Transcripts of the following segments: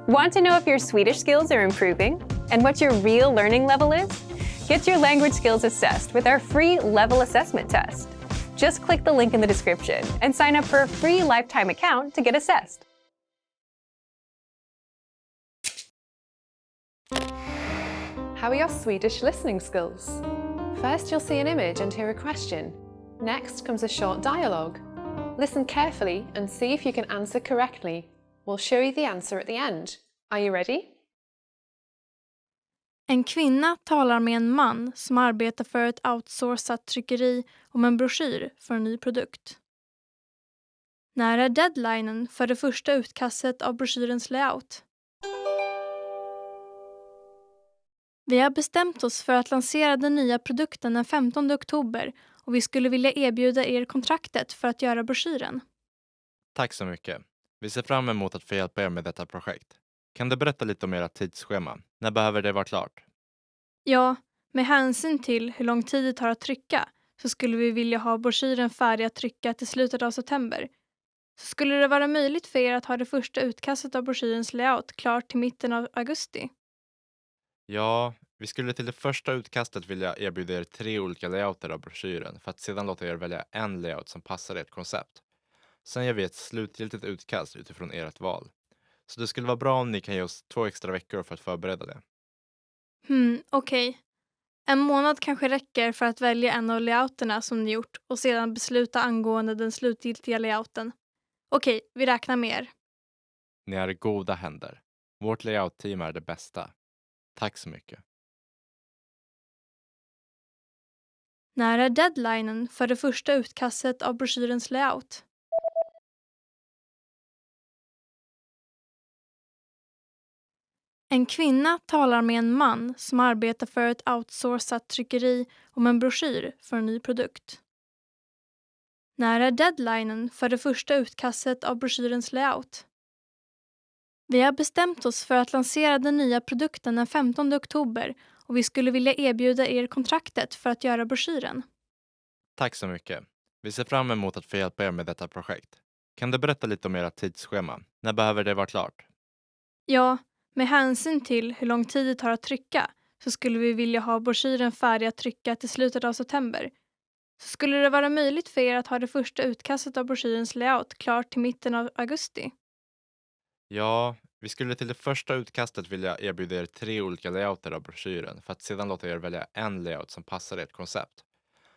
Want to know if your Swedish skills are improving and what your real learning level is? Get your language skills assessed with our free level assessment test. Just click the link in the description and sign up for a free lifetime account to get assessed. How are your Swedish listening skills? First, you'll see an image and hear a question. Next comes a short dialogue. Listen carefully and see if you can answer correctly. We'll show you the answer at the end. Are you ready? En kvinna talar med en man som arbetar för ett outsourcat tryckeri om en broschyr för en ny produkt. När är deadlinen för det första utkastet av broschyrens layout? Vi har bestämt oss för att lansera den nya produkten den 15 oktober och vi skulle vilja erbjuda er kontraktet för att göra broschyren. Tack så mycket. Vi ser fram emot att få hjälpa er med detta projekt. Kan du berätta lite om era tidsschema? När behöver det vara klart? Ja, med hänsyn till hur lång tid det tar att trycka så skulle vi vilja ha broschyren färdig att trycka till slutet av september. Så skulle det vara möjligt för er att ha det första utkastet av broschyrens layout klart till mitten av augusti? Ja, vi skulle till det första utkastet vilja erbjuda er 3 olika layouter av broschyren för att sedan låta er välja en layout som passar ert koncept. Sen gör vi ett slutgiltigt utkast utifrån ert val. Så det skulle vara bra om ni kan ge oss 2 extra veckor för att förbereda det. Okej. En månad kanske räcker för att välja en av layouterna som ni gjort och sedan besluta angående den slutgiltiga layouten. Okej, vi räknar med er. Ni är i goda händer. Vårt layout-team är det bästa. Tack så mycket. När är deadlinen för det första utkastet av broschyrens layout? En kvinna talar med en man som arbetar för ett outsourcat tryckeri om en broschyr för en ny produkt. När är deadlinen för det första utkastet av broschyrens layout? Vi har bestämt oss för att lansera den nya produkten den 15 oktober och vi skulle vilja erbjuda er kontraktet för att göra broschyren. Tack så mycket. Vi ser fram emot att få hjälpa er med detta projekt. Kan du berätta lite om era tidsschema? När behöver det vara klart? Ja, med hänsyn till hur lång tid det tar att trycka så skulle vi vilja ha broschyren färdig att trycka till slutet av september. Så skulle det vara möjligt för er att ha det första utkastet av broschyrens layout klart till mitten av augusti? Ja, vi skulle till det första utkastet vilja erbjuda er 3 olika layouter av broschyren för att sedan låta er välja en layout som passar ert koncept.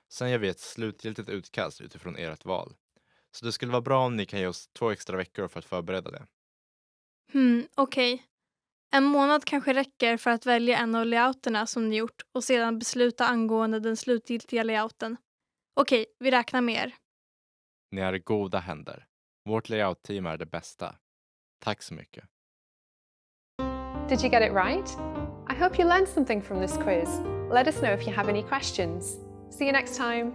Sen gör vi ett slutgiltigt utkast utifrån ert val. Så det skulle vara bra om ni kan ge oss 2 extra veckor för att förbereda det. Okej. En månad kanske räcker för att välja en av layouterna som ni gjort och sedan besluta angående den slutgiltiga layouten. Okej, vi räknar med er. Ni är i goda händer. Vårt layout-team är det bästa. Tack så mycket. Did you get it right? I hope you learned something from this quiz. Let us know if you have any questions. See you next time.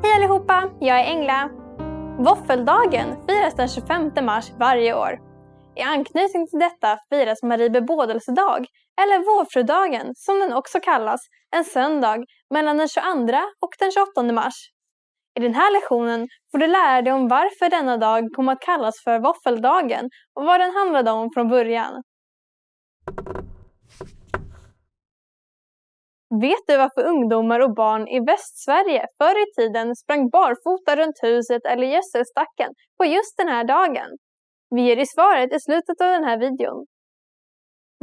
Hej allihopa, jag är Engla. Våffeldagen firas den 25 mars varje år. I anknytning till detta firas Marie bebådelsedag, eller vårfrudagen som den också kallas, en söndag mellan den 22 och den 28 mars. I den här lektionen får du lära dig om varför denna dag kom att kallas för våffeldagen och vad den handlade om från början. Vet du varför ungdomar och barn i Västsverige förr i tiden sprang barfota runt huset eller gödselstacken på just den här dagen? Vi ger dig svaret i slutet av den här videon.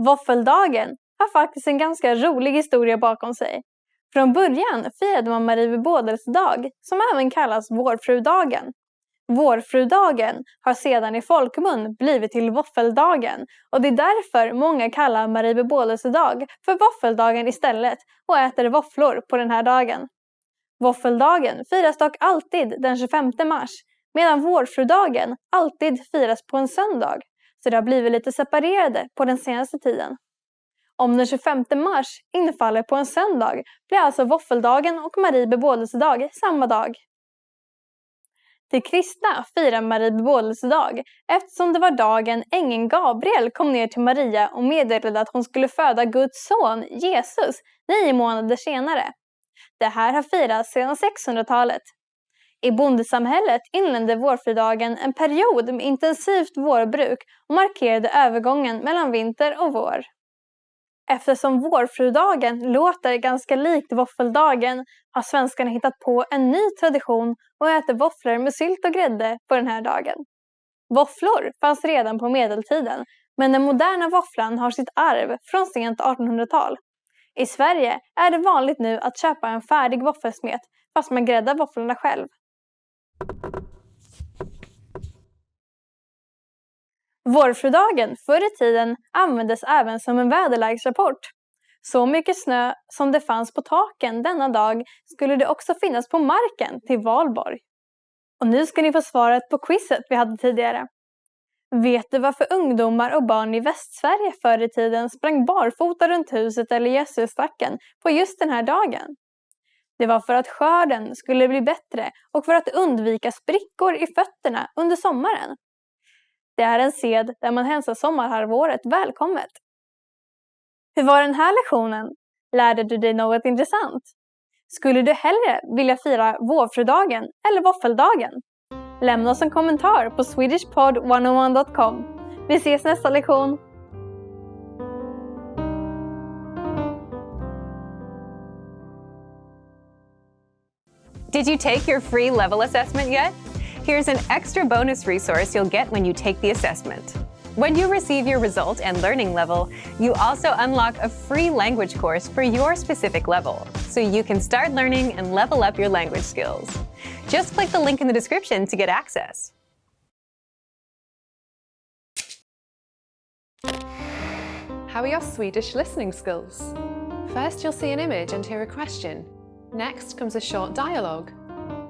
Våffeldagen har faktiskt en ganska rolig historia bakom sig. Från början firade man Marie bebådelsedag, som även kallas vårfrudagen. Vårfrudagen har sedan i folkmun blivit till våffeldagen och det är därför många kallar Marie bebådelsedag för våffeldagen istället och äter våfflor på den här dagen. Våffeldagen firas dock alltid den 25 mars medan vårfrudagen alltid firas på en söndag, så det har blivit lite separerade på den senaste tiden. Om den 25 mars infaller på en söndag blir alltså våffeldagen och Marie bebådelsedag samma dag. De kristna firar Marie bebådelsedag eftersom det var dagen ängeln Gabriel kom ner till Maria och meddelade att hon skulle föda Guds son, Jesus, 9 månader senare. Det här har firats sedan 600-talet. I bondesamhället inledde vårfridagen en period med intensivt vårbruk och markerade övergången mellan vinter och vår. Eftersom vårfrudagen låter ganska likt våffeldagen har svenskarna hittat på en ny tradition och äter våfflor med sylt och grädde på den här dagen. Våfflor fanns redan på medeltiden, men den moderna våfflan har sitt arv från sent 1800-tal. I Sverige är det vanligt nu att köpa en färdig våffelsmet fast man gräddar våfflorna själv. Vårfrudagen förr i tiden användes även som en väderleksrapport. Så mycket snö som det fanns på taken denna dag skulle det också finnas på marken till valborg. Och nu ska ni få svaret på quizet vi hade tidigare. Vet du varför ungdomar och barn i Västsverige förr i tiden sprang barfota runt huset eller gödselstacken på just den här dagen? Det var för att skörden skulle bli bättre och för att undvika sprickor i fötterna under sommaren. Det är en sed där man hälsar sommarhalvåret välkommet. Hur var den här lektionen? Lärde du dig något intressant? Skulle du hellre vilja fira vårfrudagen eller våffeldagen? Lämna oss en kommentar på swedishpod101.com. Vi ses nästa lektion! Did you take your free level assessment yet? Here's an extra bonus resource you'll get when you take the assessment. When you receive your result and learning level, you also unlock a free language course for your specific level, so you can start learning and level up your language skills. Just click the link in the description to get access. How are your Swedish listening skills? First, you'll see an image and hear a question. Next comes a short dialogue.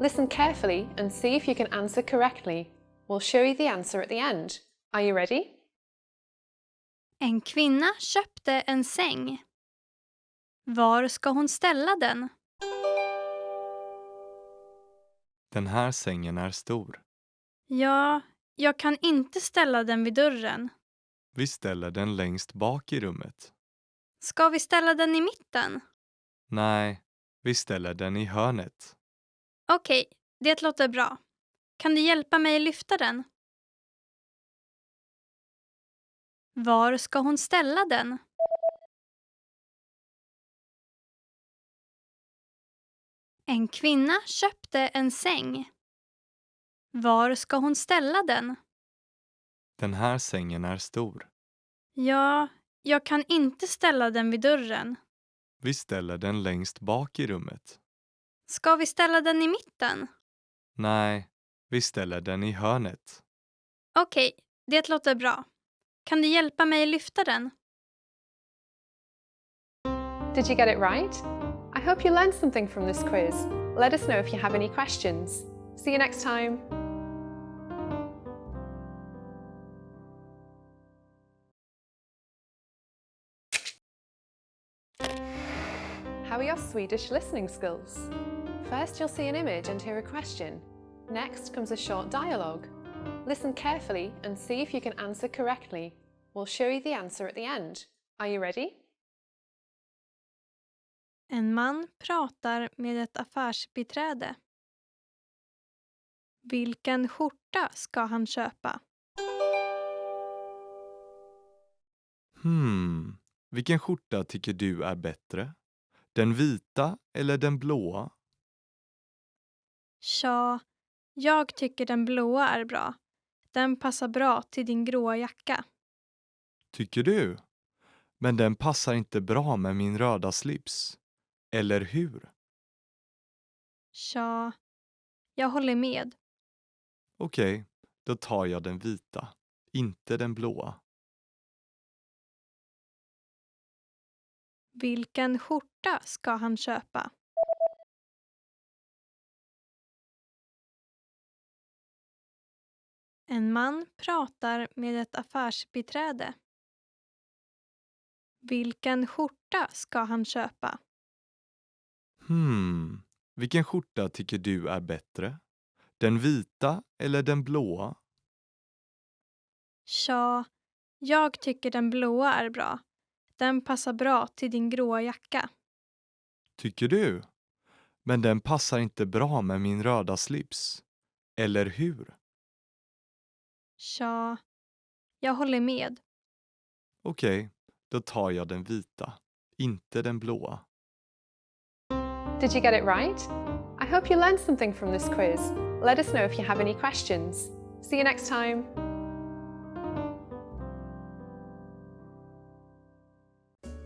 Listen carefully and see if you can answer correctly. We'll show you the answer at the end. Are you ready? En kvinna köpte en säng. Var ska hon ställa den? Den här sängen är stor. Ja, jag kan inte ställa den vid dörren. Vi ställer den längst bak i rummet. Ska vi ställa den i mitten? Nej, vi ställer den i hörnet. Okej, det låter bra. Kan du hjälpa mig lyfta den? Var ska hon ställa den? En kvinna köpte en säng. Var ska hon ställa den? Den här sängen är stor. Ja, jag kan inte ställa den vid dörren. Vi ställer den längst bak i rummet. Ska vi ställa den i mitten? Nej, vi ställer den i hörnet. Okej, det låter bra. Kan du hjälpa mig lyfta den? Did you get it right? I hope you learned something from this quiz. Let us know if you have any questions. See you next time. How are your Swedish listening skills? First, you'll see an image and hear a question. Next comes a short dialogue. Listen carefully and see if you can answer correctly. We'll show you the answer at the end. Are you ready? En man pratar med ett affärsbiträde. Vilken skjorta ska han köpa? Vilken skjorta tycker du är bättre? Den vita eller den blåa? Tja, jag tycker den blåa är bra. Den passar bra till din gråa jacka. Tycker du? Men den passar inte bra med min röda slips. Eller hur? Tja, jag håller med. Okej, då tar jag den vita, inte den blåa. Vilken skjorta ska han köpa? En man pratar med ett affärsbiträde. Vilken skjorta ska han köpa? Vilken skjorta tycker du är bättre? Den vita eller den blåa? Tja, jag tycker den blåa är bra. Den passar bra till din gråa jacka. Tycker du? Men den passar inte bra med min röda slips. Eller hur? Tja, jag håller med. Okej, då tar jag den vita, inte den blåa. Did you get it right? I hope you learned something from this quiz. Let us know if you have any questions. See you next time.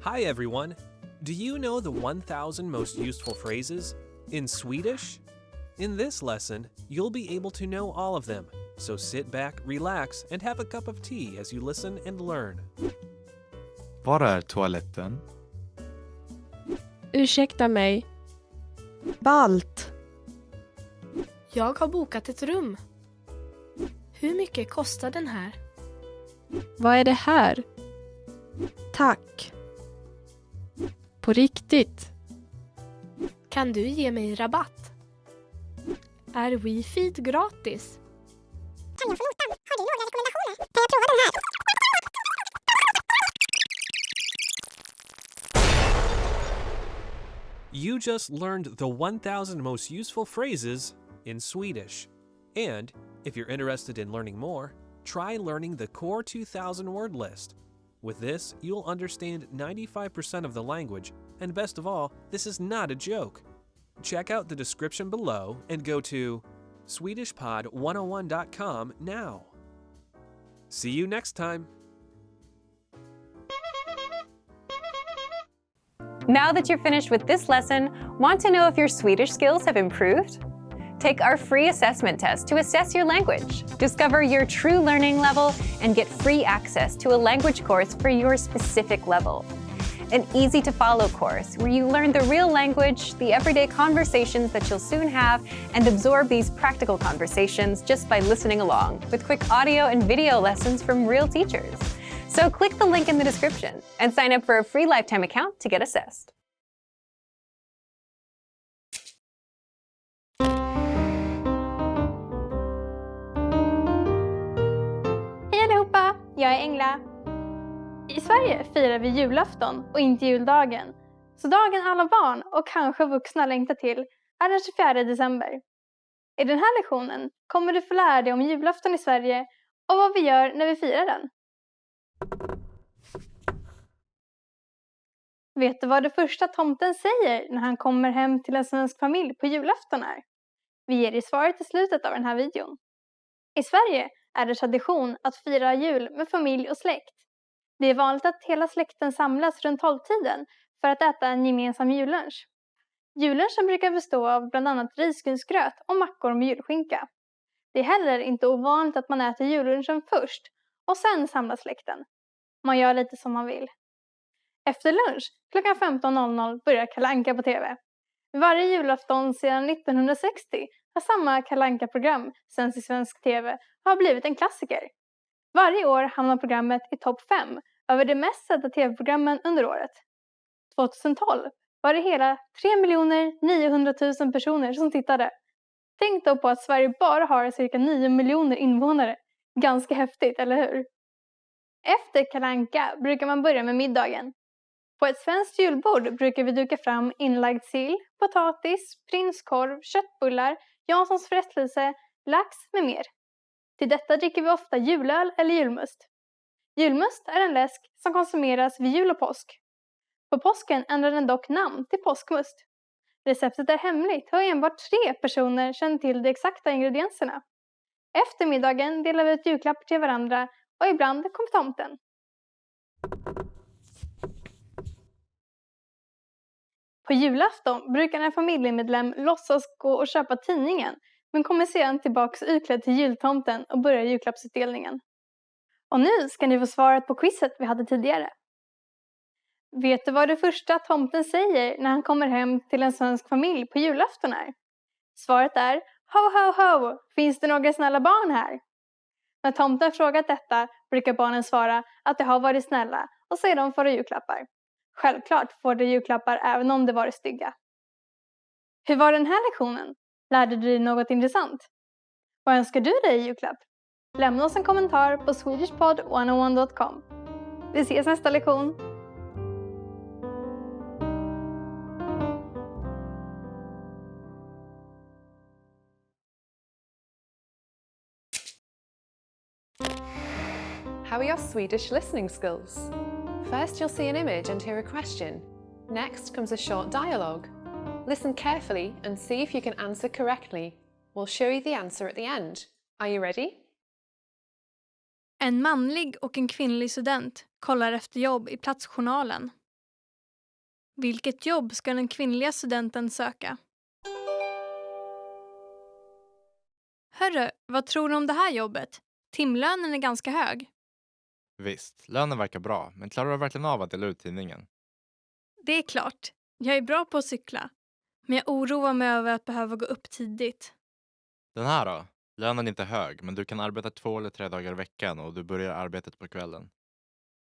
Hi everyone! Do you know the 1,000 most useful phrases in Swedish? In this lesson, you'll be able to know all of them, so sit back, relax, and have a cup of tea as you listen and learn. Var är toaletten? Ursäkta mig. Balt. Jag har bokat ett rum. Hur mycket kostar den här? Vad är det här? Tack. På riktigt. Kan du ge mig rabatt? Är wifi gratis? Kan jag få notan? Har du några rekommendationer? Kan jag prova den här? You just learned the 1,000 most useful phrases in Swedish. And if you're interested in learning more, try learning the Core 2000 word list. With this, you'll understand 95% of the language, and best of all, this is not a joke. Check out the description below and go to SwedishPod101.com now. See you next time! Now that you're finished with this lesson, want to know if your Swedish skills have improved? Take our free assessment test to assess your language, discover your true learning level, and get free access to a language course for your specific level. An easy-to-follow course where you learn the real language, the everyday conversations that you'll soon have, and absorb these practical conversations just by listening along, with quick audio and video lessons from real teachers. So click the link in the description and sign up for a free lifetime account to get assessed. Hej allihopa, jag är Engla. I Sverige firar vi julafton och inte juldagen. Så dagen alla barn och kanske vuxna längtar till är den 24 december. I den här lektionen kommer du få lära dig om julafton i Sverige och vad vi gör när vi firar den. Vet du vad det första tomten säger när han kommer hem till en svensk familj på julafton är? Vi ger dig svaret i slutet av den här videon. I Sverige är det tradition att fira jul med familj och släkt. Det är vanligt att hela släkten samlas runt 12-tiden för att äta en gemensam jullunch. Jullunchen brukar bestå av bland annat risgrynsgröt och mackor med julskinka. Det är heller inte ovanligt att man äter jullunchen först och sen samlas släkten. Man gör lite som man vill. Efter lunch, klockan 15.00, börjar Kalle Anka på TV. Varje julafton sedan 1960 har samma Kalle Anka-program sänds i svensk TV och har blivit en klassiker. Varje år hamnar programmet i topp 5 över de mest sedda TV-programmen under året. 2012 var det hela 3.900 000 personer som tittade. Tänk då på att Sverige bara har cirka 9 miljoner invånare. Ganska häftigt, eller hur? Efter Kalle Anka brukar man börja med middagen. På ett svenskt julbord brukar vi duka fram inlagd sill, potatis, prinskorv, köttbullar, Janssons frestelse, lax med mer. Till detta dricker vi ofta julöl eller julmust. Julmust är en läsk som konsumeras vid jul och påsk. På påsken ändrar den dock namn till påskmust. Receptet är hemligt och enbart 3 personer känner till de exakta ingredienserna. Efter middagen delar vi ut julklappar till varandra och ibland kommer tomten. På julafton brukar en familjemedlem låtsas gå och köpa tidningen men kommer sedan tillbaka utklädd till jultomten och börjar julklappsutdelningen. Och nu ska ni få svaret på quizet vi hade tidigare. Vet du vad det första tomten säger när han kommer hem till en svensk familj på julafton är? Svaret är ho ho ho, finns det några snälla barn här? När tomten frågat detta brukar barnen svara att de har varit snälla och sedan får de julklappar. Självklart får de julklappar även om de varit stygga. Hur var den här lektionen? Lärde du dig något intressant? Vad önskar du dig i julklapp? Lämna oss en kommentar på swedishpod101.com. Vi ses nästa lektion! How are your Swedish listening skills? First, you'll see an image and hear a question. Next comes a short dialogue. Listen carefully and see if you can answer correctly. We'll show you the answer at the end. Are you ready? En manlig och en kvinnlig student kollar efter jobb i platsjournalen. Vilket jobb ska den kvinnliga studenten söka? Hörru, vad tror du om det här jobbet? Timlönen är ganska hög. Visst, lönen verkar bra, men klarar du verkligen av att dela ut tidningen? Det är klart, jag är bra på att cykla. Men jag oroar mig över att behöva gå upp tidigt. Den här då? Lönen är inte hög, men du kan arbeta 2 eller 3 dagar i veckan och du börjar arbetet på kvällen.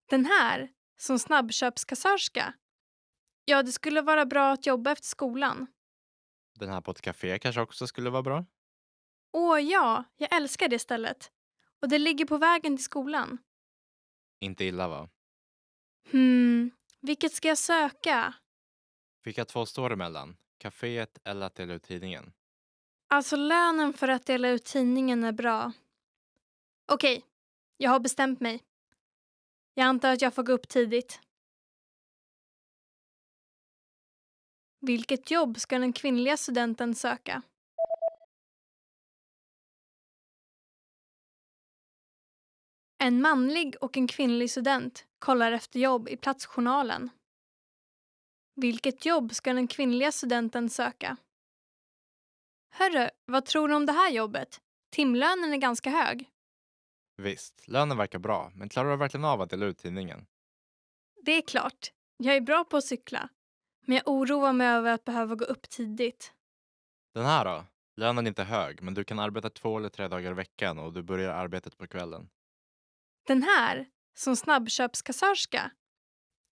Den här, som snabbköpskassörska. Ja, det skulle vara bra att jobba efter skolan. Den här på ett café kanske också skulle vara bra? Åh ja, jag älskar det stället. Och det ligger på vägen till skolan. Inte illa va? Vilket ska jag söka? Vilka 2 står emellan? Caféet eller att dela ut tidningen? Alltså lönen för att dela ut tidningen är bra. Okej, jag har bestämt mig. Jag antar att jag får gå upp tidigt. Vilket jobb ska den kvinnliga studenten söka? En manlig och en kvinnlig student kollar efter jobb i platsjournalen. Vilket jobb ska den kvinnliga studenten söka? Hörru, vad tror du om det här jobbet? Timlönen är ganska hög. Visst, lönen verkar bra, men klarar du verkligen av att dela ut tidningen? Det är klart, jag är bra på att cykla. Men jag oroar mig över att behöva gå upp tidigt. Den här då? Lönen är inte hög, men du kan arbeta 2 eller 3 dagar i veckan och du börjar arbetet på kvällen. Den här, som snabbköpskassörska.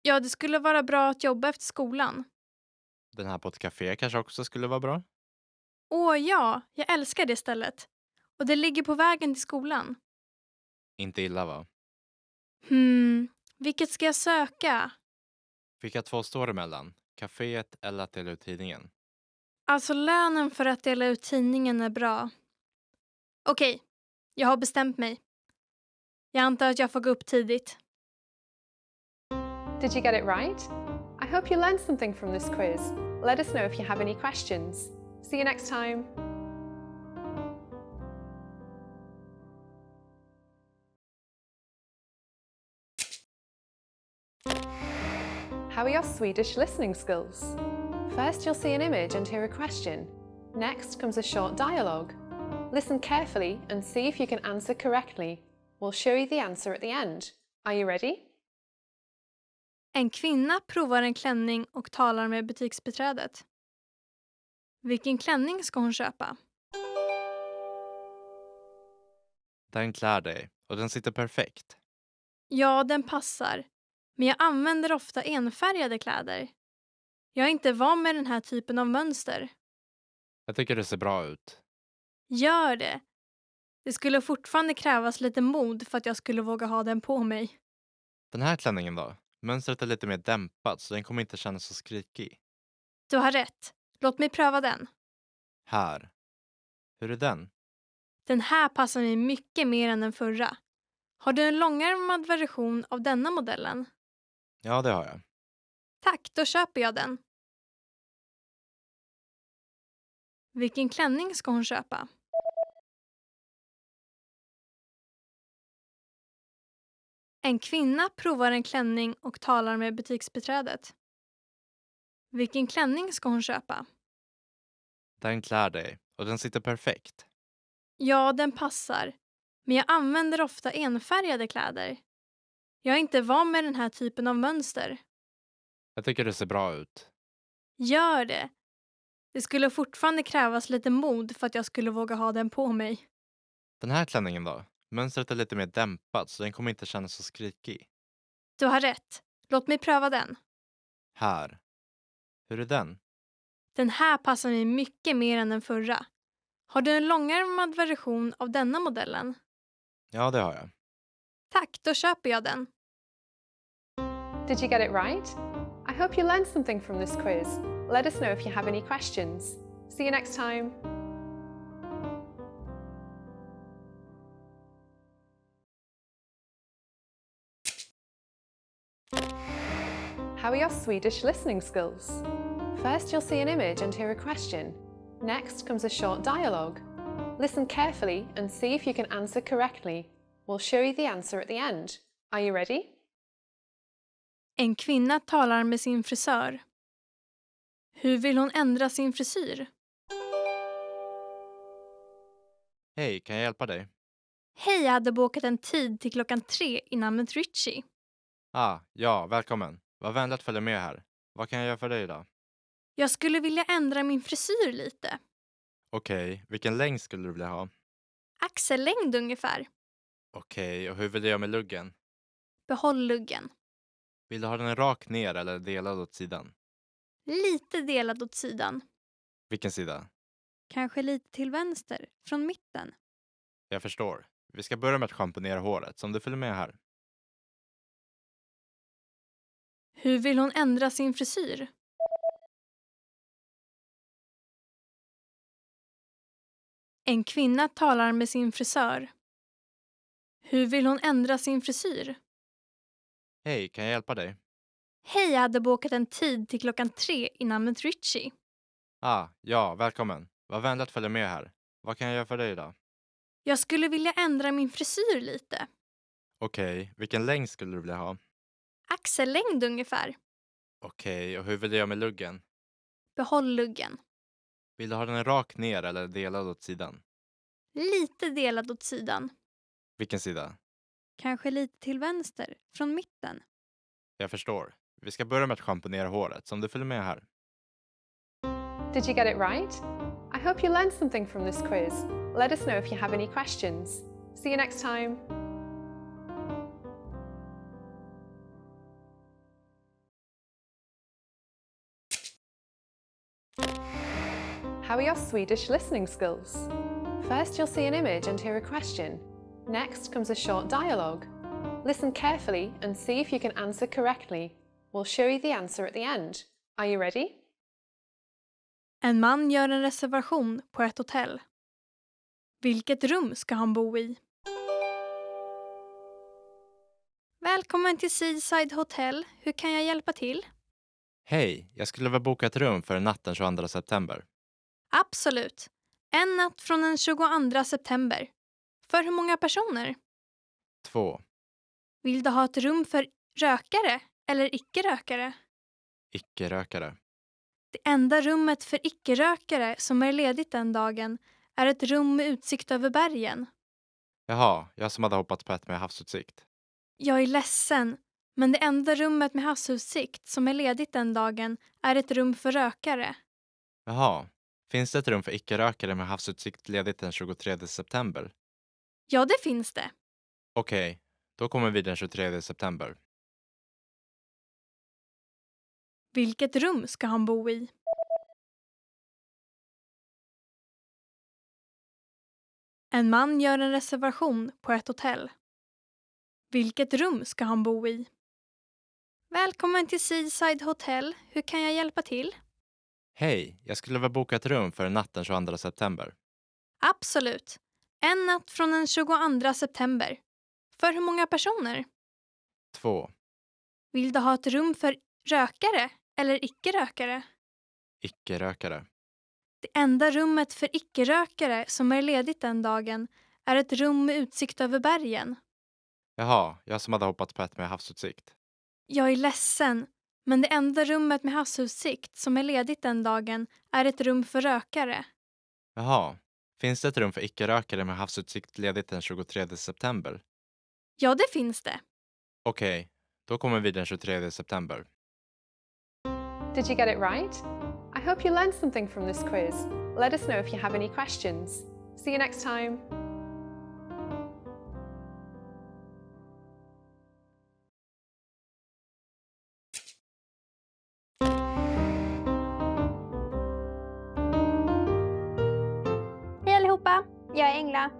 Ja, det skulle vara bra att jobba efter skolan. Den här på ett café kanske också skulle vara bra? Åh ja, jag älskar det stället. Och det ligger på vägen till skolan. Inte illa va? Vilket ska jag söka? Vilka 2 står emellan? Caféet eller att dela ut tidningen? Alltså lönen för att dela ut tidningen är bra. Okej, jag har bestämt mig. Jag antar att jag får gå upp tidigt. Did you get it right? I hope you learned something from this quiz. Let us know if you have any questions. See you next time. How are your Swedish listening skills? First, you'll see an image and hear a question. Next comes a short dialogue. Listen carefully and see if you can answer correctly. We'll show you the answer at the end. Are you ready? En kvinna provar en klänning och talar med butiksbiträdet. Vilken klänning ska hon köpa? Den klär dig och den sitter perfekt. Ja, den passar. Men jag använder ofta enfärgade kläder. Jag är inte van med den här typen av mönster. Jag tycker det ser bra ut. Gör det. Det skulle fortfarande krävas lite mod för att jag skulle våga ha den på mig. Den här klänningen då? Mönstret är lite mer dämpat så den kommer inte kännas så skrikig. Du har rätt. Låt mig pröva den. Här. Hur är den? Den här passar mig mycket mer än den förra. Har du en långärmad version av denna modellen? Ja, det har jag. Tack, då köper jag den. Vilken klänning ska hon köpa? En kvinna provar en klänning och talar med butiksbiträdet. Vilken klänning ska hon köpa? Den klär dig och den sitter perfekt. Ja, den passar. Men jag använder ofta enfärgade kläder. Jag är inte van med den här typen av mönster. Jag tycker det ser bra ut. Gör det. Det skulle fortfarande krävas lite mod för att jag skulle våga ha den på mig. Den här klänningen då? Mönstret är lite mer dämpat så den kommer inte kännas så skrikig. Du har rätt. Låt mig pröva den. Här. Hur är den? Den här passar mig mycket mer än den förra. Har du en långärmad version av denna modellen? Ja, det har jag. Tack, då köper jag den. Did you get it right? I hope you learned something from this quiz. Let us know if you have any questions. See you next time. How are your Swedish listening skills? First, you'll see an image and hear a question. Next comes a short dialogue. Listen carefully and see if you can answer correctly. We'll show you the answer at the end. Are you ready? En kvinna talar med sin frisör. Hur vill hon ändra sin frisyr? Hej, kan jag hjälpa dig? Hej, jag hade bokat en tid till 3 i namnet Richie. Ja, välkommen. Var vänlig att följa med här. Vad kan jag göra för dig idag? Jag skulle vilja ändra min frisyr lite. Okej, vilken längd skulle du vilja ha? Axellängd ungefär. Okej, och hur vill du göra med luggen? Behåll luggen. Vill du ha den rak ner eller delad åt sidan? Lite delad åt sidan. Vilken sida? Kanske lite till vänster, från mitten. Jag förstår. Vi ska börja med att schamponera håret, så om du följer med här. Hur vill hon ändra sin frisyr? En kvinna talar med sin frisör. Hur vill hon ändra sin frisyr? Hej, kan jag hjälpa dig? Hej, jag hade bokat en tid till 3 i namnet Richie. Ja, välkommen. Var vänlig att följa med här. Vad kan jag göra för dig idag? Jag skulle vilja ändra min frisyr lite. Okej, vilken längd skulle du vilja ha? Axellängd ungefär. Okej, och hur vill du göra med luggen? Behåll luggen. Vill du ha den rak ner eller delad åt sidan? Lite delad åt sidan. Vilken sida? Kanske lite till vänster, från mitten. Jag förstår. Vi ska börja med att schamponera håret, så om du följer med här. Did you get it right? I hope you learned something from this quiz. Let us know if you have any questions. See you next time. How are your Swedish listening skills? First, you'll see an image and hear a question. Next comes a short dialogue. Listen carefully and see if you can answer correctly. We'll show you the answer at the end. Are you ready? En man gör en reservation på ett hotell. Vilket rum ska han bo i? Välkommen till Seaside Hotel. Hur kan jag hjälpa till? Hej, jag skulle vilja boka ett rum för natten 22 september. Absolut. En natt från den 22 september. För hur många personer? 2. Vill du ha ett rum för rökare eller icke-rökare? Icke-rökare. Det enda rummet för icke-rökare som är ledigt den dagen är ett rum med utsikt över bergen. Jaha, jag som hade hoppats på ett med havsutsikt. Jag är ledsen, men det enda rummet med havsutsikt som är ledigt den dagen är ett rum för rökare. Jaha, finns det ett rum för icke-rökare med havsutsikt ledigt den 23 september? Ja, det finns det. Okej, då kommer vi den 23 september. Vilket rum ska han bo i? En man gör en reservation på ett hotell. Vilket rum ska han bo i? Välkommen till Seaside Hotel. Hur kan jag hjälpa till? Hej, jag skulle vilja boka ett rum för natten 22 september. Absolut. En natt från den 22 september. För hur många personer? 2. Vill du ha ett rum för rökare eller icke-rökare? Icke-rökare. Det enda rummet för icke-rökare som är ledigt den dagen är ett rum med utsikt över bergen. Jaha, jag som hade hoppats på ett med havsutsikt. Jag är ledsen, men det enda rummet med havsutsikt som är ledigt den dagen är ett rum för rökare. Jaha, finns det ett rum för icke-rökare med havsutsikt ledigt den 23 september? Ja, det finns det. Okej, då kommer vi den 23 september. Did you get it right? I hope you learned something from this quiz. Let us know if you have any questions. See you next time. Hej jag är Engla.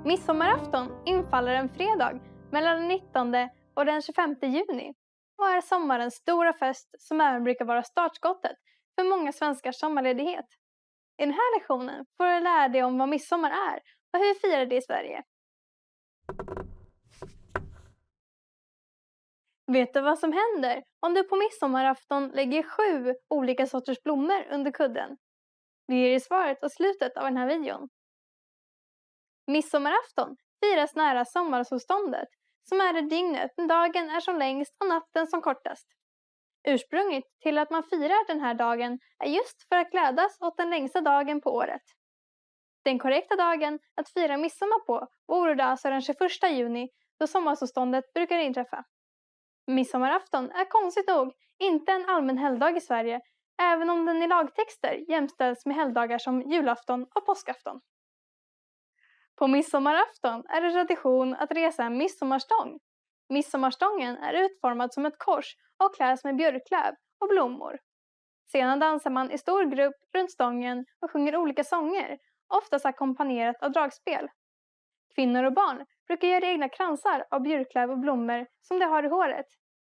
Midsommarafton infaller en fredag mellan den 19 och den 25 juni och är sommarens stora fest som även brukar vara startskottet för många svenskars sommarledighet. I den här lektionen får du lära dig om vad midsommar är och hur vi firar det i Sverige. Vet du vad som händer om du på midsommarafton lägger 7 olika sorters blommor under kudden? Vi ger dig svaret i slutet av den här videon. Midsommarafton firas nära sommarsolståndet, som är det dygnet när dagen är som längst och natten som kortast. Ursprunget till att man firar den här dagen är just för att glädjas åt den längsta dagen på året. Den korrekta dagen att fira midsommar på vore det alltså den 21 juni, då sommarsolståndet brukar inträffa. Midsommarafton är konstigt nog inte en allmän helgdag i Sverige, även om den i lagtexter jämställs med helgdagar som julafton och påskafton. På midsommarafton är det tradition att resa en midsommarstång. Midsommarstången är utformad som ett kors och kläs med björklöv och blommor. Sedan dansar man i stor grupp runt stången och sjunger olika sånger, oftast ackompanjerat av dragspel. Kvinnor och barn brukar göra egna kransar av björklöv och blommor som de har i håret.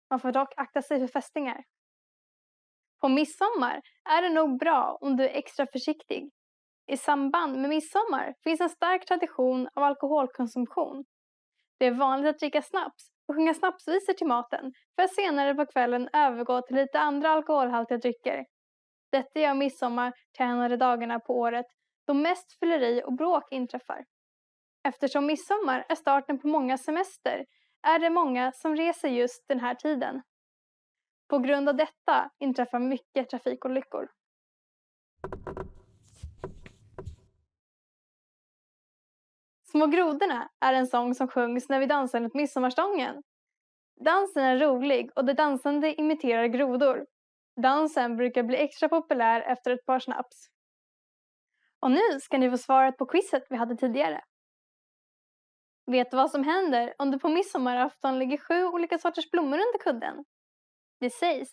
Man får dock akta sig för fästingar. På midsommar är det nog bra om du är extra försiktig. I samband med midsommar finns en stark tradition av alkoholkonsumtion. Det är vanligt att dricka snaps och sjunga snapsvisor till maten för att senare på kvällen övergå till lite andra alkoholhaltiga drycker. Detta gör midsommar till en av de dagarna på året då mest fylleri och bråk inträffar. Eftersom midsommar är starten på många semester är det många som reser just den här tiden. På grund av detta inträffar mycket trafikolyckor. Små grodorna är en sång som sjungs när vi dansar runt midsommarstången. Dansen är rolig och de dansande imiterar grodor. Dansen brukar bli extra populär efter ett par snaps. Och nu ska ni få svaret på quizet vi hade tidigare. Vet du vad som händer om du på midsommarafton lägger 7 olika sorters blommor under kudden? Det sägs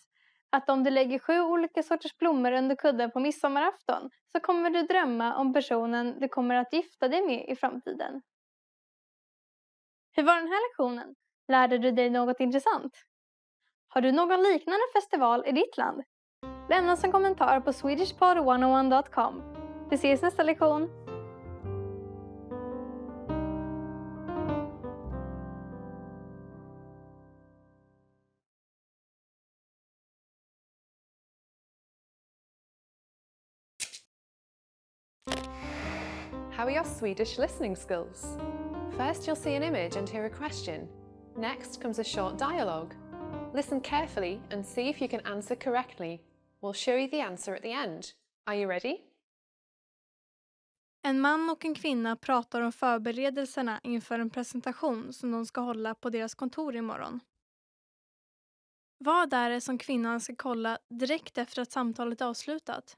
att om du lägger 7 olika sorters blommor under kudden på midsommarafton så kommer du drömma om personen du kommer att gifta dig med i framtiden. Hur var den här lektionen? Lärde du dig något intressant? Har du någon liknande festival i ditt land? Lämna en kommentar på swedishpod101.com. Vi ses nästa lektion! How are your Swedish listening skills? First, you'll see an image and hear a question. Next comes a short dialogue. Listen carefully and see if you can answer correctly. We'll show you the answer at the end. Are you ready? En man och en kvinna pratar om förberedelserna inför en presentation som de ska hålla på deras kontor imorgon. Vad är det som kvinnan ska kolla direkt efter att samtalet är avslutat?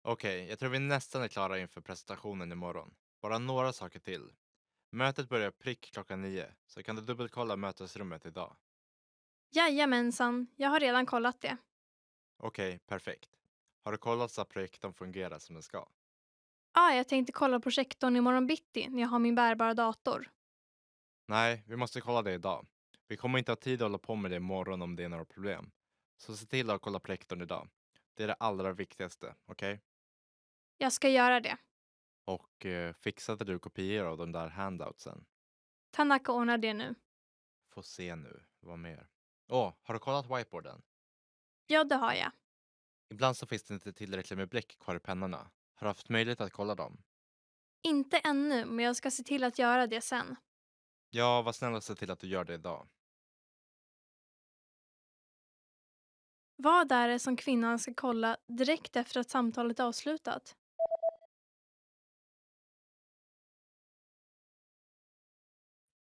Okej, jag tror vi nästan är klara inför presentationen imorgon. Bara några saker till. Mötet börjar prick klockan 9, så kan du dubbelkolla mötesrummet idag. Jajamensan, jag har redan kollat det. Okej, perfekt. Har du kollat så att projektorn fungerar som den ska? Ja, jag tänkte kolla projektorn imorgon bitti när jag har min bärbara dator. Nej, vi måste kolla det idag. Vi kommer inte ha tid att hålla på med det imorgon om det är några problem. Så se till att kolla projektorn idag. Det är det allra viktigaste, okej? Jag ska göra det. Och fixade du kopior av de där handoutsen? Tanaka ordnar det nu. Får se nu, vad mer? Har du kollat whiteboarden? Ja, det har jag. Ibland så finns det inte tillräckligt med bläck kvar i pennorna. Har du haft möjlighet att kolla dem? Inte ännu, men jag ska se till att göra det sen. Ja, var snäll och se till att du gör det idag. Vad är det som kvinnan ska kolla direkt efter att samtalet är avslutat?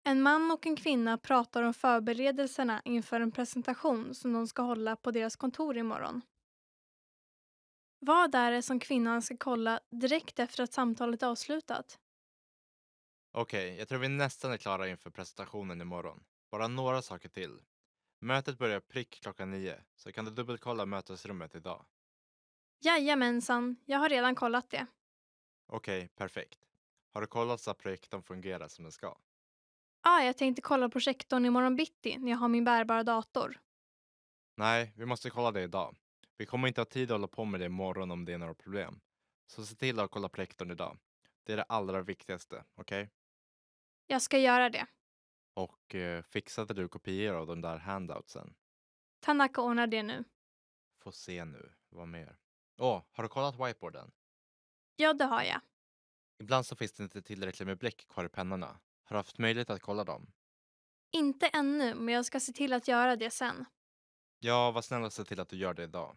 En man och en kvinna pratar om förberedelserna inför en presentation som de ska hålla på deras kontor imorgon. Vad är det som kvinnan ska kolla direkt efter att samtalet är avslutat? Okej, jag tror vi nästan är klara inför presentationen imorgon. Bara några saker till. Mötet börjar prick klockan 9, så kan du dubbelkolla mötesrummet idag. Jajamensan, jag har redan kollat det. Okej, perfekt. Har du kollat så att projektorn fungerar som den ska? Jag tänkte kolla projektorn imorgon bitti när jag har min bärbara dator. Nej, vi måste kolla det idag. Vi kommer inte ha tid att hålla på med det imorgon om det är några problem. Så se till att kolla projektorn idag. Det är det allra viktigaste, okej? Jag ska göra det. Och fixade du kopior av de där handoutsen? Tanaka ordnar det nu. Får se nu, vad mer? Har du kollat whiteboarden? Ja, det har jag. Ibland så finns det inte tillräckligt med bläck kvar i pennorna. Har du haft möjlighet att kolla dem? Inte ännu, men jag ska se till att göra det sen. Ja, var snäll och se till att du gör det idag.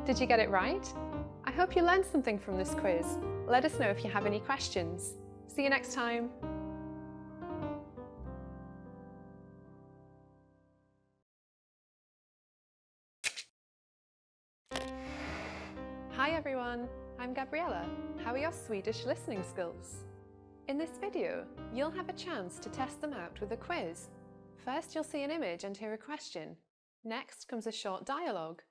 Did you get it right? I hope you learned something from this quiz. Let us know if you have any questions. See you next time. Hi everyone, I'm Gabriella. How are your Swedish listening skills? In this video, you'll have a chance to test them out with a quiz. First, you'll see an image and hear a question. Next comes a short dialogue.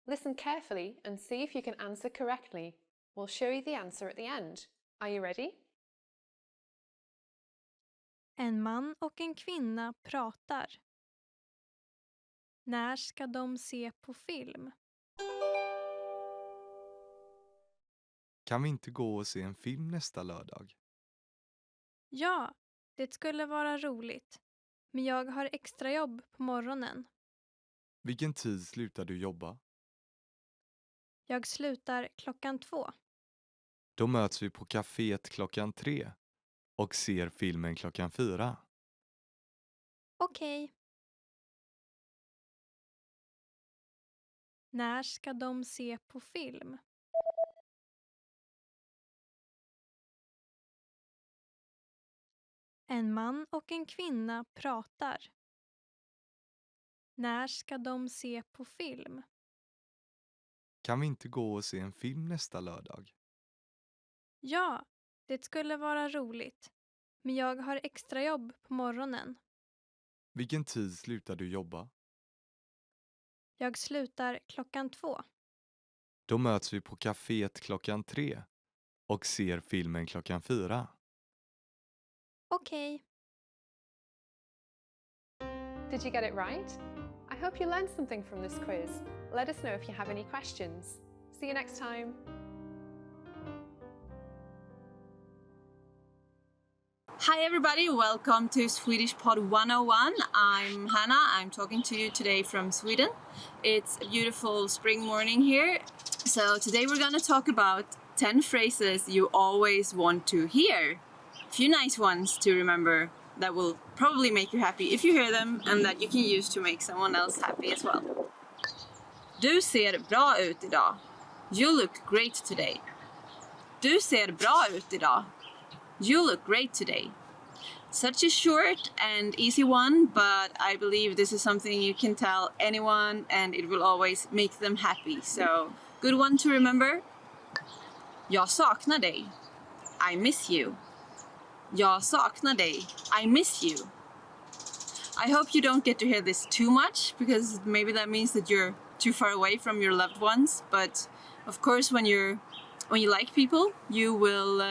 Listen carefully and see if you can answer correctly. We'll show you the answer at the end. Are you ready? En man och en kvinna pratar. När ska de se på film? Kan vi inte gå och se en film nästa lördag? Ja, det skulle vara roligt. Men jag har extra jobb på morgonen. Vilken tid slutar du jobba? Jag slutar 2:00. Då möts vi på kaféet 3:00 och ser filmen 4:00. Okej. När ska de se på film? En man och en kvinna pratar. När ska de se på film? Kan vi inte gå och se en film nästa lördag? Ja, det skulle vara roligt. Men jag har extra jobb på morgonen. Vilken tid slutar du jobba? Jag slutar 2:00. Då möts vi på kaféet 3:00 och ser filmen 4:00. Okej. Did you get it right? I hope you learned something from this quiz. Let us know if you have any questions. See you next time. Hi everybody, welcome to Swedish Pod 101. I'm Hannah. I'm talking to you today from Sweden. It's a beautiful spring morning here. So today we're going to talk about 10 phrases you always want to hear. A few nice ones to remember that will probably make you happy if you hear them and that you can use to make someone else happy as well. Du ser bra ut idag. You look great today. Du ser bra ut idag. You look great today. Such a short and easy one, but I believe this is something you can tell anyone and it will always make them happy. So, good one to remember. Jag saknar dig. I miss you. Jag saknar dig. I miss you. I hope you don't get to hear this too much because maybe that means that you're too far away from your loved ones. But of course, when you like people, you will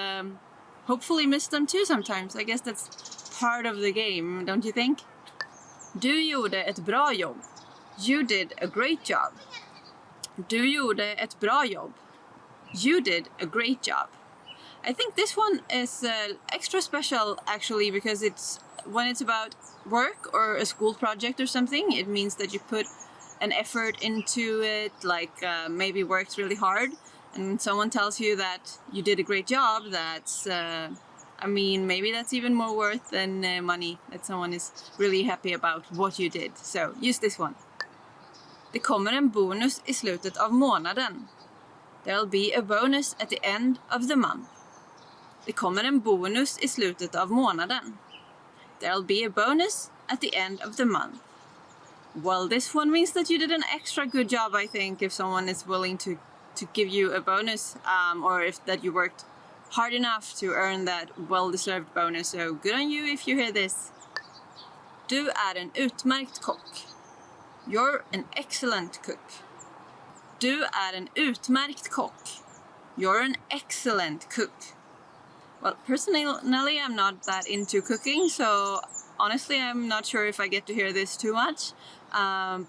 hopefully miss them too sometimes. I guess that's part of the game, don't you think? Du gjorde ett bra jobb. You did a great job. Du gjorde ett bra jobb. You did a great job. I think this one is extra special actually because when it's about work or a school project or something, it means that you put an effort into it, like maybe worked really hard, and someone tells you that you did a great job. That's maybe that's even more worth than money, that someone is really happy about what you did. So use this one. Det kommer en bonus i slutet av månaden. There'll be a bonus at the end of the month. Det kommer en bonus i slutet av månaden. There'll be a bonus at the end of the month. Well, this one means that you did an extra good job, I think, if someone is willing to give you a bonus, or if that you worked hard enough to earn that well-deserved bonus. So good on you if you hear this. Du är en utmärkt kock. You're an excellent cook. Du är en utmärkt kock. You're an excellent cook. Well, personally, I'm not that into cooking, so honestly, I'm not sure if I get to hear this too much.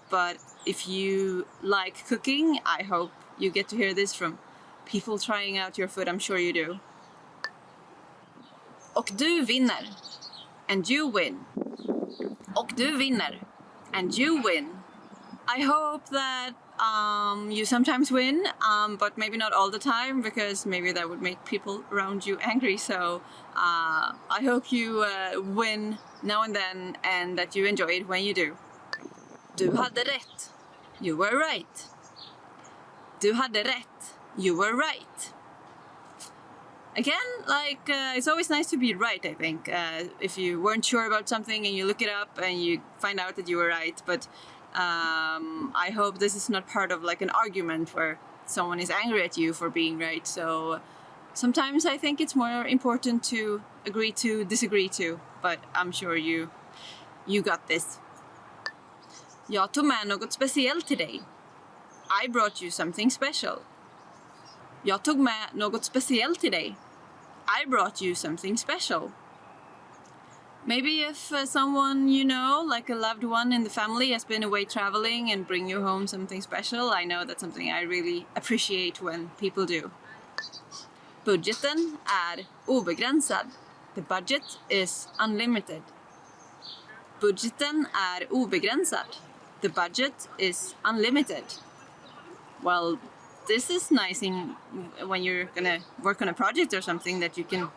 But if you like cooking, I hope you get to hear this from people trying out your food. I'm sure you do. Och du vinner. And you win. Och du vinner. And you win. I hope that you sometimes win, but maybe not all the time, because maybe that would make people around you angry. So I hope you win now and then, and that you enjoy it when you do. Du hade rätt. You were right. Du hade rätt. You were right. Again, it's always nice to be right, I think. If you weren't sure about something and you look it up and you find out that you were right, but I hope this is not part of an argument where someone is angry at you for being right. So sometimes I think it's more important to agree to disagree to, but I'm sure you got this. Jag tog med något speciellt till dig. I brought you something special. Jag tog med något speciellt till dig. I brought you something special. Maybe if someone you know, like a loved one in the family, has been away traveling and bring you home something special, I know that's something I really appreciate when people do. Budgeten är obegränsad. The budget is unlimited. Budgeten är obegränsad. The budget is unlimited. Well, this is nice when you're gonna work on a project or something, that you can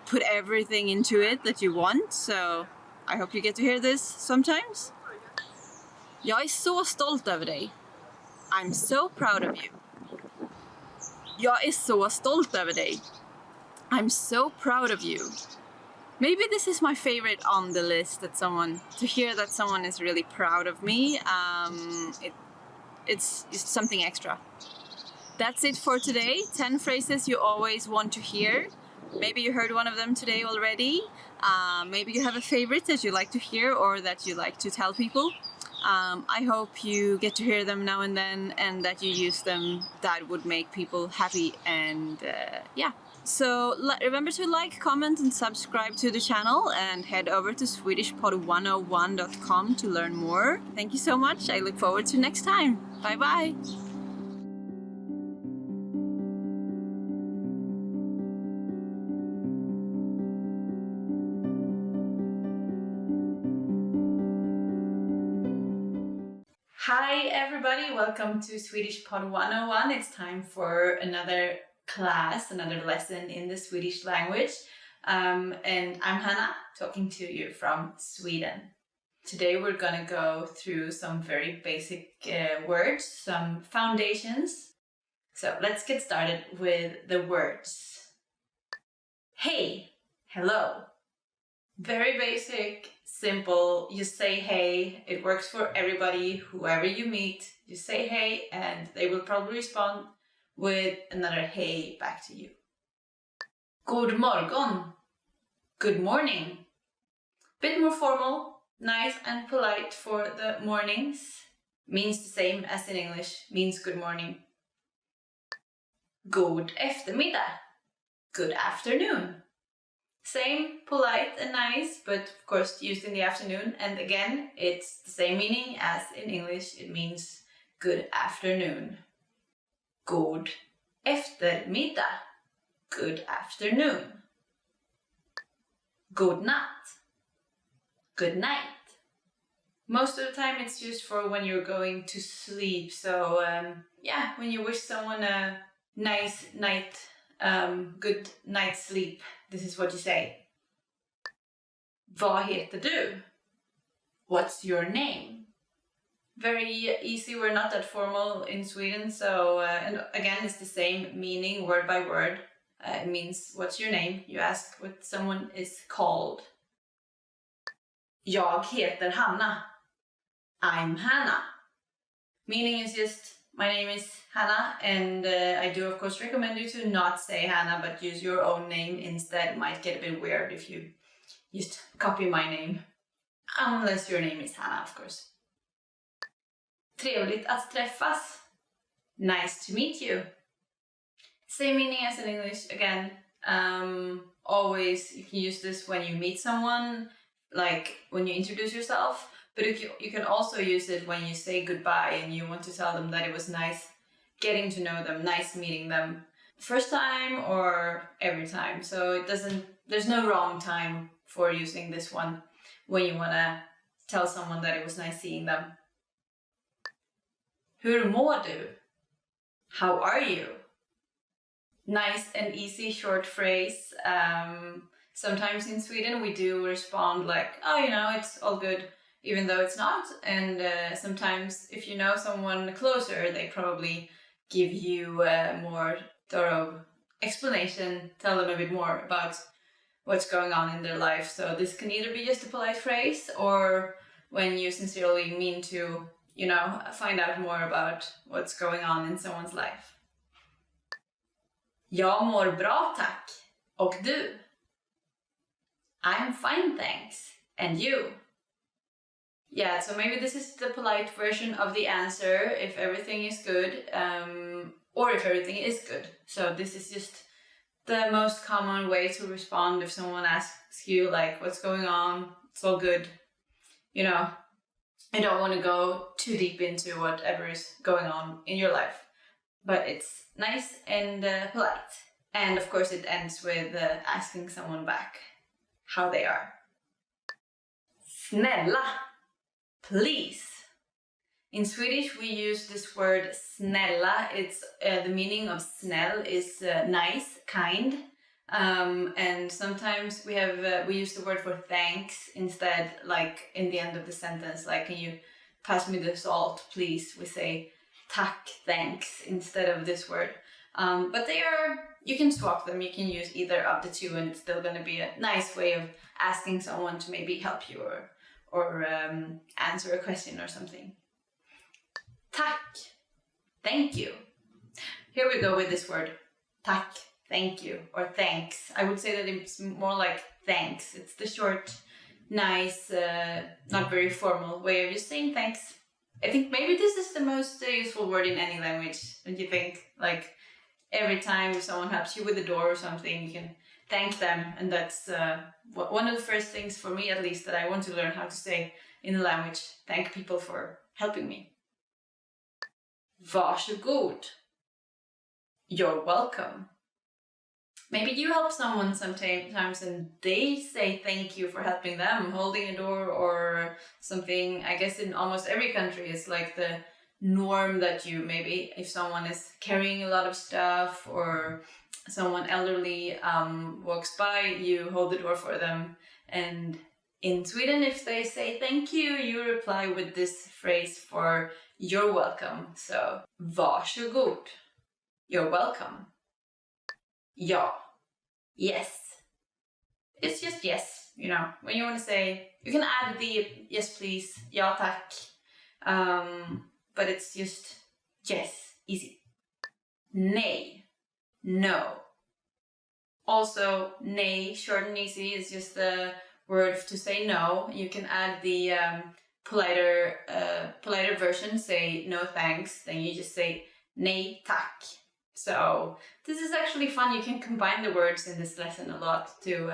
put everything into it that you want. So I hope you get to hear this sometimes. Jag är så stolt över dig. I'm so proud of you. Jag är så stolt över dig. I'm so proud of you. Maybe this is my favorite on the list, to hear that someone is really proud of me. It's something extra. That's it for today. 10 phrases you always want to hear. Maybe you heard one of them today already. Maybe you have a favorite that you like to hear or that you like to tell people. I hope you get to hear them now and then, and that you use them. That would make people happy. And yeah. So remember to like, comment, and subscribe to the channel, and head over to swedishpod101.com to learn more. Thank you so much. I look forward to next time. Bye bye. Hi everybody, welcome to Swedish Pod 101. It's time for another class, another lesson in the Swedish language. And I'm Hannah, talking to you from Sweden. Today we're gonna go through some very basic words, some foundations. So let's get started with the words. Hey, hello. Very basic, simple. You say hey, it works for everybody, whoever you meet. You say hey and they will probably respond with another hey back to you. God morgon. Good morning. Bit more formal, nice and polite for the mornings. Means the same as in English, means good morning. God eftermiddag. Good afternoon. Same, polite and nice, but of course used in the afternoon. And again, it's the same meaning as in English. It means good afternoon. God eftermiddag. Good afternoon. God natt. Good night. Most of the time it's used for when you're going to sleep. So yeah, when you wish someone a nice night, good night's sleep, this is what you say. Vad heter du? What's your name? Very easy, we're not that formal in Sweden, so and again it's the same meaning word by word. It means what's your name? You ask what someone is called. Jag heter Hanna. I'm Hannah. Meaning is just my name is Hannah, and I do of course recommend you to not say Hannah but use your own name instead. It might get a bit weird if you just copy my name. Unless your name is Hannah, of course. Trevligt att träffas. nice to meet you. Same meaning as in English again. Always you can use this when you meet someone, like when you introduce yourself, but you can also use it when you say goodbye and you want to tell them that it was nice getting to know them, nice meeting them, first time or every time. So there's no wrong time for using this one when you want to tell someone that it was nice seeing them. Hur mår du? How are you? Nice and easy short phrase. Sometimes in Sweden we do respond like, oh, it's all good, even though it's not. And sometimes if you know someone closer, they probably give you a more thorough explanation, tell them a bit more about what's going on in their life. So this can either be just a polite phrase or when you sincerely mean to, find out more about what's going on in someone's life. Jag mår bra tack. Och du? I'm fine thanks. And you? Yeah, so maybe this is the polite version of the answer if everything is good, or if everything is good. So this is just the most common way to respond if someone asks you like, what's going on? It's all good. I don't want to go too deep into whatever is going on in your life, but it's nice and polite. And of course it ends with asking someone back how they are. Snälla, please. In Swedish we use this word snälla. It's the meaning of snäll is nice, kind. And sometimes we use the word for thanks instead, like in the end of the sentence, like, can you pass me the salt, please? We say tack, thanks, instead of this word. But you can swap them, you can use either of the two, and it's still going to be a nice way of asking someone to maybe help you or answer a question or something. Tack, thank you. Here we go with this word, tack. Thank you, or thanks. I would say that it's more like thanks. It's the short, nice, not very formal way of just saying thanks. I think maybe this is the most useful word in any language. Don't you think? Like every time if someone helps you with the door or something, you can thank them. And that's one of the first things for me, at least, that I want to learn how to say in the language. Thank people for helping me. Varsågod. You're welcome. Maybe you help someone sometimes and they say thank you for helping them, holding a door or something. I guess in almost every country it's like the norm that you maybe, if someone is carrying a lot of stuff or someone elderly walks by, you hold the door for them. And in Sweden, if they say thank you, you reply with this phrase for you're welcome. So, varsågod. You're welcome. Ja. Yes. It's just yes, when you want to say, you can add the yes please, ja tack, but it's just yes, easy. Nej, no. Also, nej, short and easy, is just the word to say no. You can add the politer version, say no thanks, then you just say nej tack. So this is actually fun. You can combine the words in this lesson a lot to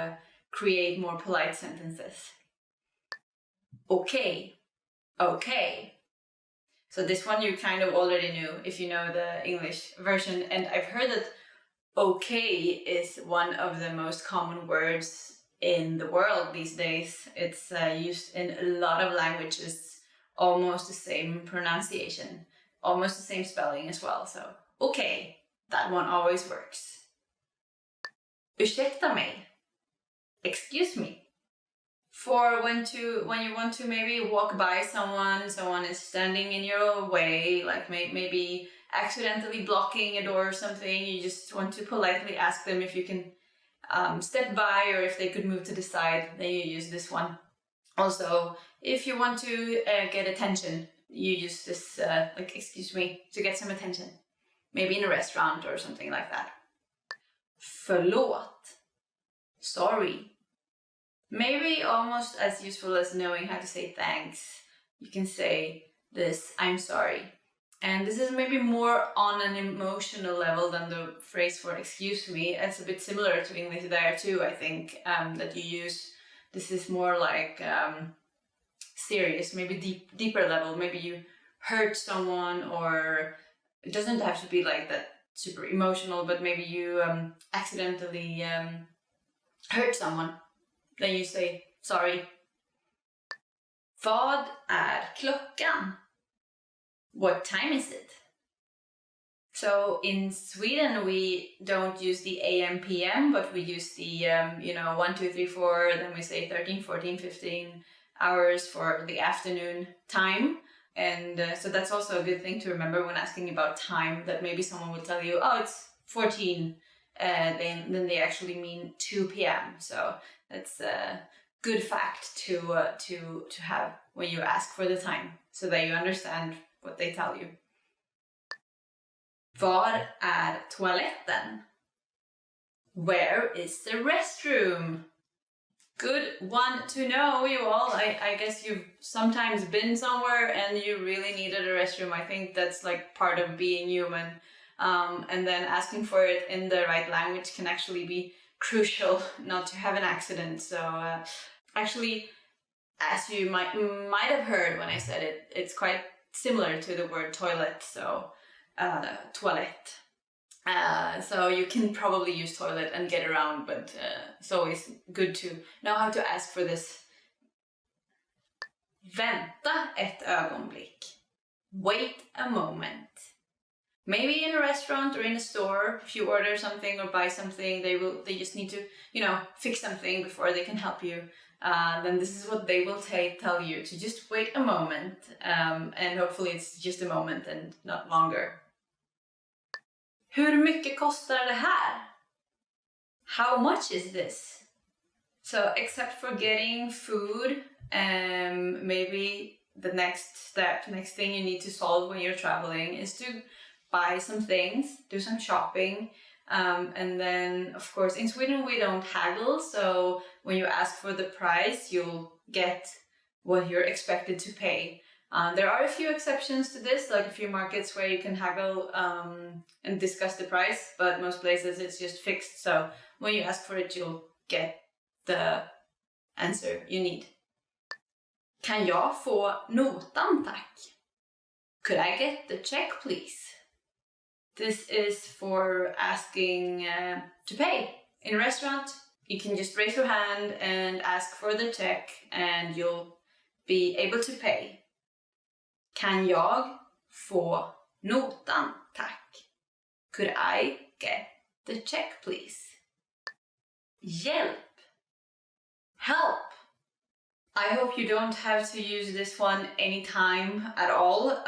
create more polite sentences. Okay. Okay. So this one you kind of already knew if you know the English version. And I've heard that okay is one of the most common words in the world these days. It's used in a lot of languages, almost the same pronunciation, almost the same spelling as well. So okay. That one always works. Ursäkta mig. Excuse me. For when you want to maybe walk by someone is standing in your way, like maybe accidentally blocking a door or something, you just want to politely ask them if you can step by or if they could move to the side, then you use this one. Also, if you want to get attention, you use this like excuse me to get some attention. Maybe in a restaurant or something like that. Förlåt. Sorry. Maybe almost as useful as knowing how to say thanks. You can say this, I'm sorry. And this is maybe more on an emotional level than the phrase for excuse me. It's a bit similar to English there too, I think, that you use. This is more like serious, maybe deeper level. Maybe you hurt someone, or it doesn't have to be like that super emotional, but maybe you accidentally hurt someone. Then you say sorry. Vad är klockan? What time is it? So in Sweden we don't use the AM PM, but we use the 1, 2, 3, 4, then we say 13, 14, 15 hours for the afternoon time. And so that's also a good thing to remember when asking about time, that maybe someone will tell you, oh, it's 14, then they actually mean 2 p.m. So that's a good fact to have when you ask for the time, so that you understand what they tell you. Var är toaletten? Where is the restroom? Good one to know, you all. I guess you've sometimes been somewhere and you really needed a restroom. I think that's like part of being human. And then asking for it in the right language can actually be crucial not to have an accident. So actually, as you might have heard when I said it, it's quite similar to the word toilet. So toilette. So you can probably use toilet and get around, but it's always good to know how to ask for this. Vänta ett ögonblick. Wait a moment. Maybe in a restaurant or in a store, if you order something or buy something, they just need to, fix something before they can help you. Then this is what they will tell you, to just wait a moment, and hopefully it's just a moment and not longer. Hur mycket kostar det här? How much is this? So except for getting food, maybe the next thing you need to solve when you're traveling is to buy some things, do some shopping. And then, of course, in Sweden we don't haggle, so when you ask for the price, you'll get what you're expected to pay. There are a few exceptions to this, like a few markets where you can haggle and discuss the price, but most places it's just fixed, so when you ask for it, you'll get the answer you need. Kan jag få notan, tack? Could I get the check, please? This is for asking to pay. In a restaurant, you can just raise your hand and ask for the check and you'll be able to pay. Kan jag få notan, tack? Could I get the check, please? Hjälp. Help. I hope you don't have to use this one anytime at all,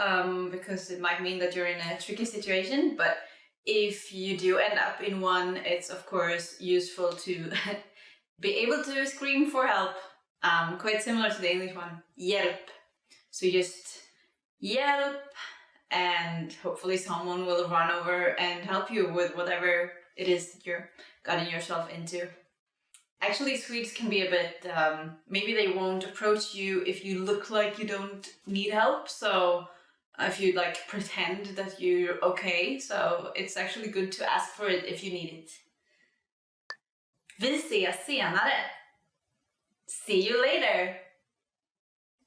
because it might mean that you're in a tricky situation, but if you do end up in one, it's of course useful to be able to scream for help. Quite similar to the English one, hjälp. So just hjälp, and hopefully someone will run over and help you with whatever it is that you're getting yourself into. Actually, Swedes can be a bit, maybe they won't approach you if you look like you don't need help, so if you like pretend that you're okay, so it's actually good to ask for it if you need it. Vi ses senare. See you later.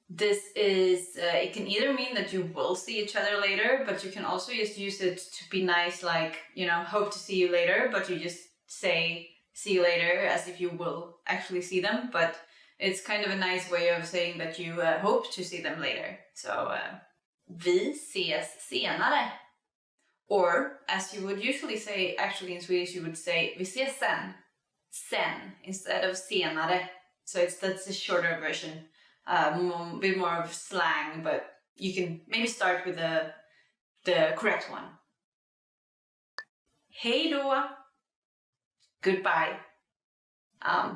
This is, it can either mean that you will see each other later, but you can also just use it to be nice, like, hope to see you later, but you just say see you later as if you will actually see them, but it's kind of a nice way of saying that you hope to see them later. So, vi ses senare. Or, as you would usually say, actually in Swedish you would say vi ses sen. Sen, instead of senare. So that's a shorter version. A bit more of slang, but you can maybe start with the correct one. Hej då. Goodbye.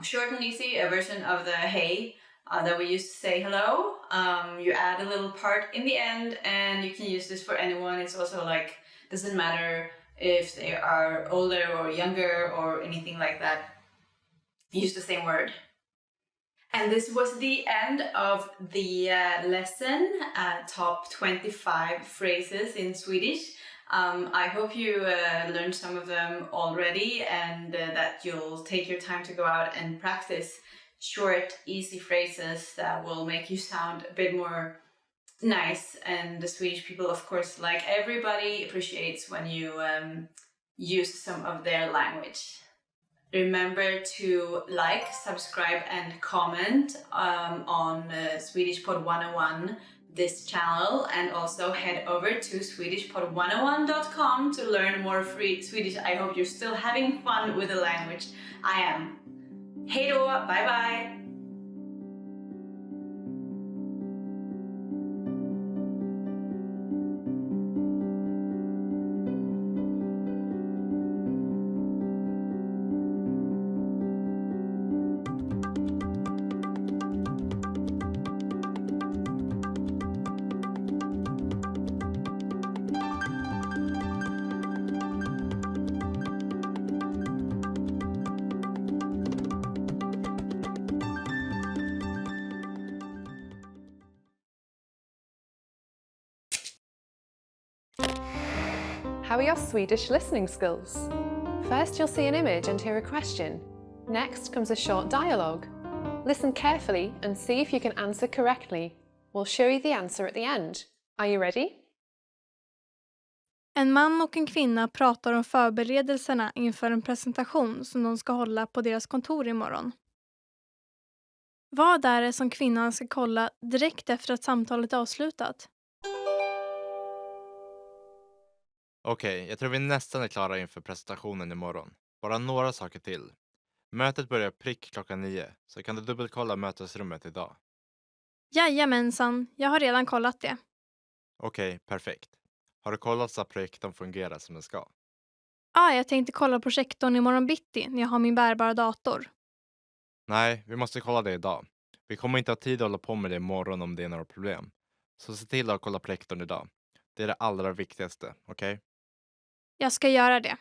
Short and easy, a version of the hey that we used to say hello. You add a little part in the end, and you can use this for anyone. It's also like, doesn't matter if they are older or younger or anything like that. Use the same word. And this was the end of the lesson, top 25 phrases in Swedish. I hope you learned some of them already and that you'll take your time to go out and practice short, easy phrases that will make you sound a bit more nice. And the Swedish people, of course, like everybody, appreciates when you use some of their language. Remember to like, subscribe and comment on Swedish Pod 101 this channel, and also head over to swedishpod101.com to learn more free Swedish. I hope you're still having fun with the language. I am. Hej då, bye bye! How are your Swedish listening skills? First, you'll see an image and hear a question. Next comes a short dialogue. Listen carefully and see if you can answer correctly. We'll show you the answer at the end. Are you ready? En man och en kvinna pratar om förberedelserna inför en presentation som de ska hålla på deras kontor imorgon. Vad är det som kvinnan ska kolla direkt efter att samtalet är avslutat? Okej, jag tror vi nästan är klara inför presentationen imorgon. Bara några saker till. Mötet börjar prick 9, så kan du dubbelkolla mötesrummet idag. Jajamensan, jag har redan kollat det. Okej, perfekt. Har du kollat så att projektorn fungerar som den ska? Ja, jag tänkte kolla projektorn imorgon bitti när jag har min bärbara dator. Nej, vi måste kolla det idag. Vi kommer inte ha tid att hålla på med det imorgon om det är några problem. Så se till att kolla projektorn idag. Det är det allra viktigaste, okej? Jag ska göra det.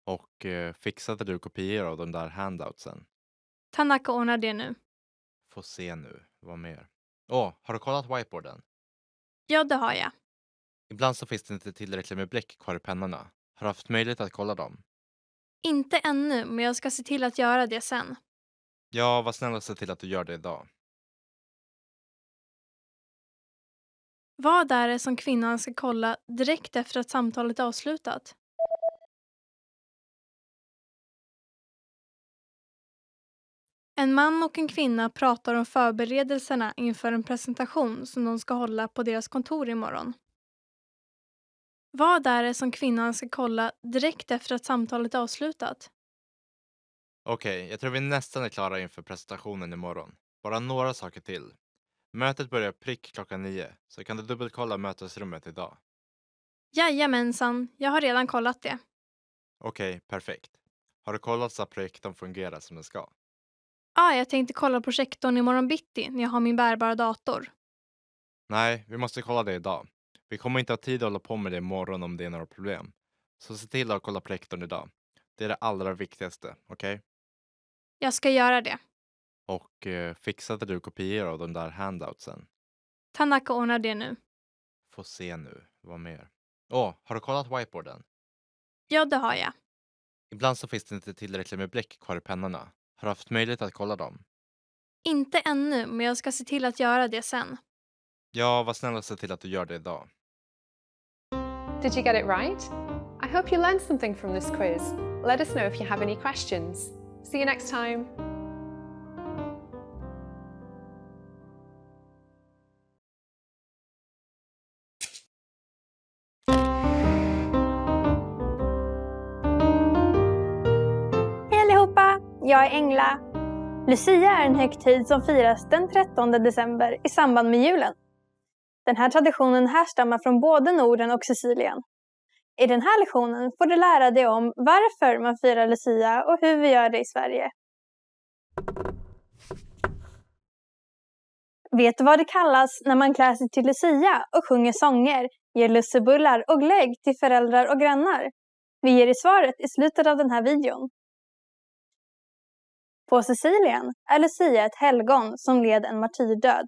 Och fixade du kopior av de där handoutsen? Tanaka ordnar det nu. Får se nu, vad mer? Har du kollat whiteboarden? Ja, det har jag. Ibland så finns det inte tillräckligt med bläck kvar i pennorna. Har du haft möjlighet att kolla dem? Inte ännu, men jag ska se till att göra det sen. Ja, var snäll och se till att du gör det idag. Vad är det som kvinnan ska kolla direkt efter att samtalet är avslutat? En man och en kvinna pratar om förberedelserna inför en presentation som de ska hålla på deras kontor imorgon. Vad är det som kvinnan ska kolla direkt efter att samtalet är avslutat? Okej, jag tror vi nästan är klara inför presentationen imorgon. Bara några saker till. Mötet börjar prick 9, så kan du dubbelkolla mötesrummet idag. Jajamensan, jag har redan kollat det. Okej, perfekt. Har du kollat så att projektorn fungerar som den ska? Ja, jag tänkte kolla projektorn imorgon bitti när jag har min bärbara dator. Nej, vi måste kolla det idag. Vi kommer inte ha tid att hålla på med det imorgon om det är några problem. Så se till att kolla projektorn idag. Det är det allra viktigaste, okej? Jag ska göra det. Och fixade du kopior av de där handoutsen? Tanaka ordnar det nu. Får se nu, vad mer? Har du kollat whiteboarden? Ja, det har jag. Ibland så finns det inte tillräckligt med bläck kvar i pennorna. Har du haft möjlighet att kolla dem? Inte ännu, men jag ska se till att göra det sen. Ja, var snäll och se till att du gör det idag. Did you get it right? I hope you learned something from this quiz. Let us know if you have any questions. See you next time. Hej allihopa! Jag är Engla. Lucia är en högtid som firas den 13 december i samband med julen. Den här traditionen härstammar från både Norden och Sicilien. I den här lektionen får du lära dig om varför man firar Lucia och hur vi gör det i Sverige. Vet du vad det kallas när man klär sig till Lucia och sjunger sånger, ger lussebullar och glögg till föräldrar och grannar? Vi ger dig svaret i slutet av den här videon. På Sicilien är Lucia ett helgon som led en martyrdöd.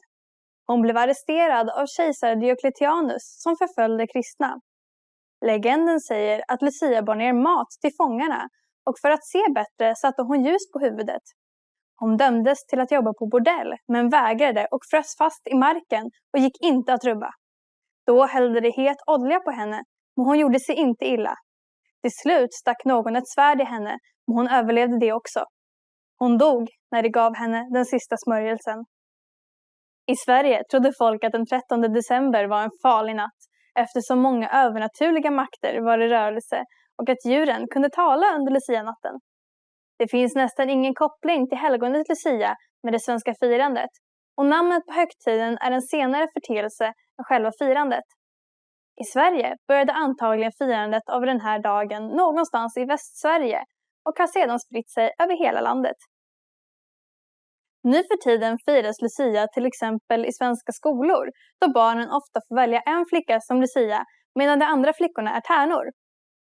Hon blev arresterad av kejsare Diocletianus som förföljde kristna. Legenden säger att Lucia bar ner mat till fångarna och för att se bättre satte hon ljus på huvudet. Hon dömdes till att jobba på bordell men vägrade och frös fast i marken och gick inte att rubba. Då hällde det het olja på henne, men hon gjorde sig inte illa. Till slut stack någon ett svärd i henne, men hon överlevde det också. Hon dog när det gav henne den sista smörjelsen. I Sverige trodde folk att den 13 december var en farlig natt eftersom många övernaturliga makter var i rörelse och att djuren kunde tala under Lucia-natten. Det finns nästan ingen koppling till helgonet Lucia med det svenska firandet och namnet på högtiden är en senare förteelse än själva firandet. I Sverige började antagligen firandet av den här dagen någonstans i Västsverige och har sedan spritt sig över hela landet. Nu för tiden firas Lucia till exempel i svenska skolor då barnen ofta får välja en flicka som Lucia medan de andra flickorna är tärnor.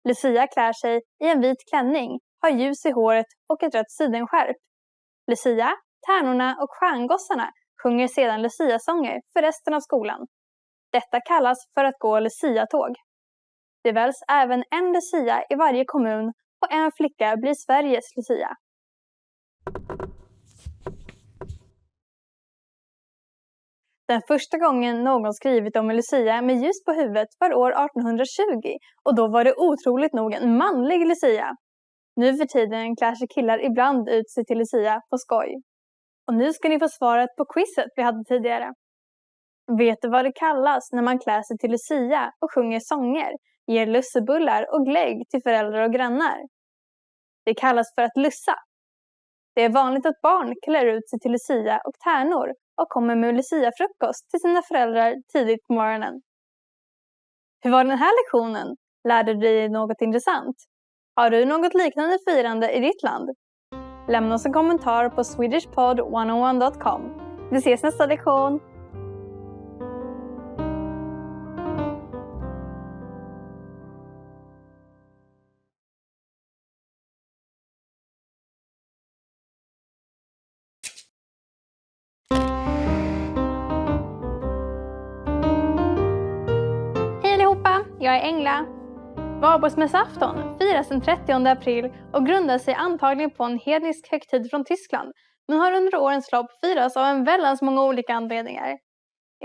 Lucia klär sig i en vit klänning, har ljus i håret och ett rött sidenskärp. Lucia, tärnorna och stjärngossarna sjunger sedan Lucia-sånger för resten av skolan. Detta kallas för att gå Lucia-tåg. Det väljs även en Lucia i varje kommun och en flicka blir Sveriges Lucia. Den första gången någon skrivit om en Lucia med ljus på huvudet var år 1820 och då var det otroligt nog en manlig Lucia. Nu för tiden klär sig killar ibland ut sig till Lucia på skoj. Och nu ska ni få svaret på quizet vi hade tidigare. Vet du vad det kallas när man klär sig till Lucia och sjunger sånger, ger lussebullar och glögg till föräldrar och grannar? Det kallas för att lussa. Det är vanligt att barn klär ut sig till Lucia och tärnor och kommer med Lucia-frukost till sina föräldrar tidigt på morgonen. Hur var den här lektionen? Lärde du dig något intressant? Har du något liknande firande i ditt land? Lämna oss en kommentar på swedishpod101.com. Vi ses nästa lektion! Hej allihopa, jag är Engla. Valborgsmässoafton firas den 30 april och grundar sig antagligen på en hednisk högtid från Tyskland, men har under årens lopp firats av en väldans många olika anledningar.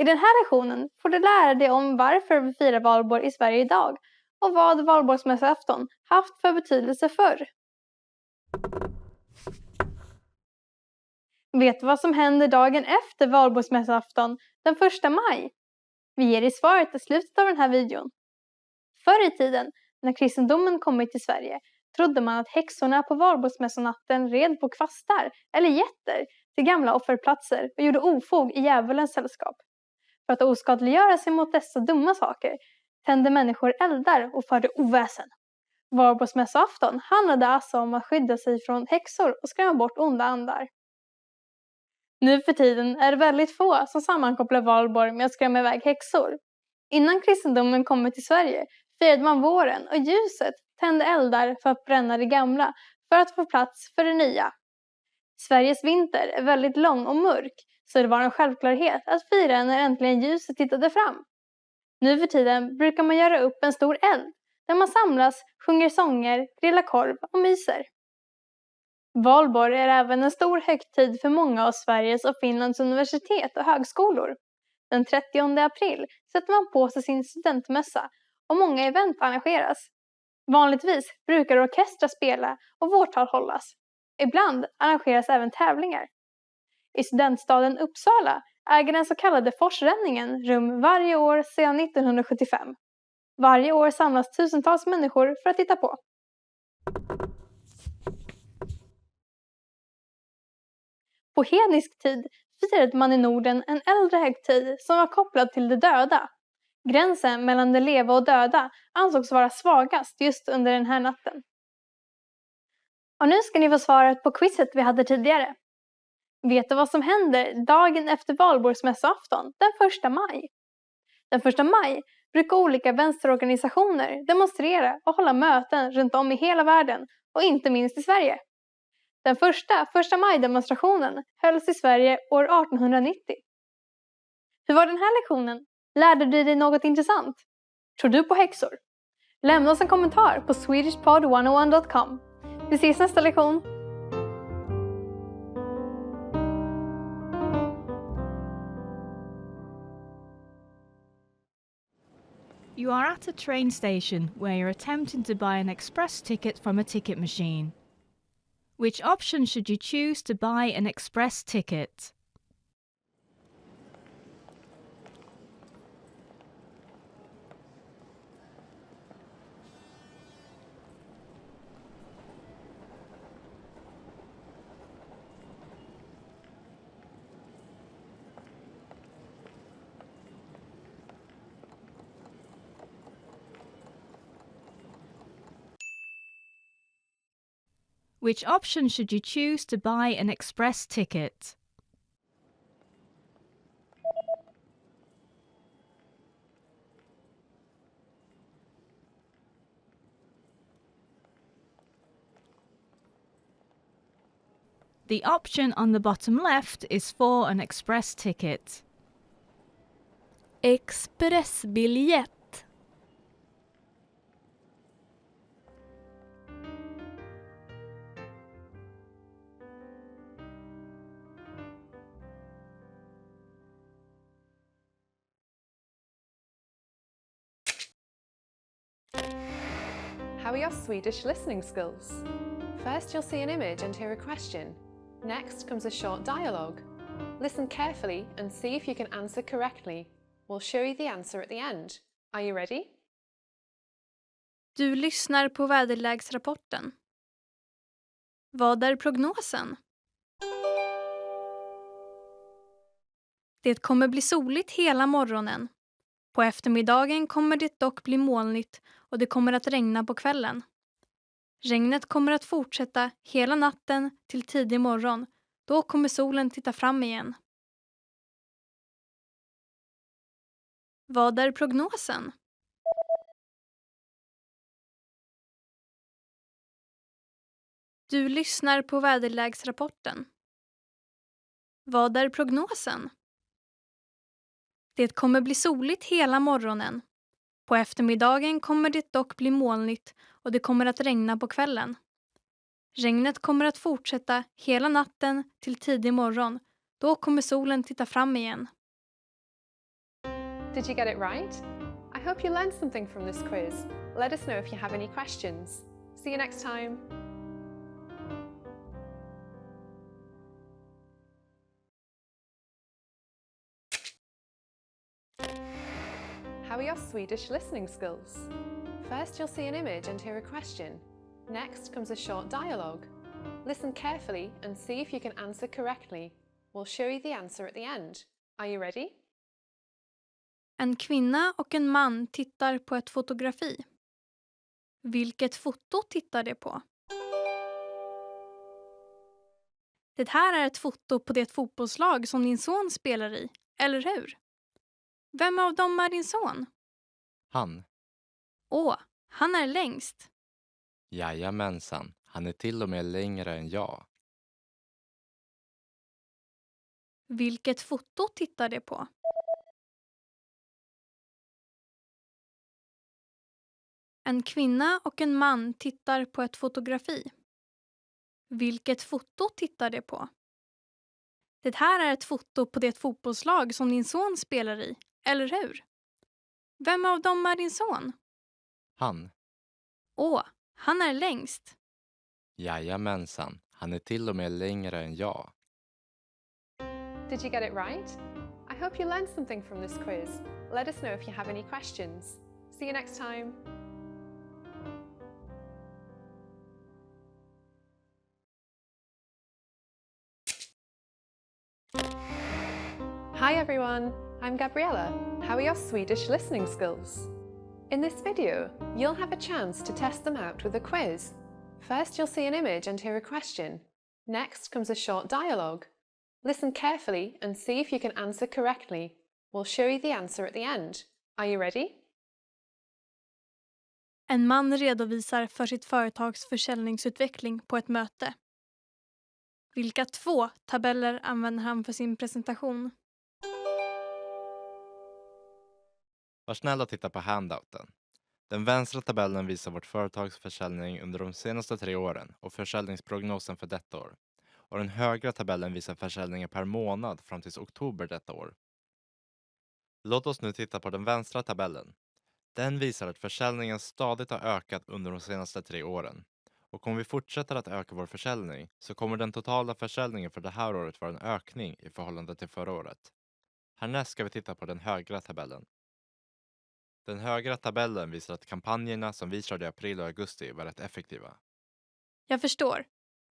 I den här lektionen får du lära dig om varför vi firar valborg i Sverige idag och vad valborgsmässoafton haft för betydelse förr. Vet du vad som händer dagen efter valborgsmässoafton den 1 maj? Vi ger dig svaret i slutet av den här videon. Förr i tiden, när kristendomen kommit till Sverige, trodde man att häxorna på valborgsmässonatten red på kvastar eller getter till gamla offerplatser och gjorde ofog i djävulens sällskap. För att oskadliggöra sig mot dessa dumma saker tände människor eldar och förde oväsen. Valborgsmässoafton handlade alltså om att skydda sig från häxor och skrämma bort onda andar. Nu för tiden är det väldigt få som sammankopplar valborg med att skrämma iväg häxor. Innan kristendomen kom till Sverige firade man våren och ljuset tände eldar för att bränna det gamla för att få plats för det nya. Sveriges vinter är väldigt lång och mörk så det var en självklarhet att fira när äntligen ljuset tittade fram. Nu för tiden brukar man göra upp en stor eld där man samlas, sjunger sånger, grillar korv och myser. Valborg är även en stor högtid för många av Sveriges och Finlands universitet och högskolor. Den 30 april sätter man på sig sin studentmössa och många event arrangeras. Vanligtvis brukar orkestrar spela och vårtal hållas. Ibland arrangeras även tävlingar. I studentstaden Uppsala äger den så kallade forsränningen rum varje år sedan 1975. Varje år samlas tusentals människor för att titta på. På hednisk tid firade man i Norden en äldre högtid som var kopplad till de döda. Gränsen mellan de leva och döda ansågs vara svagast just under den här natten. Och nu ska ni få svaret på quizet vi hade tidigare. Vet du vad som händer dagen efter valborgsmässoafton, den 1 maj? Den 1 maj brukar olika vänsterorganisationer demonstrera och hålla möten runt om i hela världen och inte minst i Sverige. Den första maj-demonstrationen hölls i Sverige år 1890. Hur var den här lektionen? Lärde du dig något intressant? Tror du på häxor? Lämna oss en kommentar på swedishpod101.com. Vi ses nästa lektion! You are at a train station where you're attempting to buy an express ticket from a ticket machine. Which option should you choose to buy an express ticket? Which option should you choose to buy an express ticket? The option on the bottom left is for an express ticket. Expressbiljett. How are your Swedish listening skills? First, you'll see an image and hear a question. Next comes a short dialogue. Listen carefully and see if you can answer correctly. We'll show you the answer at the end. Are you ready? Du lyssnar på väderleksrapporten. Vad är prognosen? Det kommer bli soligt hela morgonen. På eftermiddagen kommer det dock bli molnigt och det kommer att regna på kvällen. Regnet kommer att fortsätta hela natten till tidig morgon. Då kommer solen titta fram igen. Vad är prognosen? Du lyssnar på väderleksrapporten. Vad är prognosen? Det kommer bli soligt hela morgonen. På eftermiddagen kommer det dock bli molnigt och det kommer att regna på kvällen. Regnet kommer att fortsätta hela natten till tidig morgon. Då kommer solen titta fram igen. Did you get it right? I hope you learned something from this quiz. Let us know if you have any questions. See you next time. How are your Swedish listening skills? First, you'll see an image and hear a question. Next comes a short dialogue. Listen carefully and see if you can answer correctly. We'll show you the answer at the end. Are you ready? En kvinna och en man tittar på ett fotografi. Vilket foto tittar de på? Det här är ett foto på det fotbollslag som din son spelar i, eller hur? Vem av dem är din son? Han. Åh, han är längst. Jajamensan, han är till och med längre än jag. Vilket foto tittar de på? En kvinna och en man tittar på ett fotografi. Vilket foto tittar de på? Det här är ett foto på det fotbollslag som din son spelar i, eller hur? Vem av dem är din son? Han. Åh, han är längst. Jajamensan, han är till och med längre än jag. Did you get it right? I hope you learned something from this quiz. Let us know if you have any questions. See you next time. Hi everyone, I'm Gabriella. How are your Swedish listening skills? In this video, you'll have a chance to test them out with a quiz. First, you'll see an image and hear a question. Next comes a short dialogue. Listen carefully and see if you can answer correctly. We'll show you the answer at the end. Are you ready? En man redovisar för sitt företags försäljningsutveckling på ett möte. Vilka 2 tabeller använder han för sin presentation? Var snäll och titta på handouten. Den vänstra tabellen visar vårt företags försäljning under de senaste 3 åren och försäljningsprognosen för detta år. Och den högra tabellen visar försäljningen per månad fram till oktober detta år. Låt oss nu titta på den vänstra tabellen. Den visar att försäljningen stadigt har ökat under de senaste 3 åren. Och om vi fortsätter att öka vår försäljning så kommer den totala försäljningen för det här året vara en ökning i förhållande till förra året. Härnäst ska vi titta på den högra tabellen. Den högra tabellen visar att kampanjerna som vi körde i april och augusti var rätt effektiva. Jag förstår.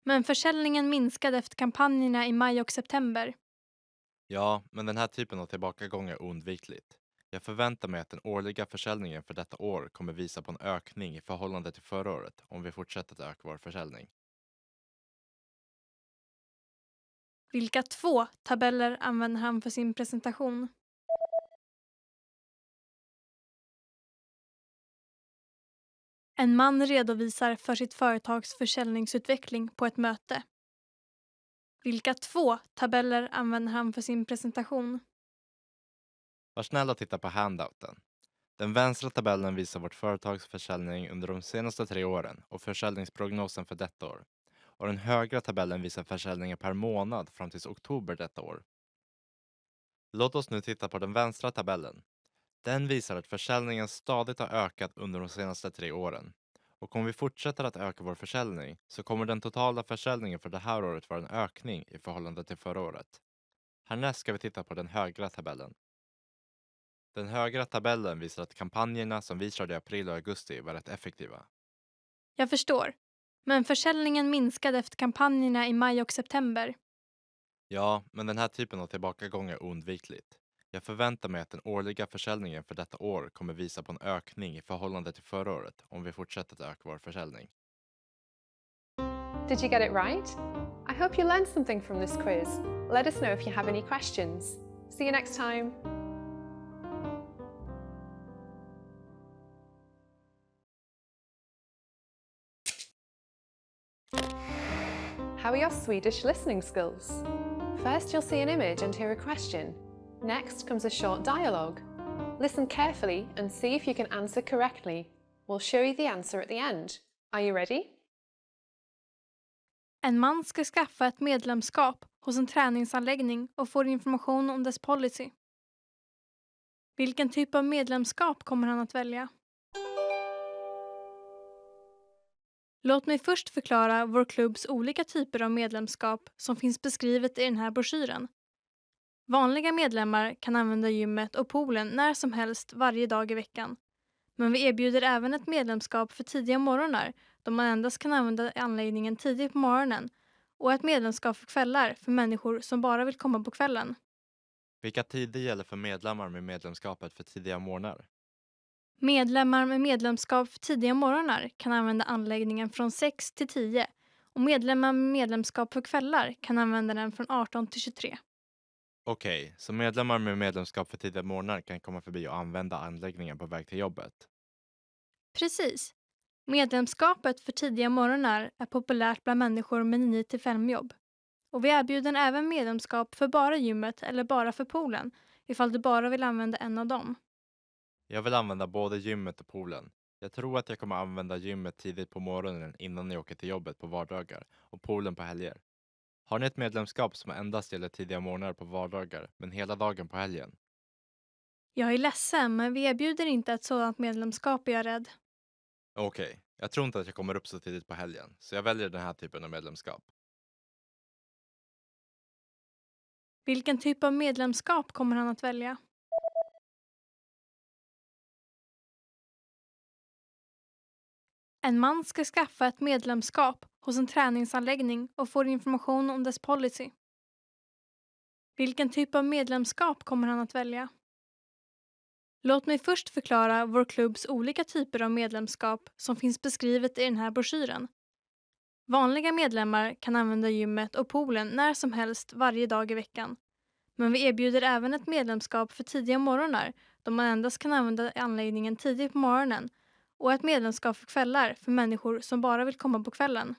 Men försäljningen minskade efter kampanjerna i maj och september. Ja, men den här typen av tillbakagång är oundvikligt. Jag förväntar mig att den årliga försäljningen för detta år kommer visa på en ökning i förhållande till förra året om vi fortsätter att öka vår försäljning. Vilka 2 tabeller använder han för sin presentation? En man redovisar för sitt företags försäljningsutveckling på ett möte. Vilka 2 tabeller använder han för sin presentation? Var snäll och titta på handouten. Den vänstra tabellen visar vårt företags försäljning under de senaste 3 åren och försäljningsprognosen för detta år. Och den högra tabellen visar försäljningen per månad fram till oktober detta år. Låt oss nu titta på den vänstra tabellen. Den visar att försäljningen stadigt har ökat under de senaste 3 åren. Och om vi fortsätter att öka vår försäljning så kommer den totala försäljningen för det här året vara en ökning i förhållande till förra året. Härnäst ska vi titta på den högra tabellen. Den högra tabellen visar att kampanjerna som vi körde i april och augusti var rätt effektiva. Jag förstår. Men försäljningen minskade efter kampanjerna i maj och september. Ja, men den här typen av tillbakagång är oundvikligt. Jag förväntar mig att den årliga försäljningen för detta år kommer visa på en ökning i förhållande till förra året om vi fortsätter att öka vår försäljning. Did you get it right? I hope you learned something from this quiz. Let us know if you have any questions. See you next time. How are your Swedish listening skills? First, you'll see an image and hear a question. Next comes a short dialogue. Listen carefully and see if you can answer correctly. We'll show you the answer at the end. Are you ready? En man ska skaffa ett medlemskap hos en träningsanläggning och får information om dess policy. Vilken typ av medlemskap kommer han att välja? Låt mig först förklara vår klubbs olika typer av medlemskap som finns beskrivet i den här broschyren. Vanliga medlemmar kan använda gymmet och poolen när som helst varje dag i veckan. Men vi erbjuder även ett medlemskap för tidiga morgnar då man endast kan använda anläggningen tidigt på morgonen och ett medlemskap för kvällar för människor som bara vill komma på kvällen. Vilka tider gäller för medlemmar med medlemskapet för tidiga morgnar? Medlemmar med medlemskap för tidiga morgnar kan använda anläggningen från 6 till 10 och medlemmar med medlemskap för kvällar kan använda den från 18 till 23. Okej, så medlemmar med medlemskap för tidiga morgnar kan komma förbi och använda anläggningen på väg till jobbet. Precis. Medlemskapet för tidiga morgnar är populärt bland människor med 9-5 jobb. Och vi erbjuder även medlemskap för bara gymmet eller bara för poolen ifall du bara vill använda en av dem. Jag vill använda både gymmet och poolen. Jag tror att jag kommer använda gymmet tidigt på morgonen innan jag åker till jobbet på vardagar och poolen på helger. Har ni ett medlemskap som endast gäller tidiga morgnar på vardagar men hela dagen på helgen? Jag är ledsen, men vi erbjuder inte ett sådant medlemskap, är jag rädd. Okej, jag tror inte att jag kommer upp så tidigt på helgen, så jag väljer den här typen av medlemskap. Vilken typ av medlemskap kommer han att välja? En man ska skaffa ett medlemskap hos en träningsanläggning och får information om dess policy. Vilken typ av medlemskap kommer han att välja? Låt mig först förklara vår klubbs olika typer av medlemskap som finns beskrivet i den här broschyren. Vanliga medlemmar kan använda gymmet och poolen när som helst varje dag i veckan. Men vi erbjuder även ett medlemskap för tidiga morgnar då man endast kan använda anläggningen tidigt på morgonen och ett medlemskap för kvällar för människor som bara vill komma på kvällen.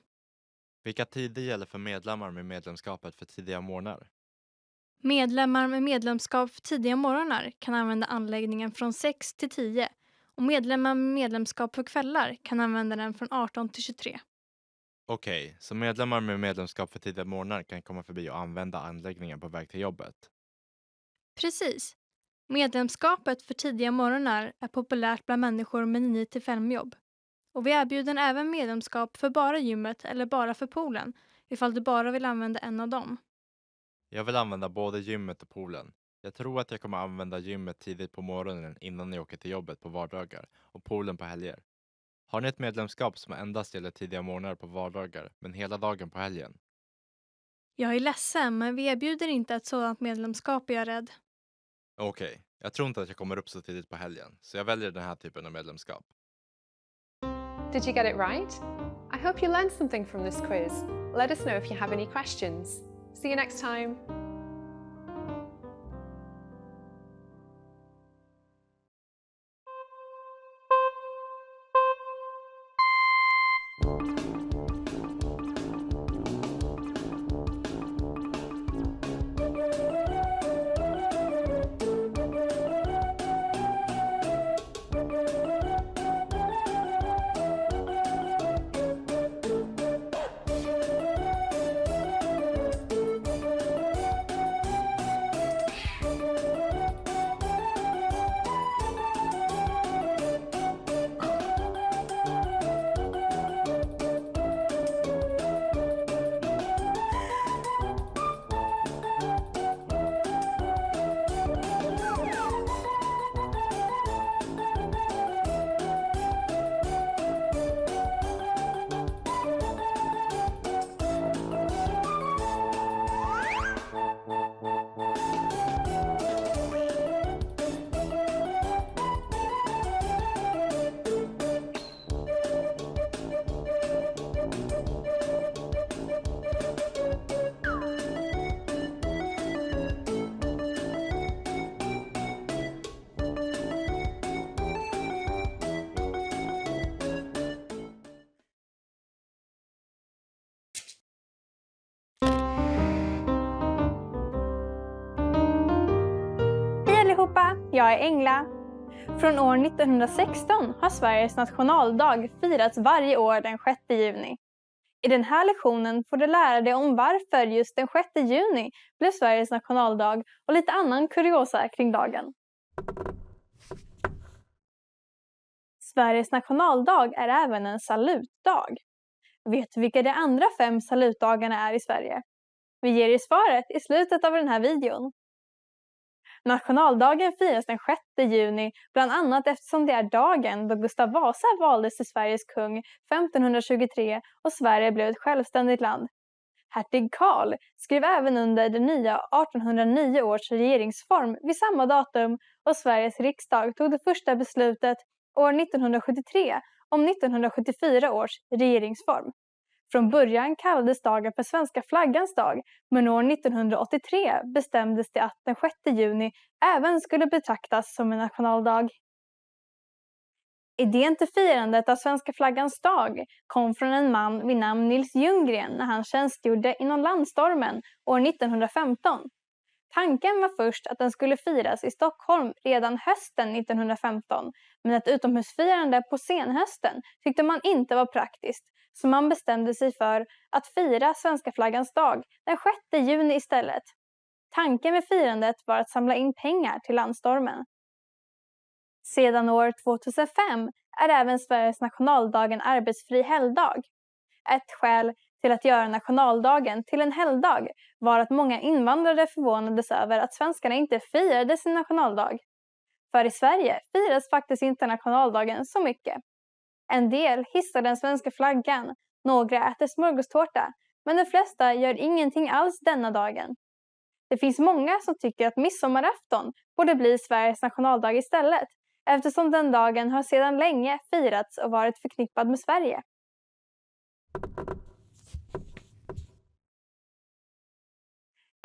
Vilka tider gäller för medlemmar med medlemskapet för tidiga morgnar? Medlemmar med medlemskap för tidiga morgnar kan använda anläggningen från 6 till 10 och medlemmar med medlemskap för kvällar kan använda den från 18 till 23. Okej, så medlemmar med medlemskap för tidiga morgnar kan komma förbi och använda anläggningen på väg till jobbet. Precis. Medlemskapet för tidiga morgnar är populärt bland människor med 9 till 5 jobb. Och vi erbjuder även medlemskap för bara gymmet eller bara för poolen ifall du bara vill använda en av dem. Jag vill använda både gymmet och poolen. Jag tror att jag kommer använda gymmet tidigt på morgonen innan jag åker till jobbet på vardagar och poolen på helger. Har ni ett medlemskap som endast gäller tidiga morgnar på vardagar men hela dagen på helgen? Jag är ledsen, men vi erbjuder inte ett sådant medlemskap, är jag rädd. Okej, jag tror inte att jag kommer upp så tidigt på helgen, så jag väljer den här typen av medlemskap. Did you get it right? I hope you learned something from this quiz. Let us know if you have any questions. See you next time. allihopa, jag är Engla. Från år 1916 har Sveriges nationaldag firats varje år den 6 juni. I den här lektionen får du lära dig om varför just den 6 juni blev Sveriges nationaldag och lite annan kuriosa kring dagen. Sveriges nationaldag är även en salutdag. Vet du vilka de andra 5 salutdagarna är i Sverige? Vi ger dig svaret i slutet av den här videon. Nationaldagen firas den 6 juni bland annat eftersom det är dagen då Gustav Vasa valdes till Sveriges kung 1523 och Sverige blev ett självständigt land. Hertig Karl skrev även under den nya 1809 års regeringsform vid samma datum och Sveriges riksdag tog det första beslutet år 1973 om 1974 års regeringsform. Från början kallades dagen för svenska flaggans dag, men år 1983 bestämdes det att den 6 juni även skulle betraktas som en nationaldag. Idén till firandet av svenska flaggans dag kom från en man vid namn Nils Ljunggren när han tjänstgjorde inom landstormen år 1915. Tanken var först att den skulle firas i Stockholm redan hösten 1915, men ett utomhusfirande på senhösten tyckte man inte var praktiskt, så man bestämde sig för att fira svenska flaggans dag den 6 juni istället. Tanken med firandet var att samla in pengar till landstormen. Sedan år 2005 är även Sveriges nationaldag en arbetsfri helgdag. Ett skäl till att göra nationaldagen till en helgdag var att många invandrare förvånades över att svenskarna inte firade sin nationaldag. För i Sverige firas faktiskt inte nationaldagen så mycket. En del hissar den svenska flaggan, några äter smörgåstårta, men de flesta gör ingenting alls denna dagen. Det finns många som tycker att midsommarafton borde bli Sveriges nationaldag istället, eftersom den dagen har sedan länge firats och varit förknippad med Sverige.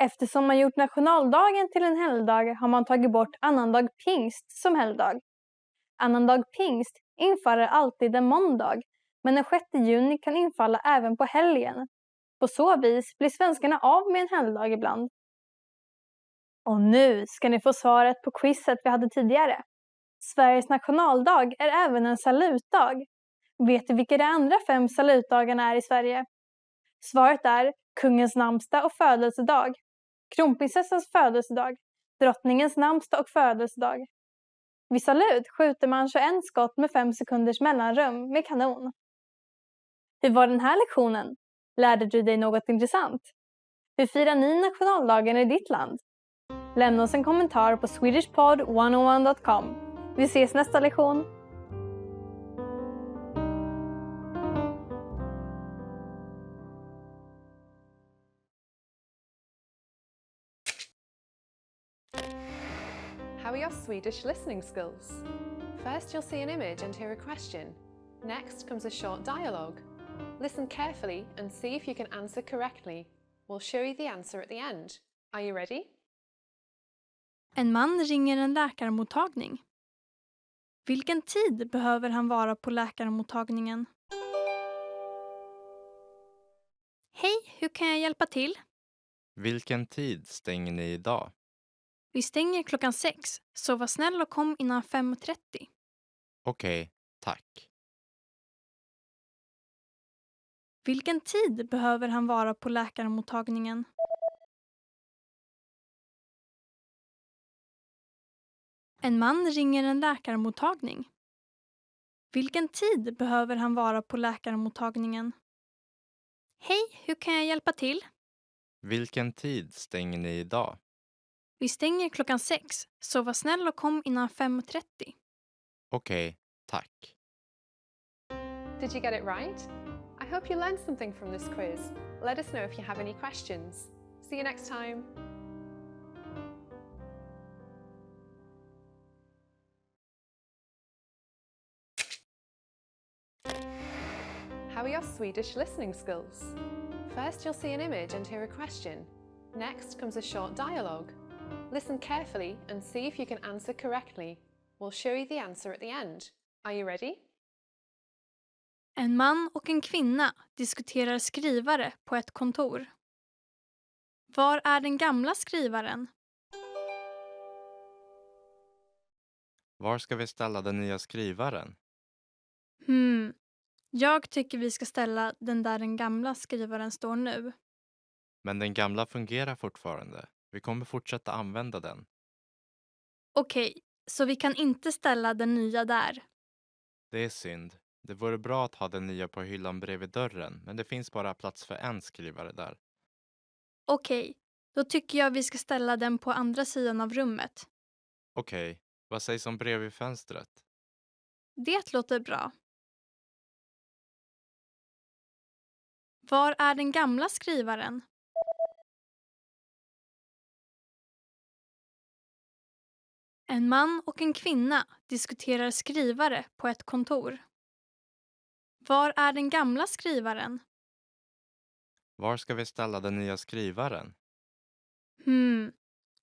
Eftersom man gjort nationaldagen till en helgdag har man tagit bort annandag pingst som helgdag. Annandag pingst infaller alltid en måndag, men den 6 juni kan infalla även på helgen. På så vis blir svenskarna av med en helgdag ibland. Och nu ska ni få svaret på quizet vi hade tidigare. Sveriges nationaldag är även en salutdag. Vet du vilka de andra 5 salutdagarna är i Sverige? Svaret är kungens namnsdag och födelsedag, kronprinsessans födelsedag, drottningens namnsdag och födelsedag. Vid salut skjuter man 21 skott med 5 sekunders mellanrum med kanon. Hur var den här lektionen? Lärde du dig något intressant? Hur firar ni nationaldagen i ditt land? Lämna oss en kommentar på swedishpod101.com. Vi ses nästa lektion! How are your Swedish listening skills? First, you'll see an image and hear a question. Next comes a short dialogue. Listen carefully and see if you can answer correctly. We'll show you the answer at the end. Are you ready? En man ringer en läkarmottagning. Vilken tid behöver han vara på läkarmottagningen? Hej, hur kan jag hjälpa till? Vilken tid stänger ni idag? Vi stänger klockan 6, så var snäll och kom innan 5:30. Okej, tack. Vilken tid behöver han vara på läkarmottagningen? En man ringer en läkarmottagning. Vilken tid behöver han vara på läkarmottagningen? Hej, hur kan jag hjälpa till? Vilken tid stänger ni idag? Vi stänger klockan 6, så var snäll och kom innan 5:30. Okej, tack. Did you get it right? I hope you learned something from this quiz. Let us know if you have any questions. See you next time. How are your Swedish listening skills? First, you'll see an image and hear a question. Next comes a short dialogue. Listen carefully and see if you can answer correctly. We'll show you the answer at the end. Are you ready? En man och en kvinna diskuterar skrivare på ett kontor. Var är den gamla skrivaren? Var ska vi ställa den nya skrivaren? Jag tycker vi ska ställa den där den gamla skrivaren står nu. Men den gamla fungerar fortfarande. Vi kommer fortsätta använda den. Okej, så vi kan inte ställa den nya där. Det är synd. Det vore bra att ha den nya på hyllan bredvid dörren, men det finns bara plats för en skrivare där. Okej, då tycker jag vi ska ställa den på andra sidan av rummet. Okej, vad sägs om bredvid fönstret? Det låter bra. Var är den gamla skrivaren? En man och en kvinna diskuterar skrivare på ett kontor. Var är den gamla skrivaren? Var ska vi ställa den nya skrivaren?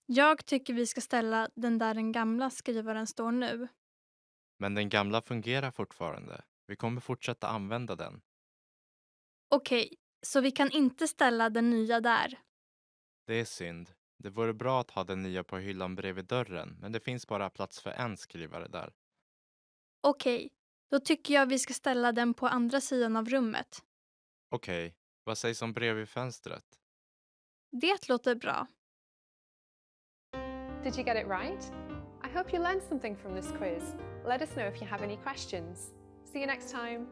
Jag tycker vi ska ställa den där den gamla skrivaren står nu. Men den gamla fungerar fortfarande. Vi kommer fortsätta använda den. Okej, så vi kan inte ställa den nya där. Det är synd. Det vore bra att ha den nya på hyllan bredvid dörren, men det finns bara plats för en skrivare där. Okej, då tycker jag vi ska ställa den på andra sidan av rummet. Okej, vad sägs om bredvid fönstret? Det låter bra. Did you get it right? I hope you learned something from this quiz. Let us know if you have any questions. See you next time.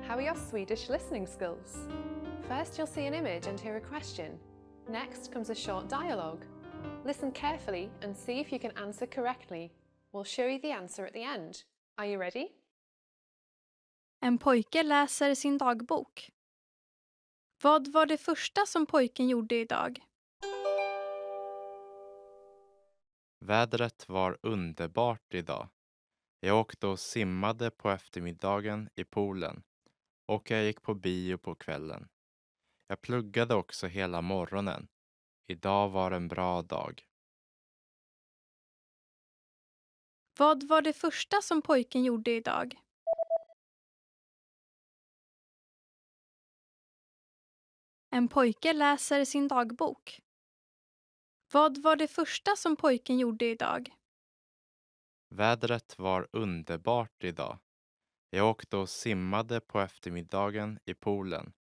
How are your Swedish listening skills? First, you'll see an image and hear a question. Next comes a short dialogue. Listen carefully and see if you can answer correctly. We'll show you the answer at the end. Are you ready? En pojke läser sin dagbok. Vad var det första som pojken gjorde idag? Vädret var underbart idag. Jag åkte och simmade på eftermiddagen i poolen och jag gick på bio på kvällen. Jag pluggade också hela morgonen. Idag var en bra dag. Vad var det första som pojken gjorde idag? En pojke läser sin dagbok. Vad var det första som pojken gjorde idag? Vädret var underbart idag. Jag åkte och simmade på eftermiddagen i poolen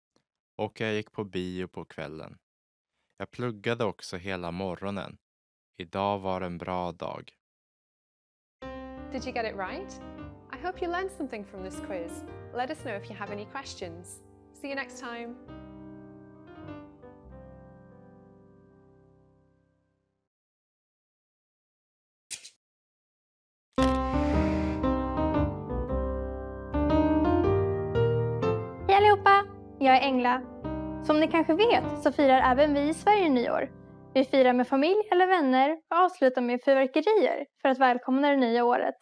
och jag gick på bio på kvällen. Jag pluggade också hela morgonen. Idag var en bra dag. Did you get it right? I hope you learned something from this quiz. Let us know if you have any questions. See you next time. Hej allihopa! Jag är Engla. Som ni kanske vet så firar även vi i Sverige nyår. Vi firar med familj eller vänner och avslutar med fyrverkerier för att välkomna det nya året.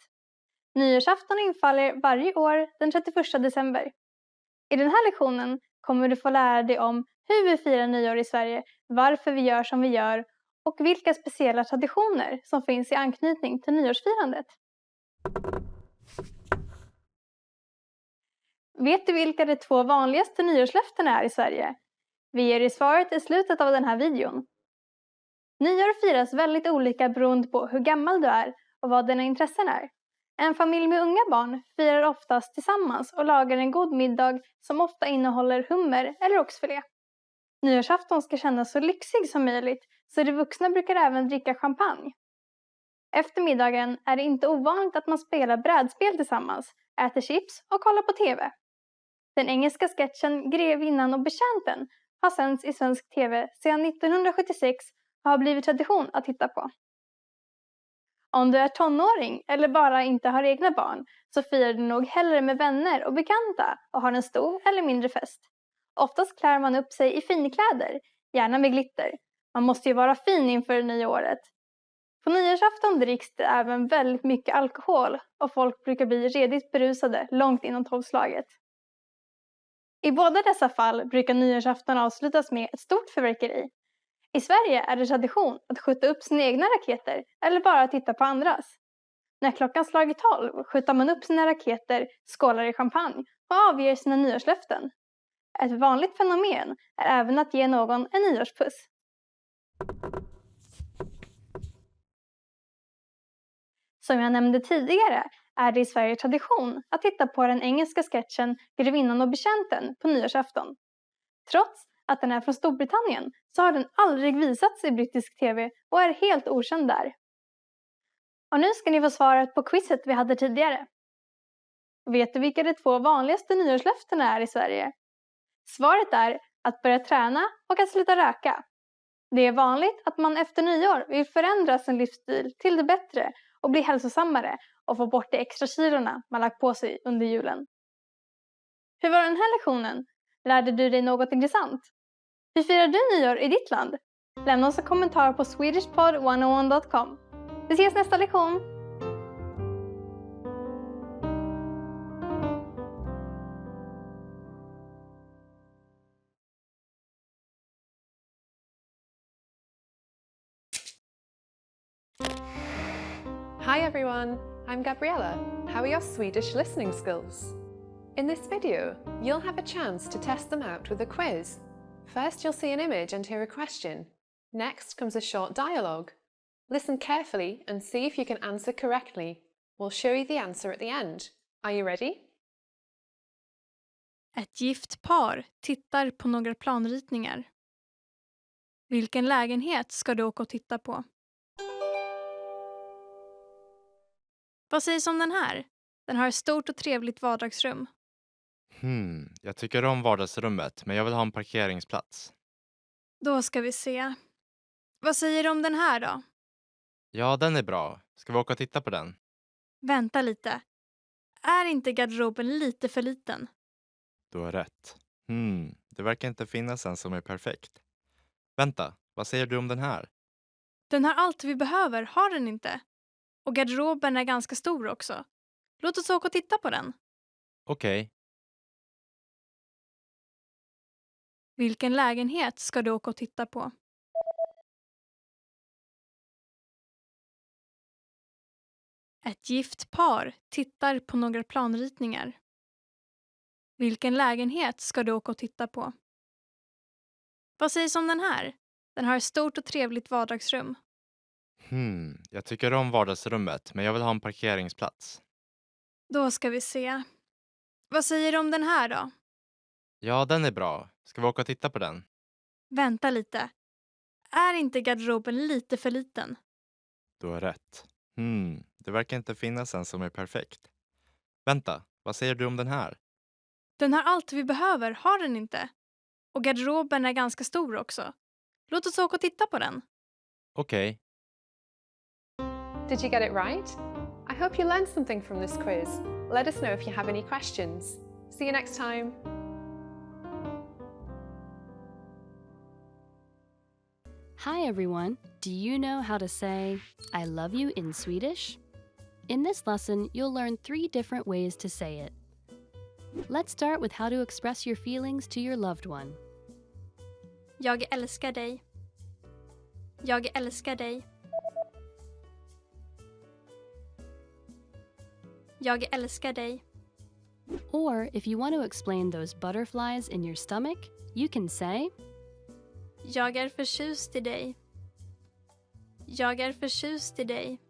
Nyårsafton infaller varje år den 31 december. I den här lektionen kommer du få lära dig om hur vi firar nyår i Sverige, varför vi gör som vi gör och vilka speciella traditioner som finns i anknytning till nyårsfirandet. Vet du vilka de 2 vanligaste nyårslöftena är i Sverige? Vi ger dig svaret i slutet av den här videon. Nyår firas väldigt olika beroende på hur gammal du är och vad dina intressen är. En familj med unga barn firar oftast tillsammans och lagar en god middag som ofta innehåller hummer eller oxfilé. Nyårsafton ska kännas så lyxig som möjligt, så de vuxna brukar även dricka champagne. Efter middagen är det inte ovanligt att man spelar brädspel tillsammans, äter chips och kollar på TV. Den engelska sketchen Grevinnan och betjänten har sänds i svensk TV sedan 1976 och har blivit tradition att titta på. Om du är tonåring eller bara inte har egna barn så firar du nog hellre med vänner och bekanta och har en stor eller mindre fest. Oftast klär man upp sig i finkläder, gärna med glitter. Man måste ju vara fin inför det nya året. På nyårsafton dricks det även väldigt mycket alkohol och folk brukar bli redigt berusade långt innan 12-slaget. I båda dessa fall brukar nyårsafton avslutas med ett stort fyrverkeri. I Sverige är det tradition att skjuta upp sina egna raketer eller bara titta på andras. När klockan slagit 12 skjuter man upp sina raketer, skålar i champagne och avger sina nyårslöften. Ett vanligt fenomen är även att ge någon en nyårspuss. Som jag nämnde tidigare är det i Sverige tradition att titta på den engelska sketchen Grevinnan och betjänten på nyårsafton. Trots att den är från Storbritannien så har den aldrig visats i brittisk TV och är helt okänd där. Och nu ska ni få svaret på quizet vi hade tidigare. Vet du vilka de 2 vanligaste nyårslöftena är i Sverige? Svaret är att börja träna och att sluta röka. Det är vanligt att man efter nyår vill förändra sin livsstil till det bättre och bli hälsosammare och få bort de extra kilorna man lagt på sig under julen. Hur var den här lektionen? Lärde du dig något intressant? Hur firar du nyår i ditt land? Lämna oss en kommentar på swedishpod101.com. Vi ses nästa lektion! Hi everyone, I'm Gabriella. How are your Swedish listening skills? In this video, you'll have a chance to test them out with a quiz. First, you'll see an image and hear a question. Next comes a short dialogue. Listen carefully and see if you can answer correctly. We'll show you the answer at the end. Are you ready? Ett gift par tittar på några planritningar. Vilken lägenhet ska du åka och titta på? Vad sägs om den här? Den har ett stort och trevligt vardagsrum. Jag tycker om vardagsrummet, men jag vill ha en parkeringsplats. Då ska vi se. Vad säger du om den här då? Ja, den är bra. Ska vi åka och titta på den? Vänta lite. Är inte garderoben lite för liten? Du har rätt. Det verkar inte finnas en som är perfekt. Vänta, vad säger du om den här? Den har allt vi behöver, har den inte? Och garderoben är ganska stor också. Låt oss åka och titta på den. Okej. Vilken lägenhet ska du åka och titta på? Ett gift par tittar på några planritningar. Vilken lägenhet ska du åka och titta på? Vad sägs om den här? Den har ett stort och trevligt vardagsrum. Jag tycker om vardagsrummet, men jag vill ha en parkeringsplats. Då ska vi se. Vad säger du om den här då? Ja, den är bra. Ska vi åka och titta på den? Vänta lite. Är inte garderoben lite för liten? Du har rätt. Det verkar inte finnas en som är perfekt. Vänta, vad säger du om den här? Den har allt vi behöver, har den inte? Och garderoben är ganska stor också. Låt oss åka och titta på den. Okej. Did you get it right? I hope you learned something from this quiz. Let us know if you have any questions. See you next time. Hi everyone! Do you know how to say I love you in Swedish? In this lesson, you'll learn 3 different ways to say it. Let's start with how to express your feelings to your loved one. Jag älskar dig. Jag älskar dig. Jag älskar dig. Or if you want to explain those butterflies in your stomach, you can say Jag är förtjust i dig. Jag är förtjust i dig.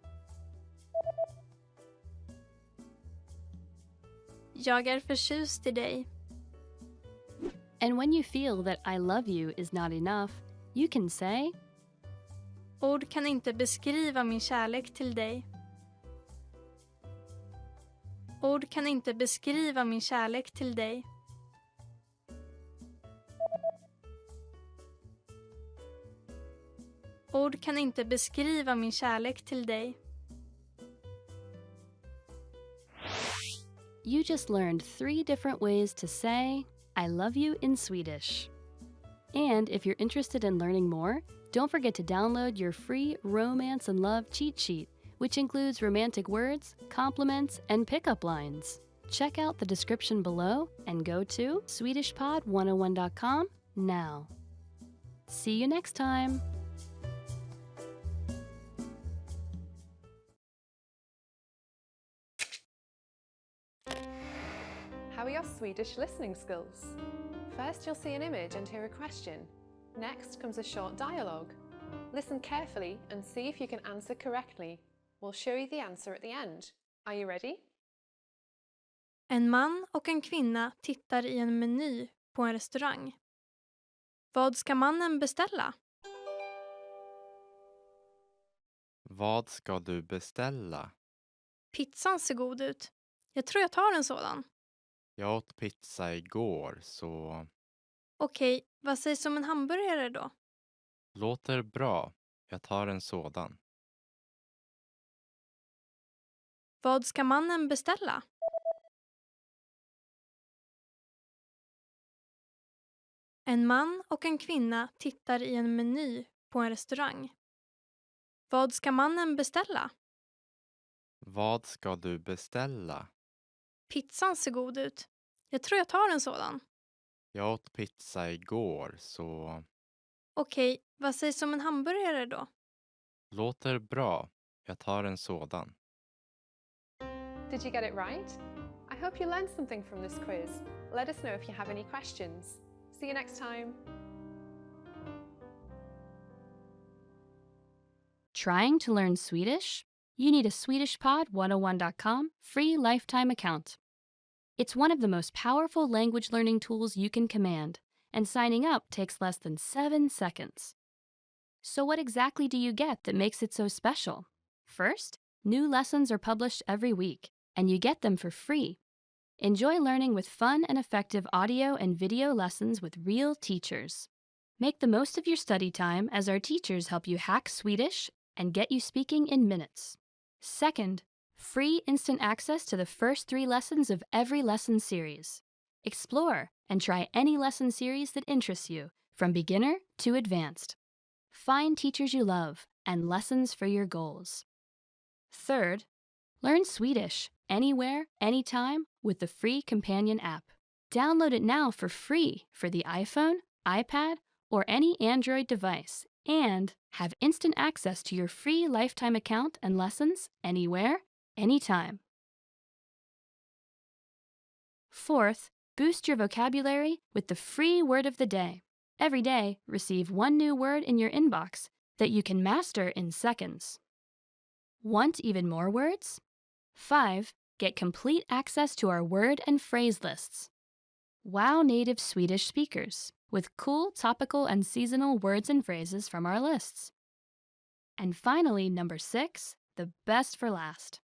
Jag är förtjust i dig. And when you feel that I love you is not enough, you can say Ord kan inte beskriva min kärlek till dig. Ord kan inte beskriva min kärlek till dig. Ord kan inte beskriva min kärlek till dig. You just learned 3 different ways to say I love you in Swedish. And if you're interested in learning more, don't forget to download your free Romance and Love cheat sheet, which includes romantic words, compliments, and pickup lines. Check out the description below and go to SwedishPod101.com now. See you next time! How are your Swedish listening skills? First, you'll see an image and hear a question. Next comes a short dialogue. Listen carefully and see if you can answer correctly. We'll show you the answer at the end. Are you ready? En man och en kvinna tittar i en meny på en restaurang. Vad ska mannen beställa? Vad ska du beställa? Pizzan ser god ut. Jag tror jag tar en sådan. Jag åt pizza igår, så Okej, vad sägs om en hamburgare då? låter bra. Jag tar en sådan. Vad ska mannen beställa? En man och en kvinna tittar i en meny på en restaurang. Vad ska mannen beställa? Vad ska du beställa? Pizzan ser god ut. Jag tror jag tar en sådan. Jag åt pizza igår, så Okej, vad sägs om en hamburgare då? låter bra. Jag tar en sådan. Did you get it right? I hope you learned something from this quiz. Let us know if you have any questions. See you next time. Trying to learn Swedish? You need a SwedishPod101.com free lifetime account. It's one of the most powerful language learning tools you can command, and signing up takes less than 7 seconds. So what exactly do you get that makes it so special? First, new lessons are published every week, and you get them for free. Enjoy learning with fun and effective audio and video lessons with real teachers. Make the most of your study time as our teachers help you hack Swedish and get you speaking in minutes. Second, free instant access to the first 3 lessons of every lesson series. Explore and try any lesson series that interests you, from beginner to advanced. Find teachers you love and lessons for your goals. Third, learn Swedish anywhere, anytime with the free companion app. Download it now for free for the iPhone, iPad, or any Android device, and have instant access to your free lifetime account and lessons anywhere, anytime. Fourth, boost your vocabulary with the free word of the day. Every day, receive one new word in your inbox that you can master in seconds. Want even more words? 5. Get complete access to our word and phrase lists. Wow native Swedish speakers with cool topical and seasonal words and phrases from our lists. And finally, number 6, the best for last.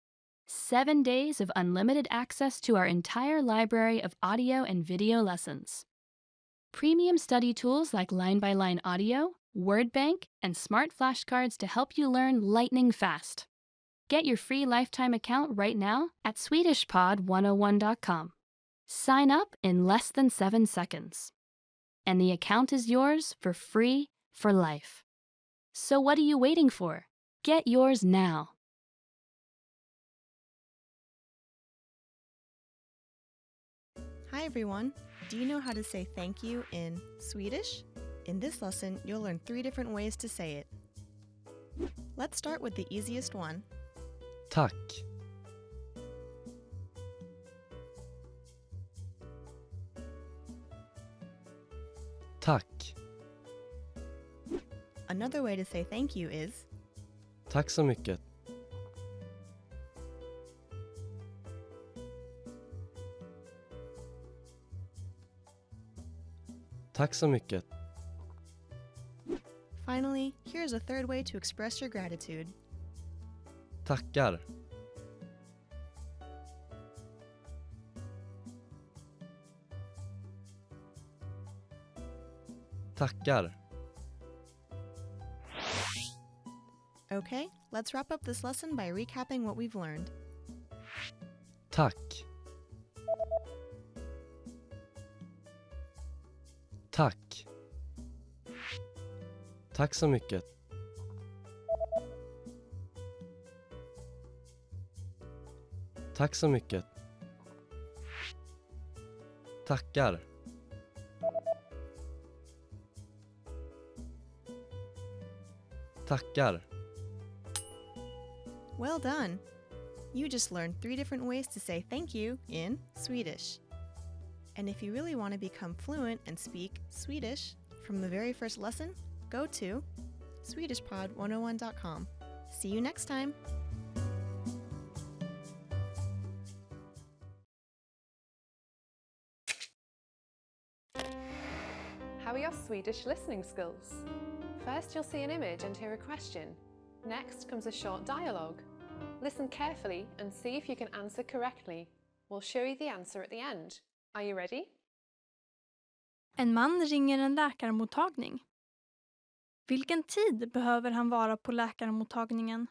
7 days of unlimited access to our entire library of audio and video lessons. Premium study tools like line-by-line audio, word bank, and smart flashcards to help you learn lightning fast. Get your free lifetime account right now at SwedishPod101.com. Sign up in less than 7 seconds. And the account is yours for free for life. So what are you waiting for? Get yours now. Hi everyone! Do you know how to say thank you in Swedish? In this lesson, you'll learn 3 different ways to say it. Let's start with the easiest one. Tack. Tack. Another way to say thank you is Tack så mycket. Tack så mycket. Finally, here's a third way to express your gratitude. Tackar. Tackar. Okay, let's wrap up this lesson by recapping what we've learned. Tack. Tack. Tack så mycket. Tack så mycket. Tackar. Tackar. Well done! You just learned 3 different ways to say thank you in Swedish. And if you really want to become fluent and speak Swedish from the very first lesson, go to SwedishPod101.com. See you next time! How are your Swedish listening skills? First, you'll see an image and hear a question. Next comes a short dialogue. Listen carefully and see if you can answer correctly. We'll show you the answer at the end. Are you ready? En man ringer en läkarmottagning. Vilken tid behöver han vara på läkarmottagningen?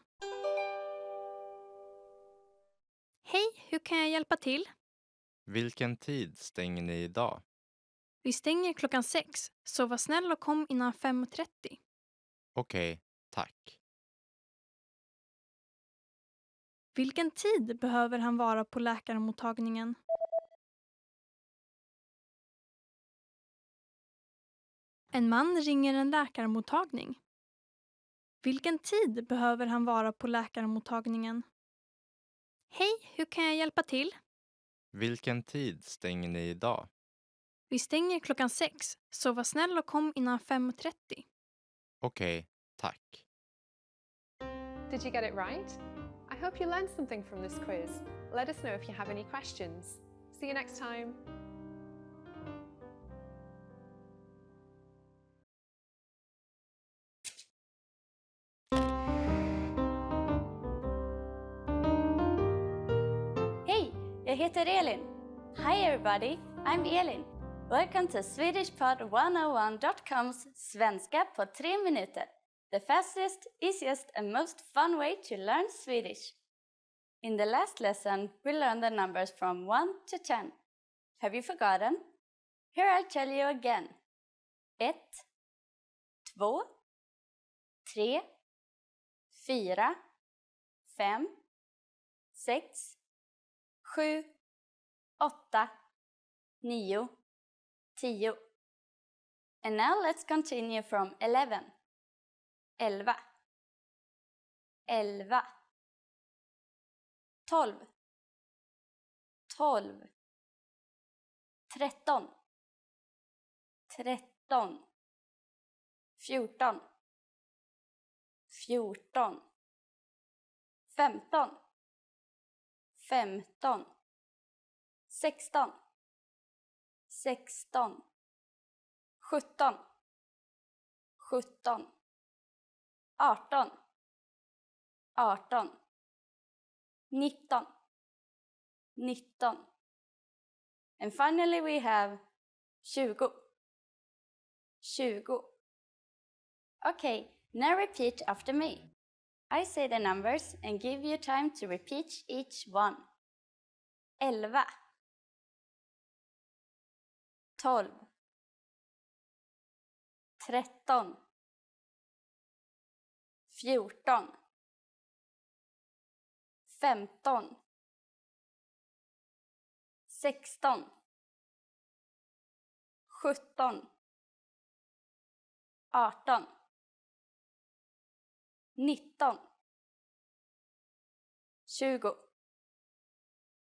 Hej, hur kan jag hjälpa till? Vilken tid stänger ni idag? Vi stänger klockan 6, så var snäll och kom innan 5:30. Okej, tack. Vilken tid behöver han vara på läkarmottagningen? En man ringer en läkarmottagning. Vilken tid behöver han vara på läkarmottagningen? Hej, hur kan jag hjälpa till? Vilken tid stänger ni idag? Vi stänger klockan 6, så var snäll och kom innan 5:30. Okej, tack. Did you get it right? I hope you learned something from this quiz. Let us know if you have any questions. See you next time. Hej, jag heter Elin. Hi everybody, I'm Elin. Welcome to SwedishPod101.com's Svenska på 3 minuter. The fastest, easiest and most fun way to learn Swedish. In the last lesson, we learned the numbers from 1 to 10. Have you forgotten? Here I'll tell you again. 1, 2, 3, 4, 5, 6, 7, 8, 9, 10. And now let's continue from 11. 11. 11. 12, 12, 13, 13, 14, 14, 15, 15, 16, 16, 17, 17, 18, 18, 19, 19. And finally we have 20, 20. Okay, now repeat after me. I say the numbers and give you time to repeat each one. 11, 12, 13, 14, 15, 16, 17, 18, 19, 20.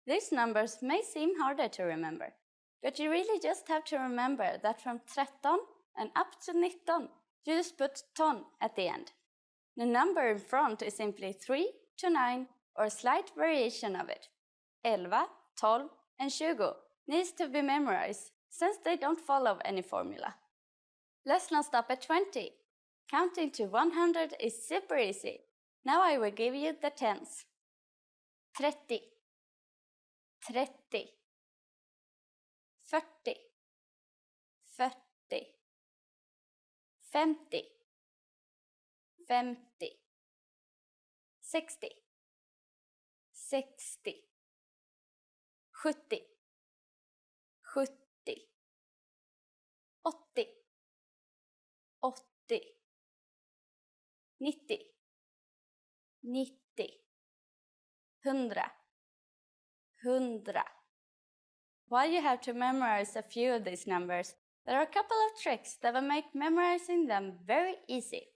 These numbers may seem harder to remember, but you really just have to remember that from 13 and up to 19, you just put ton at the end. The number in front is simply 3 to 9 or a slight variation of it. 11, 12, and 20 needs to be memorized since they don't follow any formula. Let's now stop at 20. Counting to 100 is super easy. Now I will give you the tens. 30, 30, 40, 40, 50, 50, 60, 60, 70, 70, 80, 80, 90, 90, 100, 100. While you have to memorize a few of these numbers, there are a couple of tricks that will make memorizing them very easy.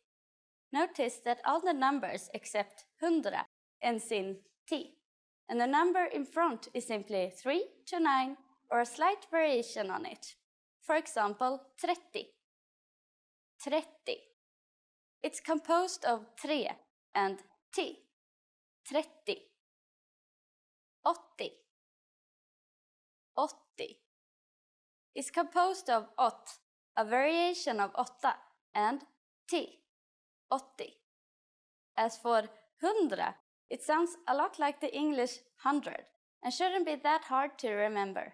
Notice that all the numbers except 100 ends in T, and the number in front is simply 3 to 9 or a slight variation on it. For example, 30. 30. It's composed of 3 and T. 30. 80. 80. It's composed of 8, a variation of 8, and T. 80. As for 100, it sounds a lot like the English 100 and shouldn't be that hard to remember.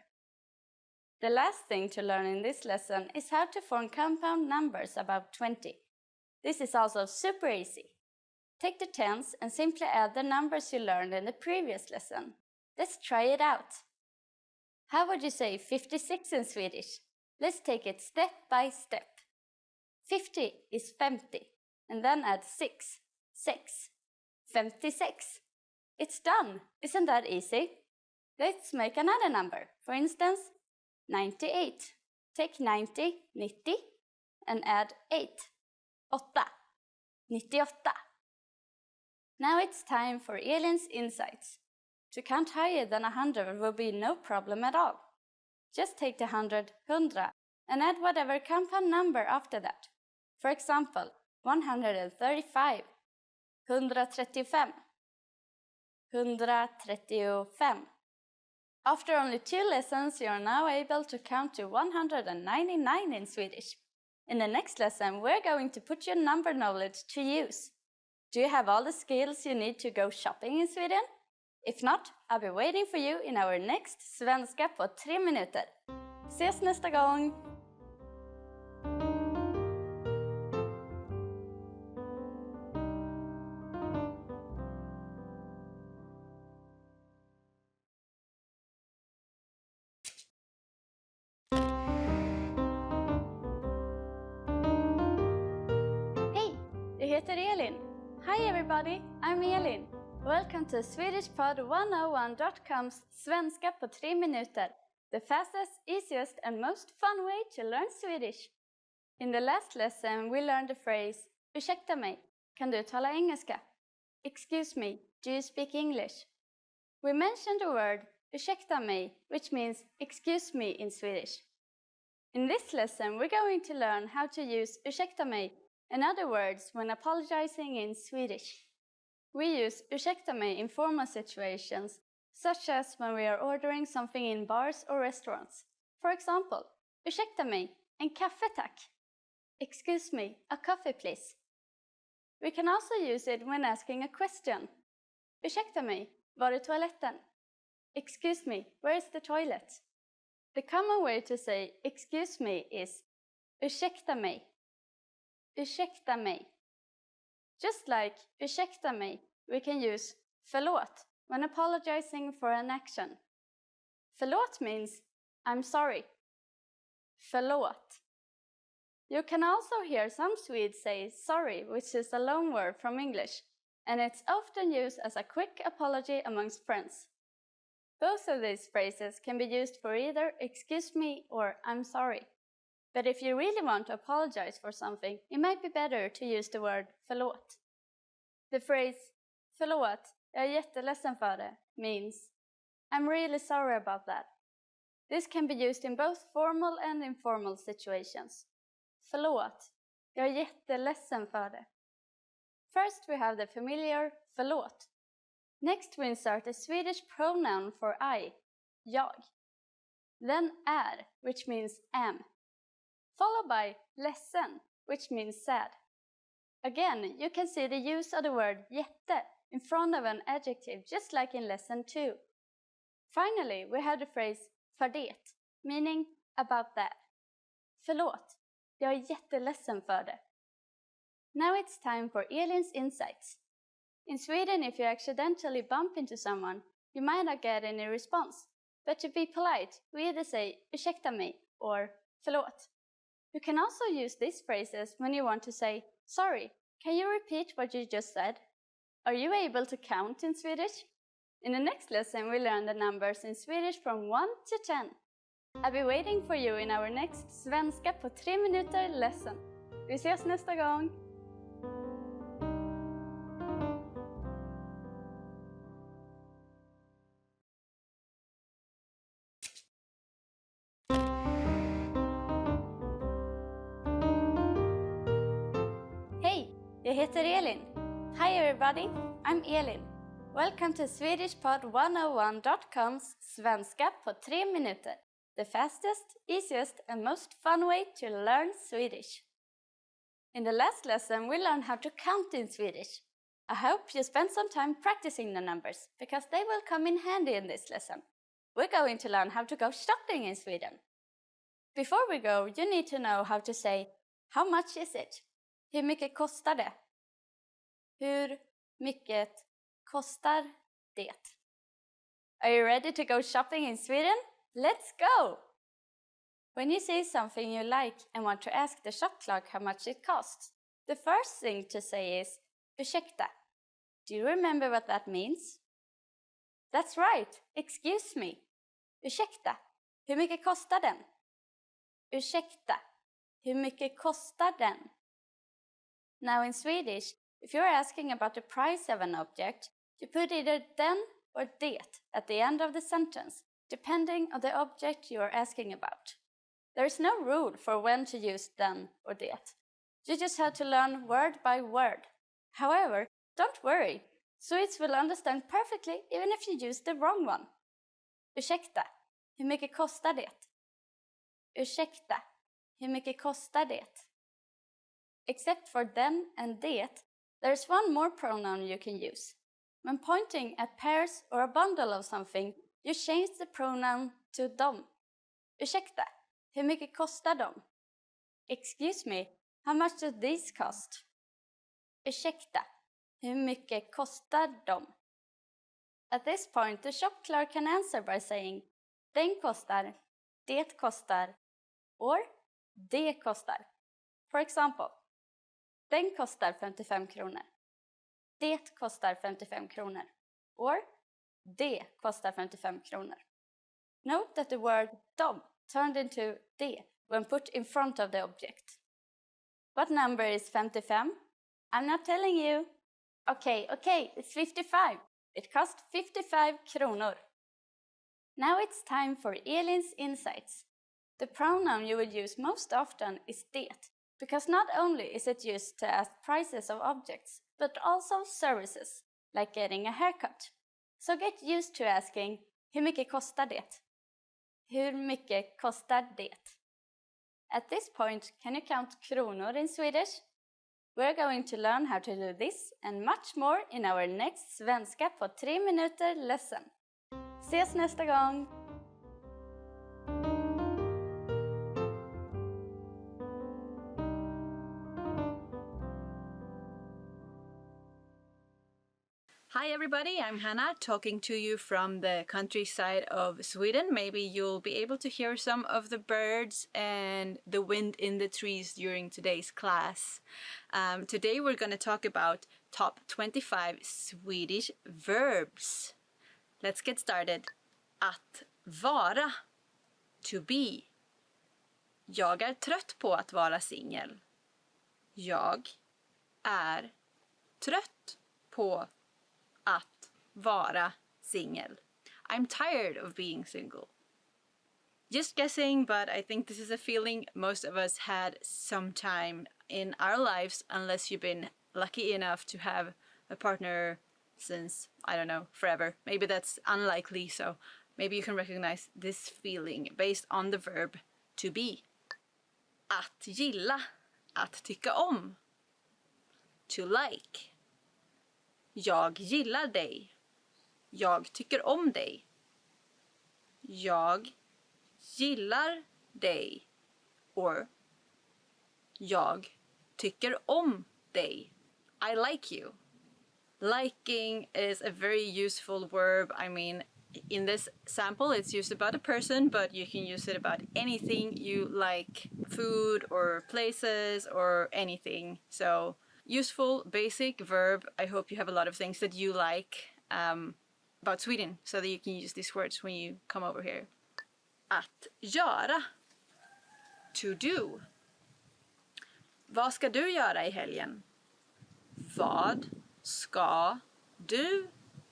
The last thing to learn in this lesson is how to form compound numbers above 20. This is also super easy. Take the tens and simply add the numbers you learned in the previous lesson. Let's try it out. How would you say 56 in Swedish? Let's take it step by step. 50 is 50, and then add 6, 6. 56. It's done! Isn't that easy? Let's make another number. For instance, 98. Take 90, 90, and add 8, 8. 98. Now it's time for Elin's insights. To count higher than 100 will be no problem at all. Just take the 100, 100, and add whatever compound number after that. For example, 135, 135, 135. After only 2 lessons, you are now able to count to 199 in Swedish. In the next lesson, we're going to put your number knowledge to use. Do you have all the skills you need to go shopping in Sweden? If not, I'll be waiting for you in our next Svenska på 3 minuter. Ses nästa gång! Hej! Jag heter Elin. Hi everybody, I'm Elin. Welcome to SwedishPod101.com's Svenska på 3 minuter, the fastest, easiest and most fun way to learn Swedish. In the last lesson we learned the phrase ursäkta mig, kan du tala engelska? Excuse me, do you speak English? We mentioned the word ursäkta mig, which means excuse me in Swedish. In this lesson, we're going to learn how to use ursäkta mig and other words when apologizing in Swedish. We use ursäkta mig in formal situations, such as when we are ordering something in bars or restaurants. For example, ursäkta mig, en kaffe tack. Excuse me, a coffee please. We can also use it when asking a question. Ursäkta mig, var är toaletten? Excuse me, where is the toilet? The common way to say excuse me is ursäkta mig. Ursäkta mig. Just like ursäkta mig, we can use förlåt when apologizing for an action. Förlåt means I'm sorry. Förlåt. You can also hear some Swedes say sorry, which is a loan word from English, and it's often used as a quick apology amongst friends. Both of these phrases can be used for either excuse me or I'm sorry. But if you really want to apologize for something, it might be better to use the word förlåt. The phrase förlåt, jag är jätteledsen för det means I'm really sorry about that. This can be used in both formal and informal situations. Förlåt, jag är jätteledsen för det. First we have the familiar förlåt. Next we insert a Swedish pronoun for I, jag. Then är, which means am. Followed by ledsen, which means sad. Again, you can see the use of the word jätte in front of an adjective, just like in lesson 2. Finally, we have the phrase för det, meaning about that. Förlåt, jag är jätteledsen för det. Now it's time for Elin's insights. In Sweden, if you accidentally bump into someone, you might not get any response. But to be polite, we either say ursäkta mig or förlåt. You can also use these phrases when you want to say, sorry, can you repeat what you just said? Are you able to count in Swedish? In the next lesson, we learn the numbers in Swedish from 1 to 10. I'll be waiting for you in our next Svenska på 3 minuter lesson. Vi ses nästa gång! Hej, jag heter Elin. Hi everybody, I'm Elin. Welcome to SwedishPod101.com's Svenska på 3 minuter. The fastest, easiest and most fun way to learn Swedish. In the last lesson, we learned how to count in Swedish. I hope you spend some time practicing the numbers, because they will come in handy in this lesson. We're going to learn how to go shopping in Sweden. Before we go, you need to know how to say, how much is it? Hur mycket kostar det? Hur mycket kostar det? Are you ready to go shopping in Sweden? Let's go! When you see something you like and want to ask the shop clerk how much it costs, the first thing to say is ursäkta. Do you remember what that means? That's right, excuse me. Ursäkta, hur mycket kostar den? Ursäkta, hur mycket kostar den? Now in Swedish, if you're asking about the price of an object, you put either den or det at the end of the sentence, depending on the object you are asking about. There is no rule for when to use den or det. You just have to learn word by word. However, don't worry, Swedes will understand perfectly even if you use the wrong one. Ursäkta, hur mycket kostar det? Ursäkta, hur mycket kostar det? Except for den and det, there's one more pronoun you can use. When pointing at pairs or a bundle of something, you change the pronoun to dom. Ursäkta, hur mycket kostar de? Excuse me, how much do these cost? Ursäkta, hur mycket kostar de? At this point, the shop clerk can answer by saying den kostar, det kostar, or det kostar. For example, den kostar 55 kronor. Det kostar 55 kronor. Or det kostar 55 kronor. Note that the word dom turned into det when put in front of the object. What number is 55? I'm not telling you. Okay, it's 55. It cost 55 kronor. Now it's time for Elin's insights. The pronoun you will use most often is det, because not only is it used to ask prices of objects, but also services, like getting a haircut. So get used to asking, hur mycket kostar det? Hur mycket kostar det? At this point, can you count kronor in Swedish? We're going to learn how to do this and much more in our next Svenska på 3 minuter lesson. Ses nästa gång! Hi everybody, I'm Hannah talking to you from the countryside of Sweden. Maybe you'll be able to hear some of the birds and the wind in the trees during today's class. Today we're going to talk about top 25 Swedish verbs. Let's get started. Att vara. To be. Jag är trött på att vara singel. Jag är trött på att vara singel. I'm tired of being single. Just guessing, but I think this is a feeling most of us had sometime in our lives, unless you've been lucky enough to have a partner since, I don't know, forever. Maybe that's unlikely, so maybe you can recognize this feeling based on the verb to be. Att gilla, att tycka om. To like. Jag gillar dig. Jag tycker om dig. Jag gillar dig. Or jag tycker om dig. I like you. Liking is a very useful verb. I mean, in this sample it's used about a person, but you can use it about anything you like. Food or places or anything. So useful, basic verb. I hope you have a lot of things that you like about Sweden so that you can use these words when you come over here. Att göra. To do. Vad ska du göra i helgen? Vad ska du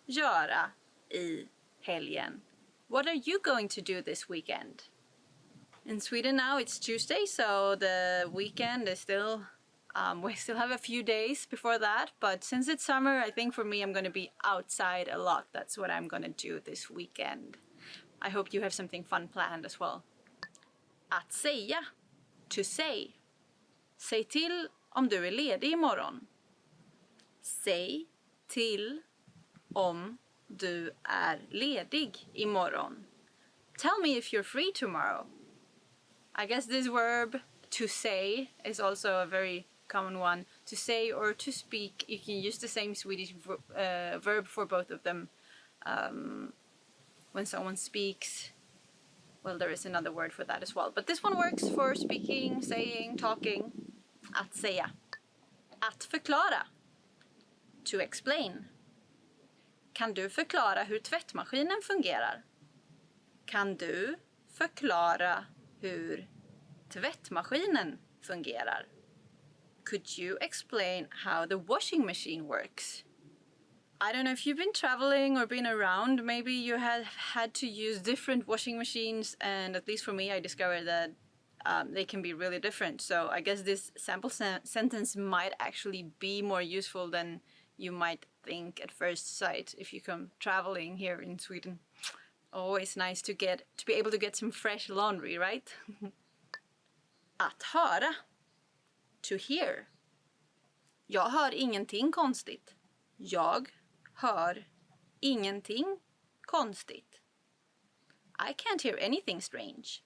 göra i helgen? What are you going to do this weekend? In Sweden now it's Tuesday, so the weekend is still we still have a few days before that, but since it's summer, I think for me I'm going to be outside a lot. That's what I'm going to do this weekend. I hope you have something fun planned as well. Att säga. To say. Säg till om du är ledig imorgon. Säg till om du är ledig imorgon. Tell me if you're free tomorrow. I guess this verb, to say, is also a very common one. To say or to speak, you can use the same Swedish verb for both of them. When someone speaks, well, there is another word for that as well. But this one works for speaking, saying, talking. Att säga. Att förklara. To explain. Kan du förklara hur tvättmaskinen fungerar? Kan du förklara hur tvättmaskinen fungerar? Could you explain how the washing machine works? I don't know if you've been traveling or been around, maybe you have had to use different washing machines, and at least for me I discovered that they can be really different. So I guess this sample sentence might actually be more useful than you might think at first sight if you come traveling here in Sweden. Always nice to be able to get some fresh laundry, right? Att höra. To hear. Jag hör ingenting konstigt. Jag hör ingenting konstigt. I can't hear anything strange.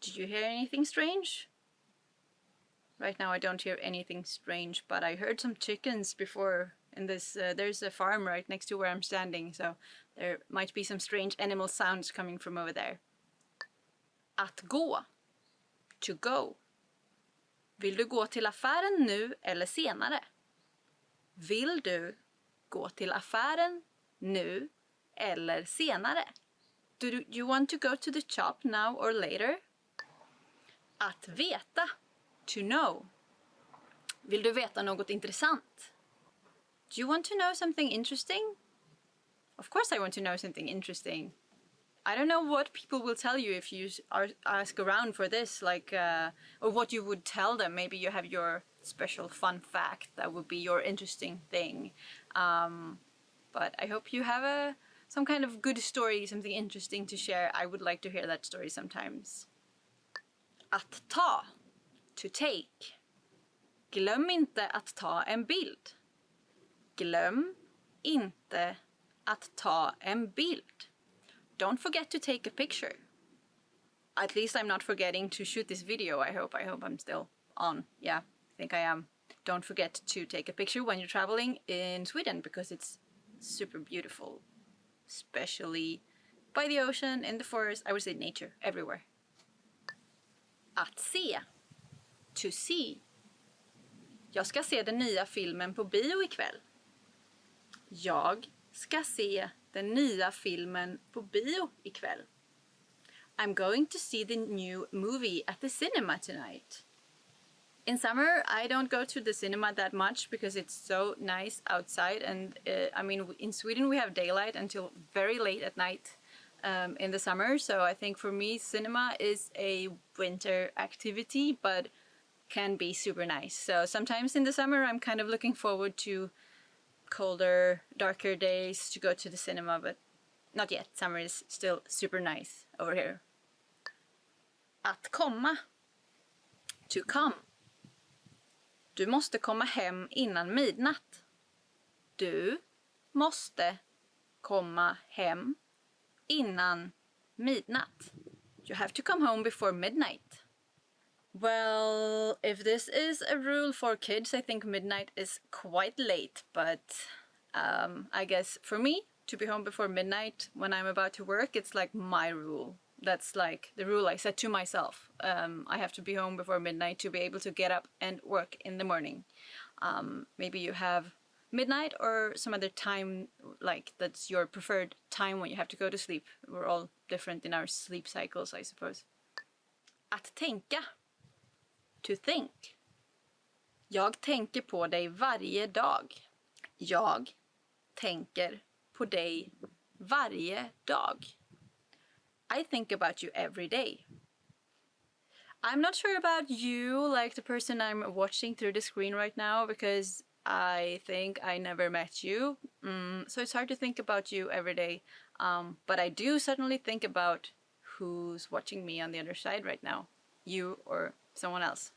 Did you hear anything strange? Right now I don't hear anything strange, but I heard some chickens before in this. There's a farm right next to where I'm standing, so there might be some strange animal sounds coming from over there. Att gå. To go. Vill du gå till affären nu eller senare? Vill du gå till affären nu eller senare? Do you want to go to the shop now or later? Att veta. To know. Vill du veta något intressant? Do you want to know something interesting? Of course I want to know something interesting. I don't know what people will tell you if you ask around for this, like, or what you would tell them. Maybe you have your special fun fact that would be your interesting thing. But I hope you have some kind of good story, something interesting to share. I would like to hear that story sometimes. Att ta. To take. Glöm inte att ta en bild. Glöm inte att ta en bild. Don't forget to take a picture. At least I'm not forgetting to shoot this video, I hope. I hope I'm still on. Yeah, I think I am. Don't forget to take a picture when you're traveling in Sweden because it's super beautiful. Especially by the ocean, in the forest, I would say nature, everywhere. Att se. To see. Jag ska se den nya filmen på bio ikväll. Jag ska se den nya filmen på bio ikväll. I'm going to see the new movie at the cinema tonight. In summer, I don't go to the cinema that much because it's so nice outside. And I mean, in Sweden, we have daylight until very late at night in the summer. So I think for me, cinema is a winter activity, but can be super nice. So sometimes in the summer, I'm kind of looking forward to colder, darker days to go to the cinema, but not yet. Summer is still super nice over here. Att komma. To come. Du måste komma hem innan midnatt. Du måste komma hem innan midnatt. You have to come home before midnight. Well, if this is a rule for kids, I think midnight is quite late, but I guess for me, to be home before midnight when I'm about to work, it's like my rule. That's like the rule I set to myself. I have to be home before midnight to be able to get up and work in the morning. Maybe you have midnight or some other time, like that's your preferred time when you have to go to sleep. We're all different in our sleep cycles, I suppose. Att tänka. To think. Jag tänker på dig varje dag. Jag tänker på dig varje dag. I think about you every day. I'm not sure about you, like the person I'm watching through the screen right now, because I think I never met you. So it's hard to think about you every day. But I do certainly think about who's watching me on the other side right now. You or someone else.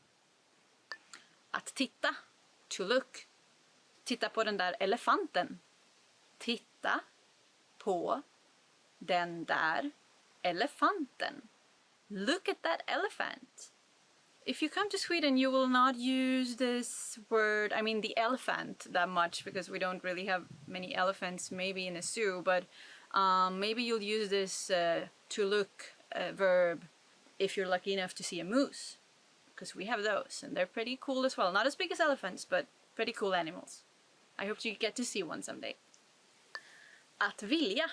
Att titta. To look. Titta på den där elefanten. Titta på den där elefanten. Look at that elephant. If you come to Sweden, you will not use this word, I mean the elephant, that much because we don't really have many elephants, maybe in a zoo, but maybe you'll use this to look verb if you're lucky enough to see a moose, because we have those and they're pretty cool as well. Not as big as elephants, but pretty cool animals. I hope you get to see one someday. Att vilja.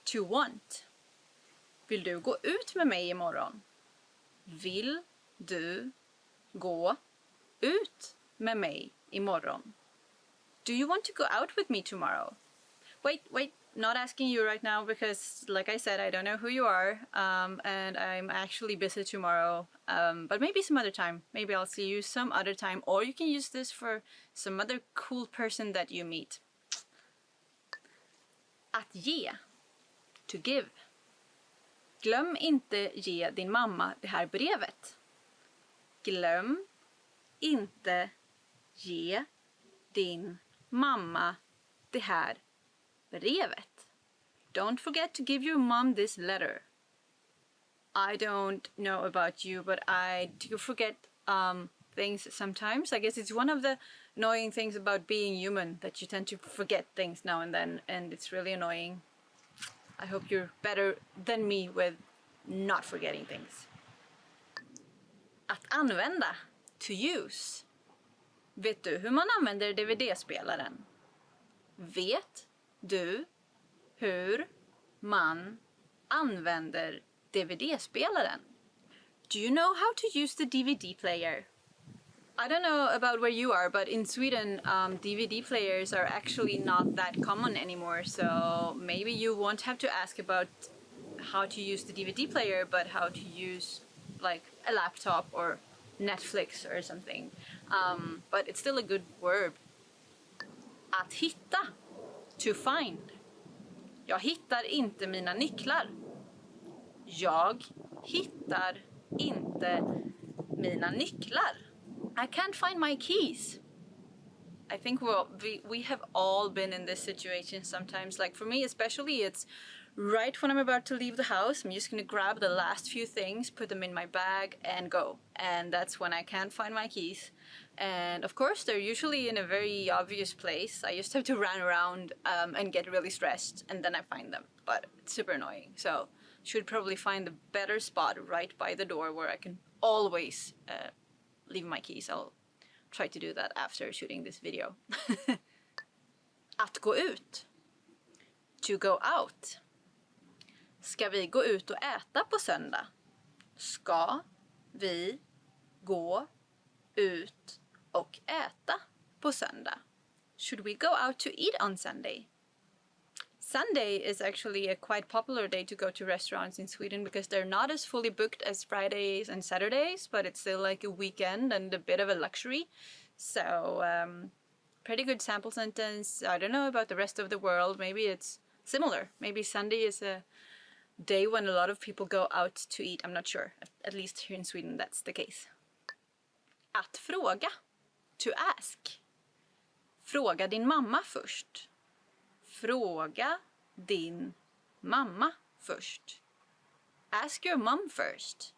To want. Vill du gå ut med mig imorgon? Vill du gå ut med mig imorgon? Do you want to go out with me tomorrow? Wait, not asking you right now because, like I said, I don't know who you are, and I'm actually busy tomorrow, but maybe some other time. Maybe I'll see you some other time, or you can use this for some other cool person that you meet. Att ge. To give. Glöm inte ge din mamma det här brevet. Glöm inte ge din mamma det här brevet. Don't forget to give your mom this letter. I don't know about you, but I do forget things sometimes. I guess it's one of the annoying things about being human, that you tend to forget things now and then, and it's really annoying. I hope you're better than me with not forgetting things. Att använda. To use. Vet du hur man använder DVD-spelaren? Vet du hur man använder DVD-spelaren? Do you know how to use the DVD player? I don't know about where you are, but in Sweden, DVD players are actually not that common anymore. So maybe you won't have to ask about how to use the DVD player, but how to use like a laptop or Netflix or something. But it's still a good verb. Att hitta. To find. Jag hittar inte mina nycklar. Jag hittar inte mina nycklar. I can't find my keys. I think we have all been in this situation sometimes. Like for me especially, it's right when I'm about to leave the house. I'm just gonna grab the last few things, put them in my bag and go. And that's when I can't find my keys. And of course they're usually in a very obvious place. I just have to run around and get really stressed and then I find them. But it's super annoying. So should probably find a better spot right by the door where I can always leave my keys. I'll try to do that after shooting this video. Att gå ut. To go out. Ska vi gå ut och äta på söndag? Ska vi gå ut och äta på söndag? Should we go out to eat on Sunday? Sunday is actually a quite popular day to go to restaurants in Sweden because they're not as fully booked as Fridays and Saturdays, but it's still like a weekend and a bit of a luxury. So pretty good sample sentence. I don't know about the rest of the world. Maybe it's similar. Maybe Sunday is a day when a lot of people go out to eat. I'm not sure. At least here in Sweden that's the case. Att fråga. To ask. Fråga din mamma först. Fråga din mamma först. Ask your mom first.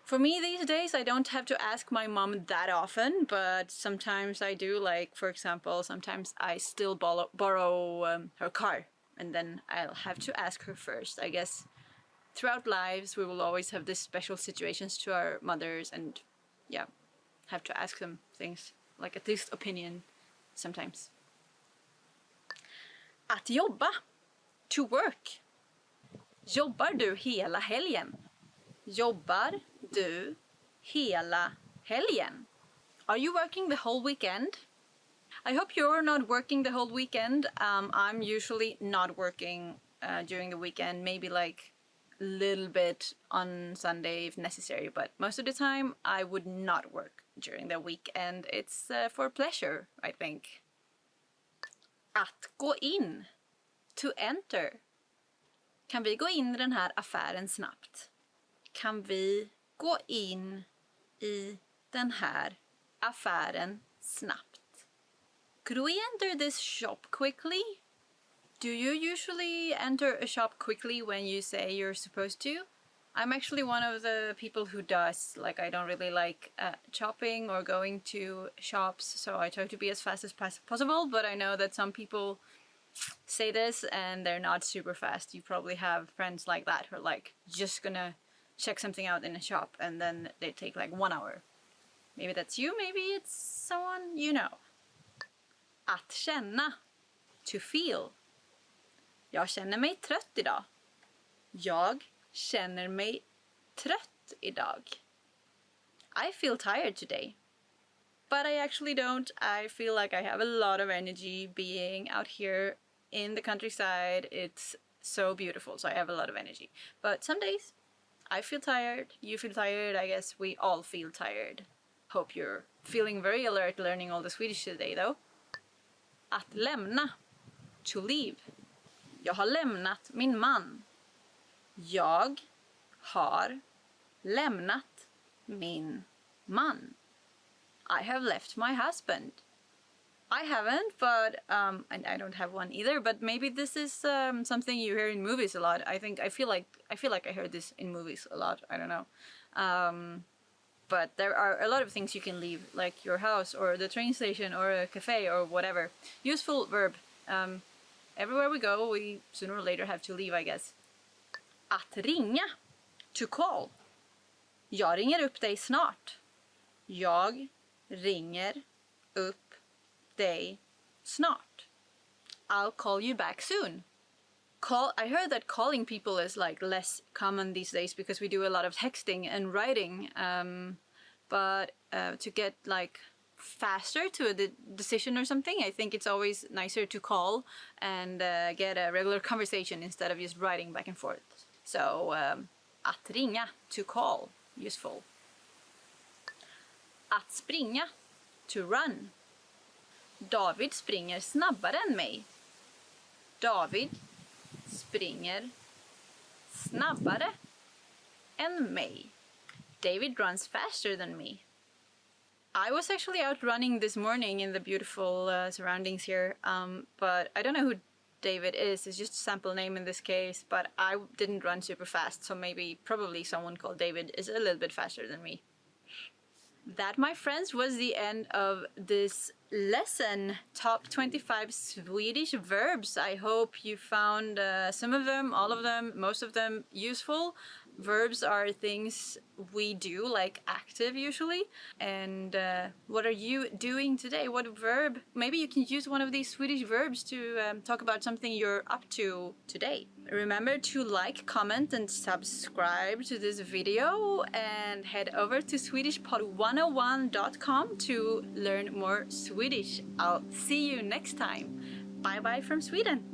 For me these days, I don't have to ask my mom that often, but sometimes I do. Like, for example, sometimes I still borrow her car, and then I'll have to ask her first. I guess throughout lives, we will always have these special situations to our mothers, and yeah, have to ask them things, like at least opinion sometimes. Att jobba. To work. Jobbar du hela helgen? Jobbar du hela helgen? Are you working the whole weekend? I hope you're not working the whole weekend. I'm usually not working during the weekend, maybe like a little bit on Sunday if necessary, but most of the time I would not work during the weekend. It's for pleasure, I think. Att gå in. To enter. Kan vi gå in i den här affären snabbt? Kan vi gå in i den här affären snabbt? Could we enter this shop quickly? Do you usually enter a shop quickly when you say you're supposed to? I'm actually one of the people who does. Like, I don't really like shopping or going to shops, so I try to be as fast as possible, but I know that some people say this and they're not super fast. You probably have friends like that who are like just gonna check something out in a shop and then they take like 1 hour. Maybe that's you, maybe it's someone you know. Att känna. To feel. Jag känner mig trött idag. Jag känner mig trött idag. I feel tired today. But I actually don't. I feel like I have a lot of energy being out here in the countryside. It's so beautiful, so I have a lot of energy. But some days I feel tired, you feel tired, I guess we all feel tired. Hope you're feeling very alert learning all the Swedish today though. Att lämna. To leave. Jag har lämnat min man. Jag har lämnat min man. I have left my husband. I haven't, but and I don't have one either. But maybe this is something you hear in movies a lot. I feel like I heard this in movies a lot. I don't know. But there are a lot of things you can leave, like your house or the train station or a cafe or whatever. Useful verb. Everywhere we go, we sooner or later have to leave, I guess. Att ringa. To call. Jag ringer upp dig snart. Jag ringer upp dig snart. I'll call you back soon. I heard that calling people is like less common these days because we do a lot of texting and writing. but to get like faster to a decision or something, I think it's always nicer to call and get a regular conversation instead of just writing back and forth. So att ringa, to call, useful. Att springa, to run. David springer snabbare än mig. David springer snabbare än mig. David runs faster than me. I was actually out running this morning in the beautiful surroundings here, but I don't know who David is. It's just a sample name in this case, but I didn't run super fast, so probably someone called David is a little bit faster than me. That, my friends, was the end of this lesson. Top 25 Swedish verbs. I hope you found some of them, all of them, most of them useful. Verbs are things we do, like active usually. And what are you doing today? What verb? Maybe you can use one of these Swedish verbs to talk about something you're up to today. Remember to like, comment, and subscribe to this video, and head over to SwedishPod101.com to learn more Swedish. I'll see you next time. Bye bye from Sweden.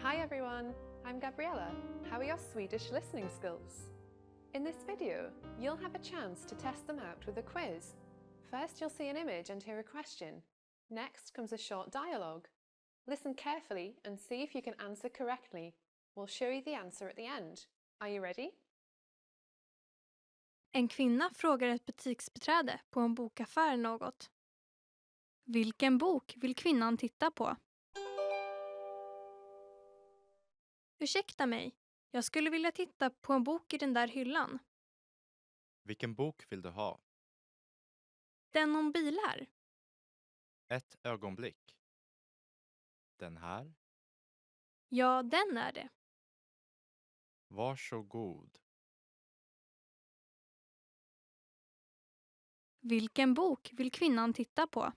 Hi everyone, I'm Gabriella. How are your Swedish listening skills? In this video, you'll have a chance to test them out with a quiz. First, you'll see an image and hear a question. Next comes a short dialogue. Listen carefully and see if you can answer correctly. We'll show you the answer at the end. Are you ready? En kvinna frågar ett butiksbiträde på en bokaffär något. Vilken bok vill kvinnan titta på? Ursäkta mig, jag skulle vilja titta på en bok i den där hyllan. Vilken bok vill du ha? Den om bilar. Ett ögonblick. Den här? Ja, den är det. Varsågod. Vilken bok vill kvinnan titta på?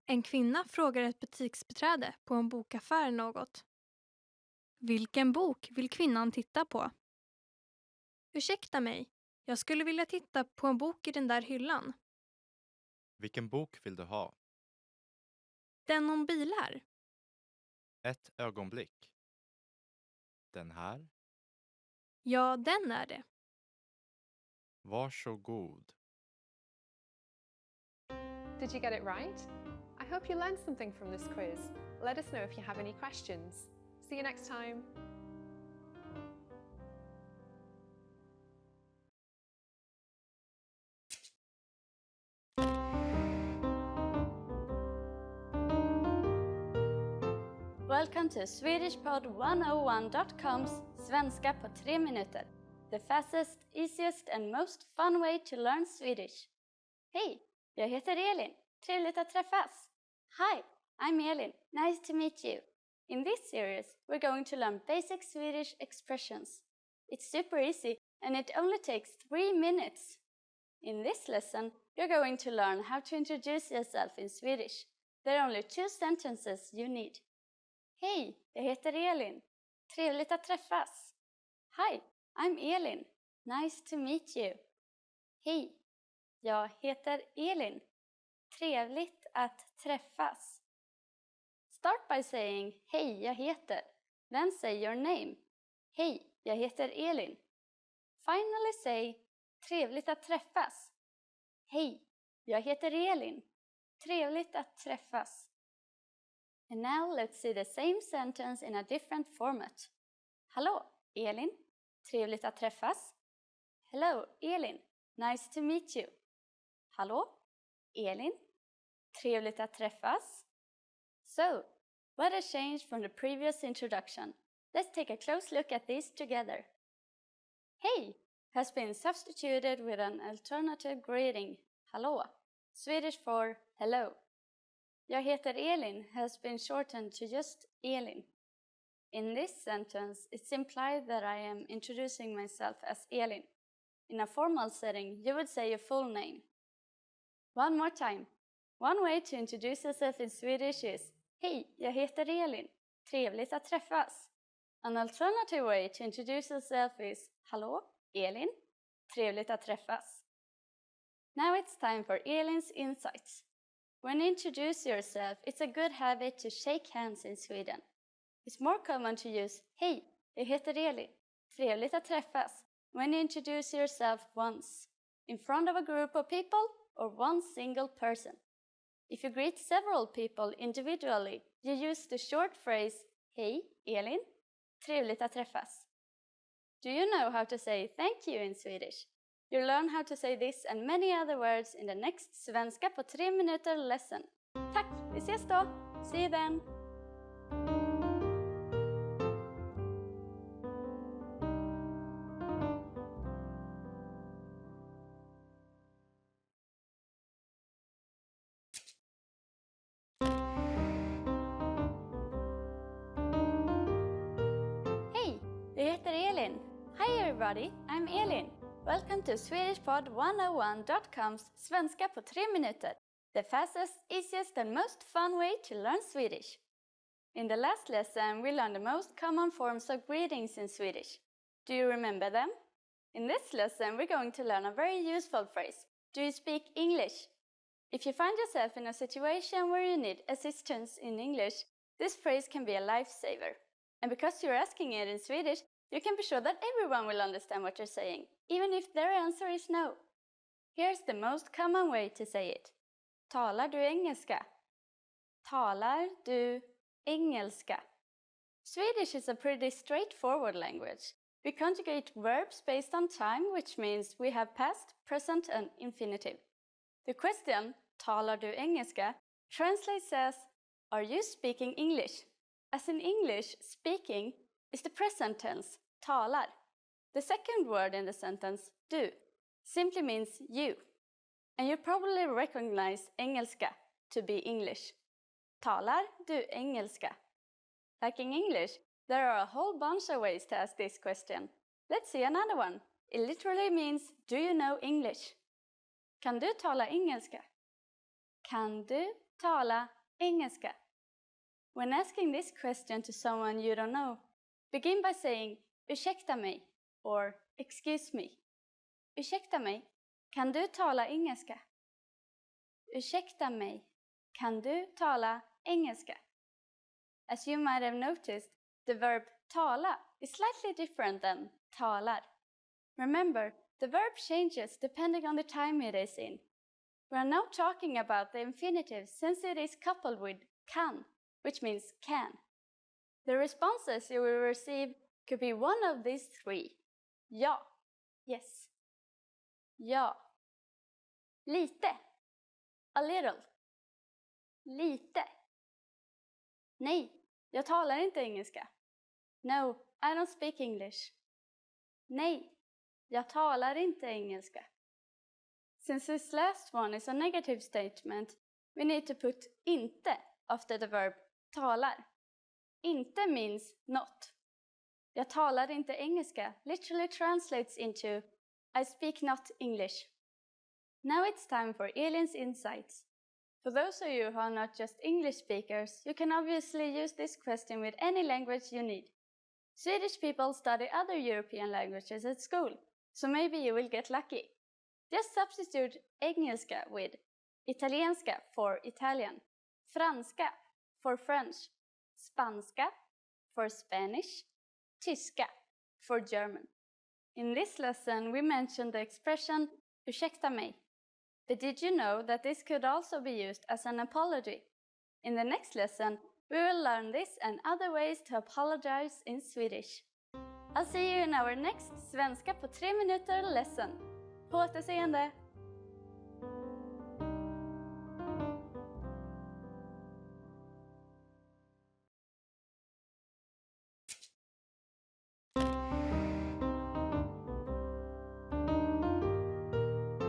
En kvinna frågar ett butiksbiträde på en bokaffär något. Vilken bok vill kvinnan titta på? Ursäkta mig, jag skulle vilja titta på en bok i den där hyllan. Vilken bok vill du ha? Den om bilar. Ett ögonblick. Den här? Ja, den är det. Varsågod. Did you get it right? I hope you learned something from this quiz. Let us know if you have any questions. See you next time. Welcome to SwedishPod101.com's Svenska på 3 minuter. The fastest, easiest and most fun way to learn Swedish. Hej, jag heter Elin. Trevligt att träffas. Hi, I'm Elin. Nice to meet you. In this series, we're going to learn basic Swedish expressions. It's super easy and it only takes 3 minutes. In this lesson, you're going to learn how to introduce yourself in Swedish. There are only 2 sentences you need. Hej, jag heter Elin. Trevligt att träffas. Hi, I'm Elin. Nice to meet you. Hej, jag heter Elin. Trevligt att träffas. Start by saying hej, jag heter. Then say your name. Hej, jag heter Elin. Finally say trevligt att träffas. Hej, jag heter Elin. Trevligt att träffas. And now let's see the same sentence in a different format. Hallå, Elin. Trevligt att träffas. Hello, Elin. Nice to meet you. Hallå, Elin. Trevligt att träffas. So, what has changed from the previous introduction? Let's take a close look at these together. Hey has been substituted with an alternative greeting, hallå, Swedish for hello. Jag heter Elin has been shortened to just Elin. In this sentence, it's implied that I am introducing myself as Elin. In a formal setting, you would say your full name. One more time. One way to introduce yourself in Swedish is Hej, jag heter Elin. Trevligt att träffas. An alternative way to introduce yourself is Hallå, Elin. Trevligt att träffas. Now it's time for Elin's insights. When you introduce yourself, it's a good habit to shake hands in Sweden. It's more common to use Hej, jag heter Elin. Trevligt att träffas when you introduce yourself once, in front of a group of people or one single person. If you greet several people individually, you use the short phrase Hej, Elin. Trevligt att träffas. Do you know how to say thank you in Swedish? You'll learn how to say this and many other words in the next Svenska på 3 minuter lesson. Tack, vi ses då! See you then! Hej, jag heter Elin. Hi everybody, I'm Elin. Welcome to SwedishPod101.com's Svenska på 3 minuter, the fastest, easiest and most fun way to learn Swedish. In the last lesson, we learned the most common forms of greetings in Swedish. Do you remember them? In this lesson, we're going to learn a very useful phrase. Do you speak English? If you find yourself in a situation where you need assistance in English, this phrase can be a lifesaver. And because you're asking it in Swedish, you can be sure that everyone will understand what you're saying, even if their answer is no. Here's the most common way to say it. Talar du engelska? Talar du engelska? Swedish is a pretty straightforward language. We conjugate verbs based on time, which means we have past, present and infinitive. The question, talar du engelska, translates as, are you speaking English? As in English, speaking is the present tense, talar. The second word in the sentence, du, simply means you. And you probably recognize engelska to be English. Talar du engelska? Like in English, there are a whole bunch of ways to ask this question. Let's see another one. It literally means, do you know English? Kan du tala engelska? Kan du tala engelska? When asking this question to someone you don't know, begin by saying ursäkta mig or excuse me. Ursäkta mig, kan du tala engelska? Ursäkta mig, kan du tala engelska? As you might have noticed, the verb tala is slightly different than talar. Remember, the verb changes depending on the time it is in. We are now talking about the infinitive since it is coupled with kan, which means can. The responses you will receive could be one of these three. Ja, yes. Ja. Lite, a little. Lite. Nej, jag talar inte engelska. No, I don't speak English. Nej, jag talar inte engelska. Since this last one is a negative statement, we need to put inte after the verb talar. Inte means not. Jag talar inte engelska literally translates into I speak not English. Now it's time for Elin's insights. For those of you who are not just English speakers, you can obviously use this question with any language you need. Swedish people study other European languages at school, so maybe you will get lucky. Just substitute engelska with italienska for Italian, franska for French, spanska for Spanish, tyska for German. In this lesson, we mentioned the expression ursäkta mig. But did you know that this could also be used as an apology? In the next lesson, we will learn this and other ways to apologize in Swedish. I'll see you in our next Svenska på 3 minuter lesson. På återseende!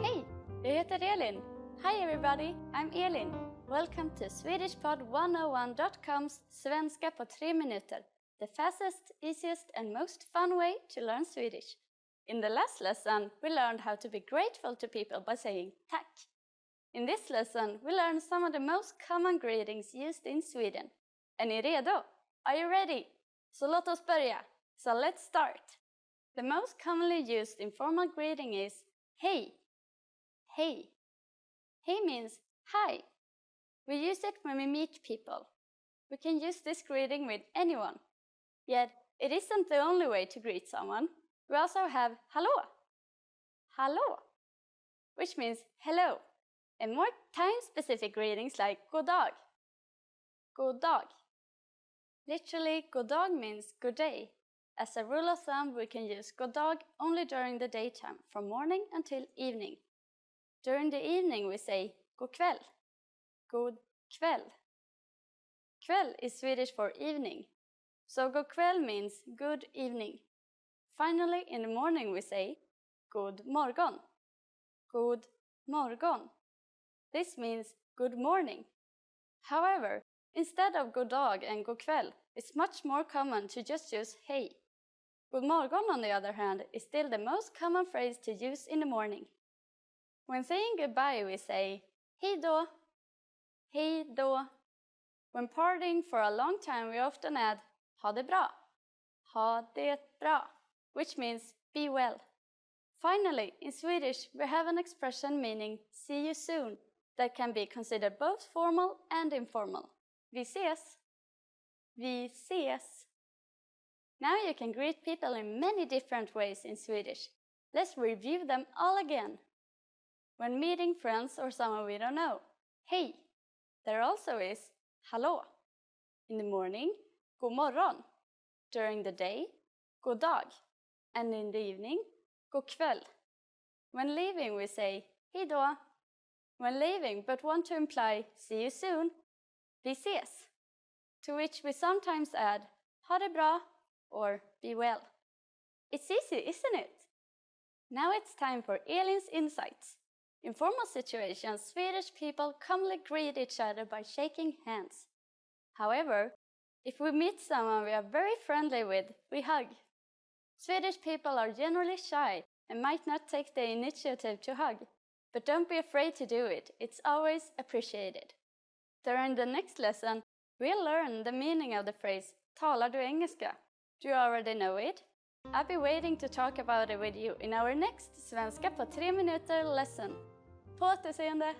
Hej, jag heter Elin. Hi everybody, I'm Elin. Welcome to SwedishPod101.com's Svenska på 3 minuter, the fastest, easiest and most fun way to learn Swedish. In the last lesson, we learned how to be grateful to people by saying tack. In this lesson, we learned some of the most common greetings used in Sweden. Är ni redo? Are you ready? Så låt oss börja. So let's start. The most commonly used informal greeting is hej. Hej. Hej means hi. We use it when we meet people. We can use this greeting with anyone. Yet, it isn't the only way to greet someone. We also have hallå. Hallå. Which means hello. And more time-specific greetings like god dag. God dag. Literally, god dag means good day. As a rule of thumb, we can use god dag only during the daytime, from morning until evening. During the evening, we say god kväll. God kväll. Kväll is Swedish for evening. So god kväll means good evening. Finally, in the morning, we say god morgon. God morgon. This means good morning. However, instead of god dag and god kväll, it's much more common to just use hej. God morgon, on the other hand, is still the most common phrase to use in the morning. When saying goodbye, we say hej då. Hej då. When parting for a long time, we often add ha det bra. Ha det bra, which means be well. Finally, in Swedish, we have an expression meaning see you soon that can be considered both formal and informal. Vi ses. Vi ses. Now you can greet people in many different ways in Swedish. Let's review them all again. When meeting friends or someone we don't know, hej. There also is hallå. In the morning, god morgon. During the day, god dag. And in the evening, god kväll. When leaving, we say hej då. When leaving but want to imply see you soon, vi ses. To which we sometimes add ha det bra or be well. It's easy, isn't it? Now it's time for Elin's insights. In formal situations, Swedish people commonly greet each other by shaking hands. However, if we meet someone we are very friendly with, we hug. Swedish people are generally shy and might not take the initiative to hug, but don't be afraid to do it. It's always appreciated. During the next lesson, we'll learn the meaning of the phrase talar du engelska? Do you already know it? I'll be waiting to talk about it with you in our next Svenska på 3 minuter lesson. På återseende!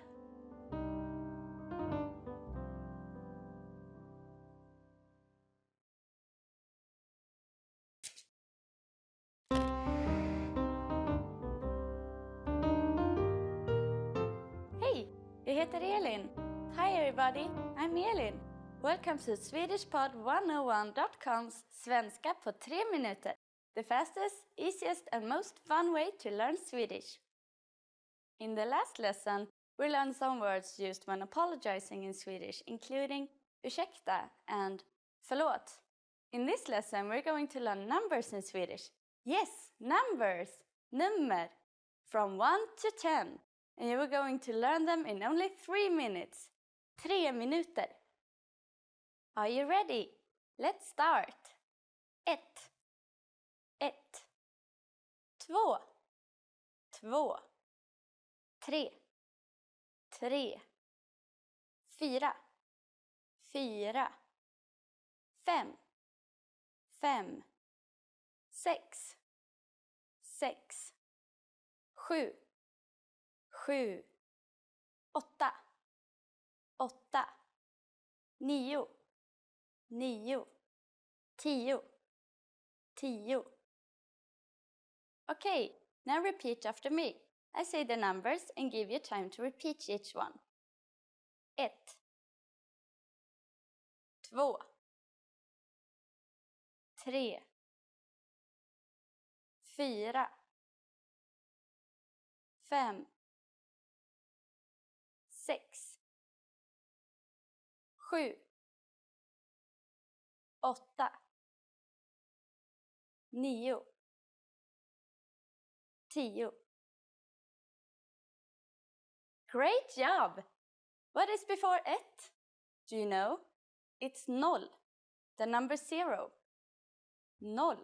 Hej! Jag heter Elin. Hi everybody, I'm Elin. Welcome to SwedishPod101.com's Svenska på 3 minuter. The fastest, easiest and most fun way to learn Swedish. In the last lesson, we learned some words used when apologizing in Swedish, including ursäkta and förlåt. In this lesson, we're going to learn numbers in Swedish. Yes, numbers, nummer, from 1 to 10. And you are going to learn them in only 3 minutes. 3 minuter. Are you ready? Let's start. 1. 1. 2. 2. 3. 3. 4. 4. 5. 5. 6. 6. 7. 7. 8. 8. 9. 9. 10. 10. Okay, now repeat after me. I say the numbers and give you time to repeat each one. 1. 2. 3. 4. 5. 6. 7. 8. 9. 10. Great job! What is before 1? Do you know? It's 0, the number 0. 0.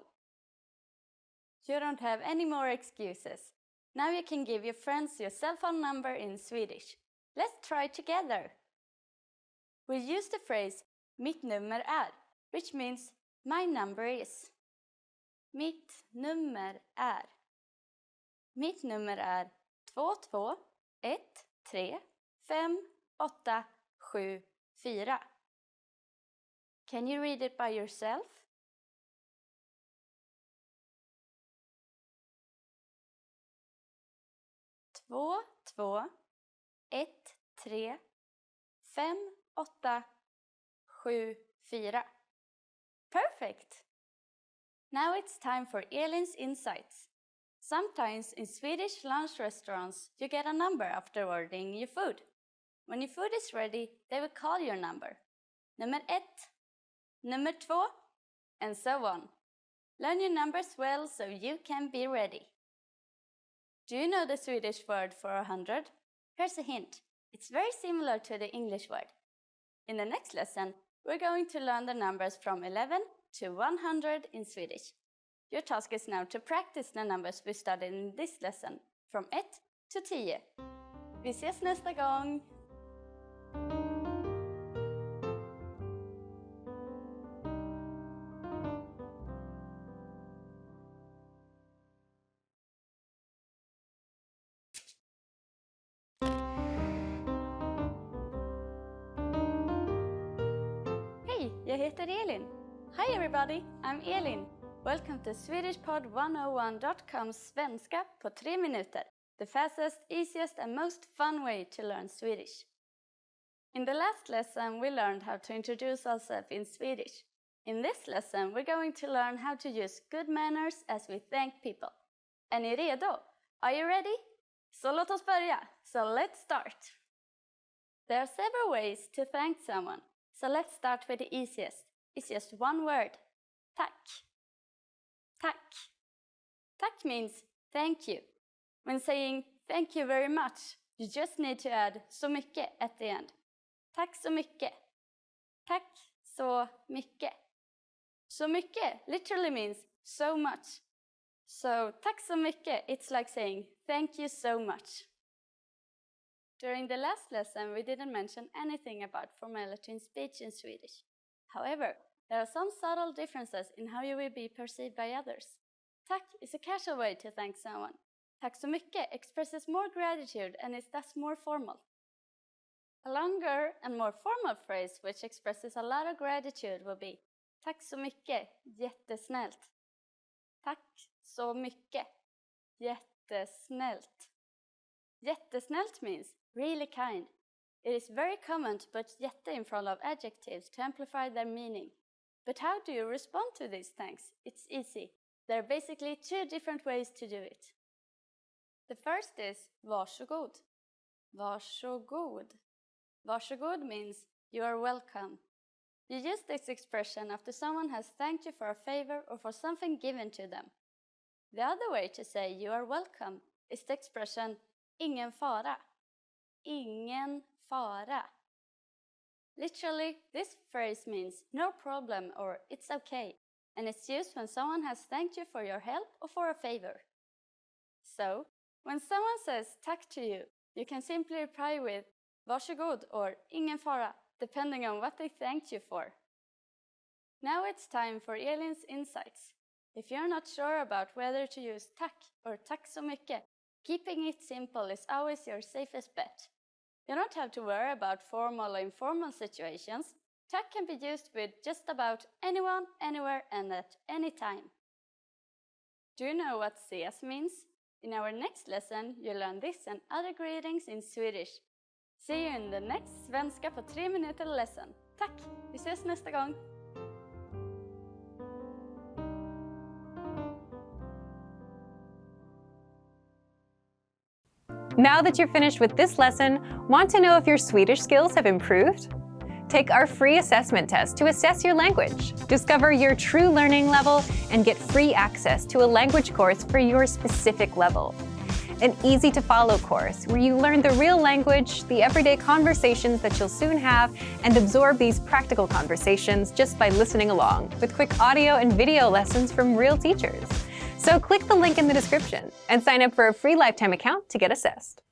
You don't have any more excuses. Now you can give your friends your cell phone number in Swedish. Let's try together. We use the phrase mitt nummer är, which means my number is. Mitt nummer är. Mitt nummer är 221358774. Can you read it by yourself? Två, två, 1, 3, 5, 8, 7, 4. Perfect! Now it's time for Elin's insights. Sometimes in Swedish lunch restaurants, you get a number after ordering your food. When your food is ready, they will call your number. Nummer 1, nummer 2, and so on. Learn your numbers well so you can be ready. Do you know the Swedish word for 100? Here's a hint. It's very similar to the English word. In the next lesson, we're going to learn the numbers from 11 to 100 in Swedish. Your task is now to practice the numbers we studied in this lesson, from 1 to 10. Vi ses nästa gång! Jag heter Elin. Hi everybody, I'm Elin. Welcome to SwedishPod101.com's svenska på 3 minuter. The fastest, easiest and most fun way to learn Swedish. In the last lesson we learned how to introduce ourselves in Swedish. In this lesson we're going to learn how to use good manners as we thank people. Är ni redo? Are you ready? Så låt oss börja. So let's start. There are several ways to thank someone. So let's start with the easiest. It's just one word. Tack. Tack. Tack means thank you. When saying thank you very much, you just need to add så mycket at the end. Tack så mycket. Tack så mycket. Så mycket literally means so much. So tack så mycket, it's like saying thank you so much. During the last lesson, we didn't mention anything about formality in speech in Swedish. However, there are some subtle differences in how you will be perceived by others. Tack is a casual way to thank someone. Tack så mycket expresses more gratitude and is thus more formal. A longer and more formal phrase which expresses a lot of gratitude will be tack så mycket, jättesnällt. Tack så mycket, jättesnällt. Jättesnällt means really kind. It is very common to put jätte in front of adjectives to amplify their meaning. But how do you respond to these thanks? It's easy. There are basically 2 different ways to do it. The first is varsågod. Varsågod. Varsågod means you are welcome. You use this expression after someone has thanked you for a favor or for something given to them. The other way to say you are welcome is the expression ingen fara. Ingen fara. Literally, this phrase means no problem or it's okay, and it's used when someone has thanked you for your help or for a favor. So, when someone says tack to you, you can simply reply with varsågod or ingen fara, depending on what they thanked you for. Now it's time for Elin's insights. If you're not sure about whether to use tack or tack så mycket, keeping it simple is always your safest bet. You don't have to worry about formal or informal situations. Tack can be used with just about anyone, anywhere, and at any time. Do you know what ses means? In our next lesson, you'll learn this and other greetings in Swedish. See you in the next svenska på 3 minuter lesson. Tack! Vi ses nästa gång! Now that you're finished with this lesson, want to know if your Swedish skills have improved? Take our free assessment test to assess your language, discover your true learning level, and get free access to a language course for your specific level. an easy-to-follow course where you learn the real language, the everyday conversations that you'll soon have, and absorb these practical conversations just by listening along, with quick audio and video lessons from real teachers. So click the link in the description and sign up for a free lifetime account to get assessed.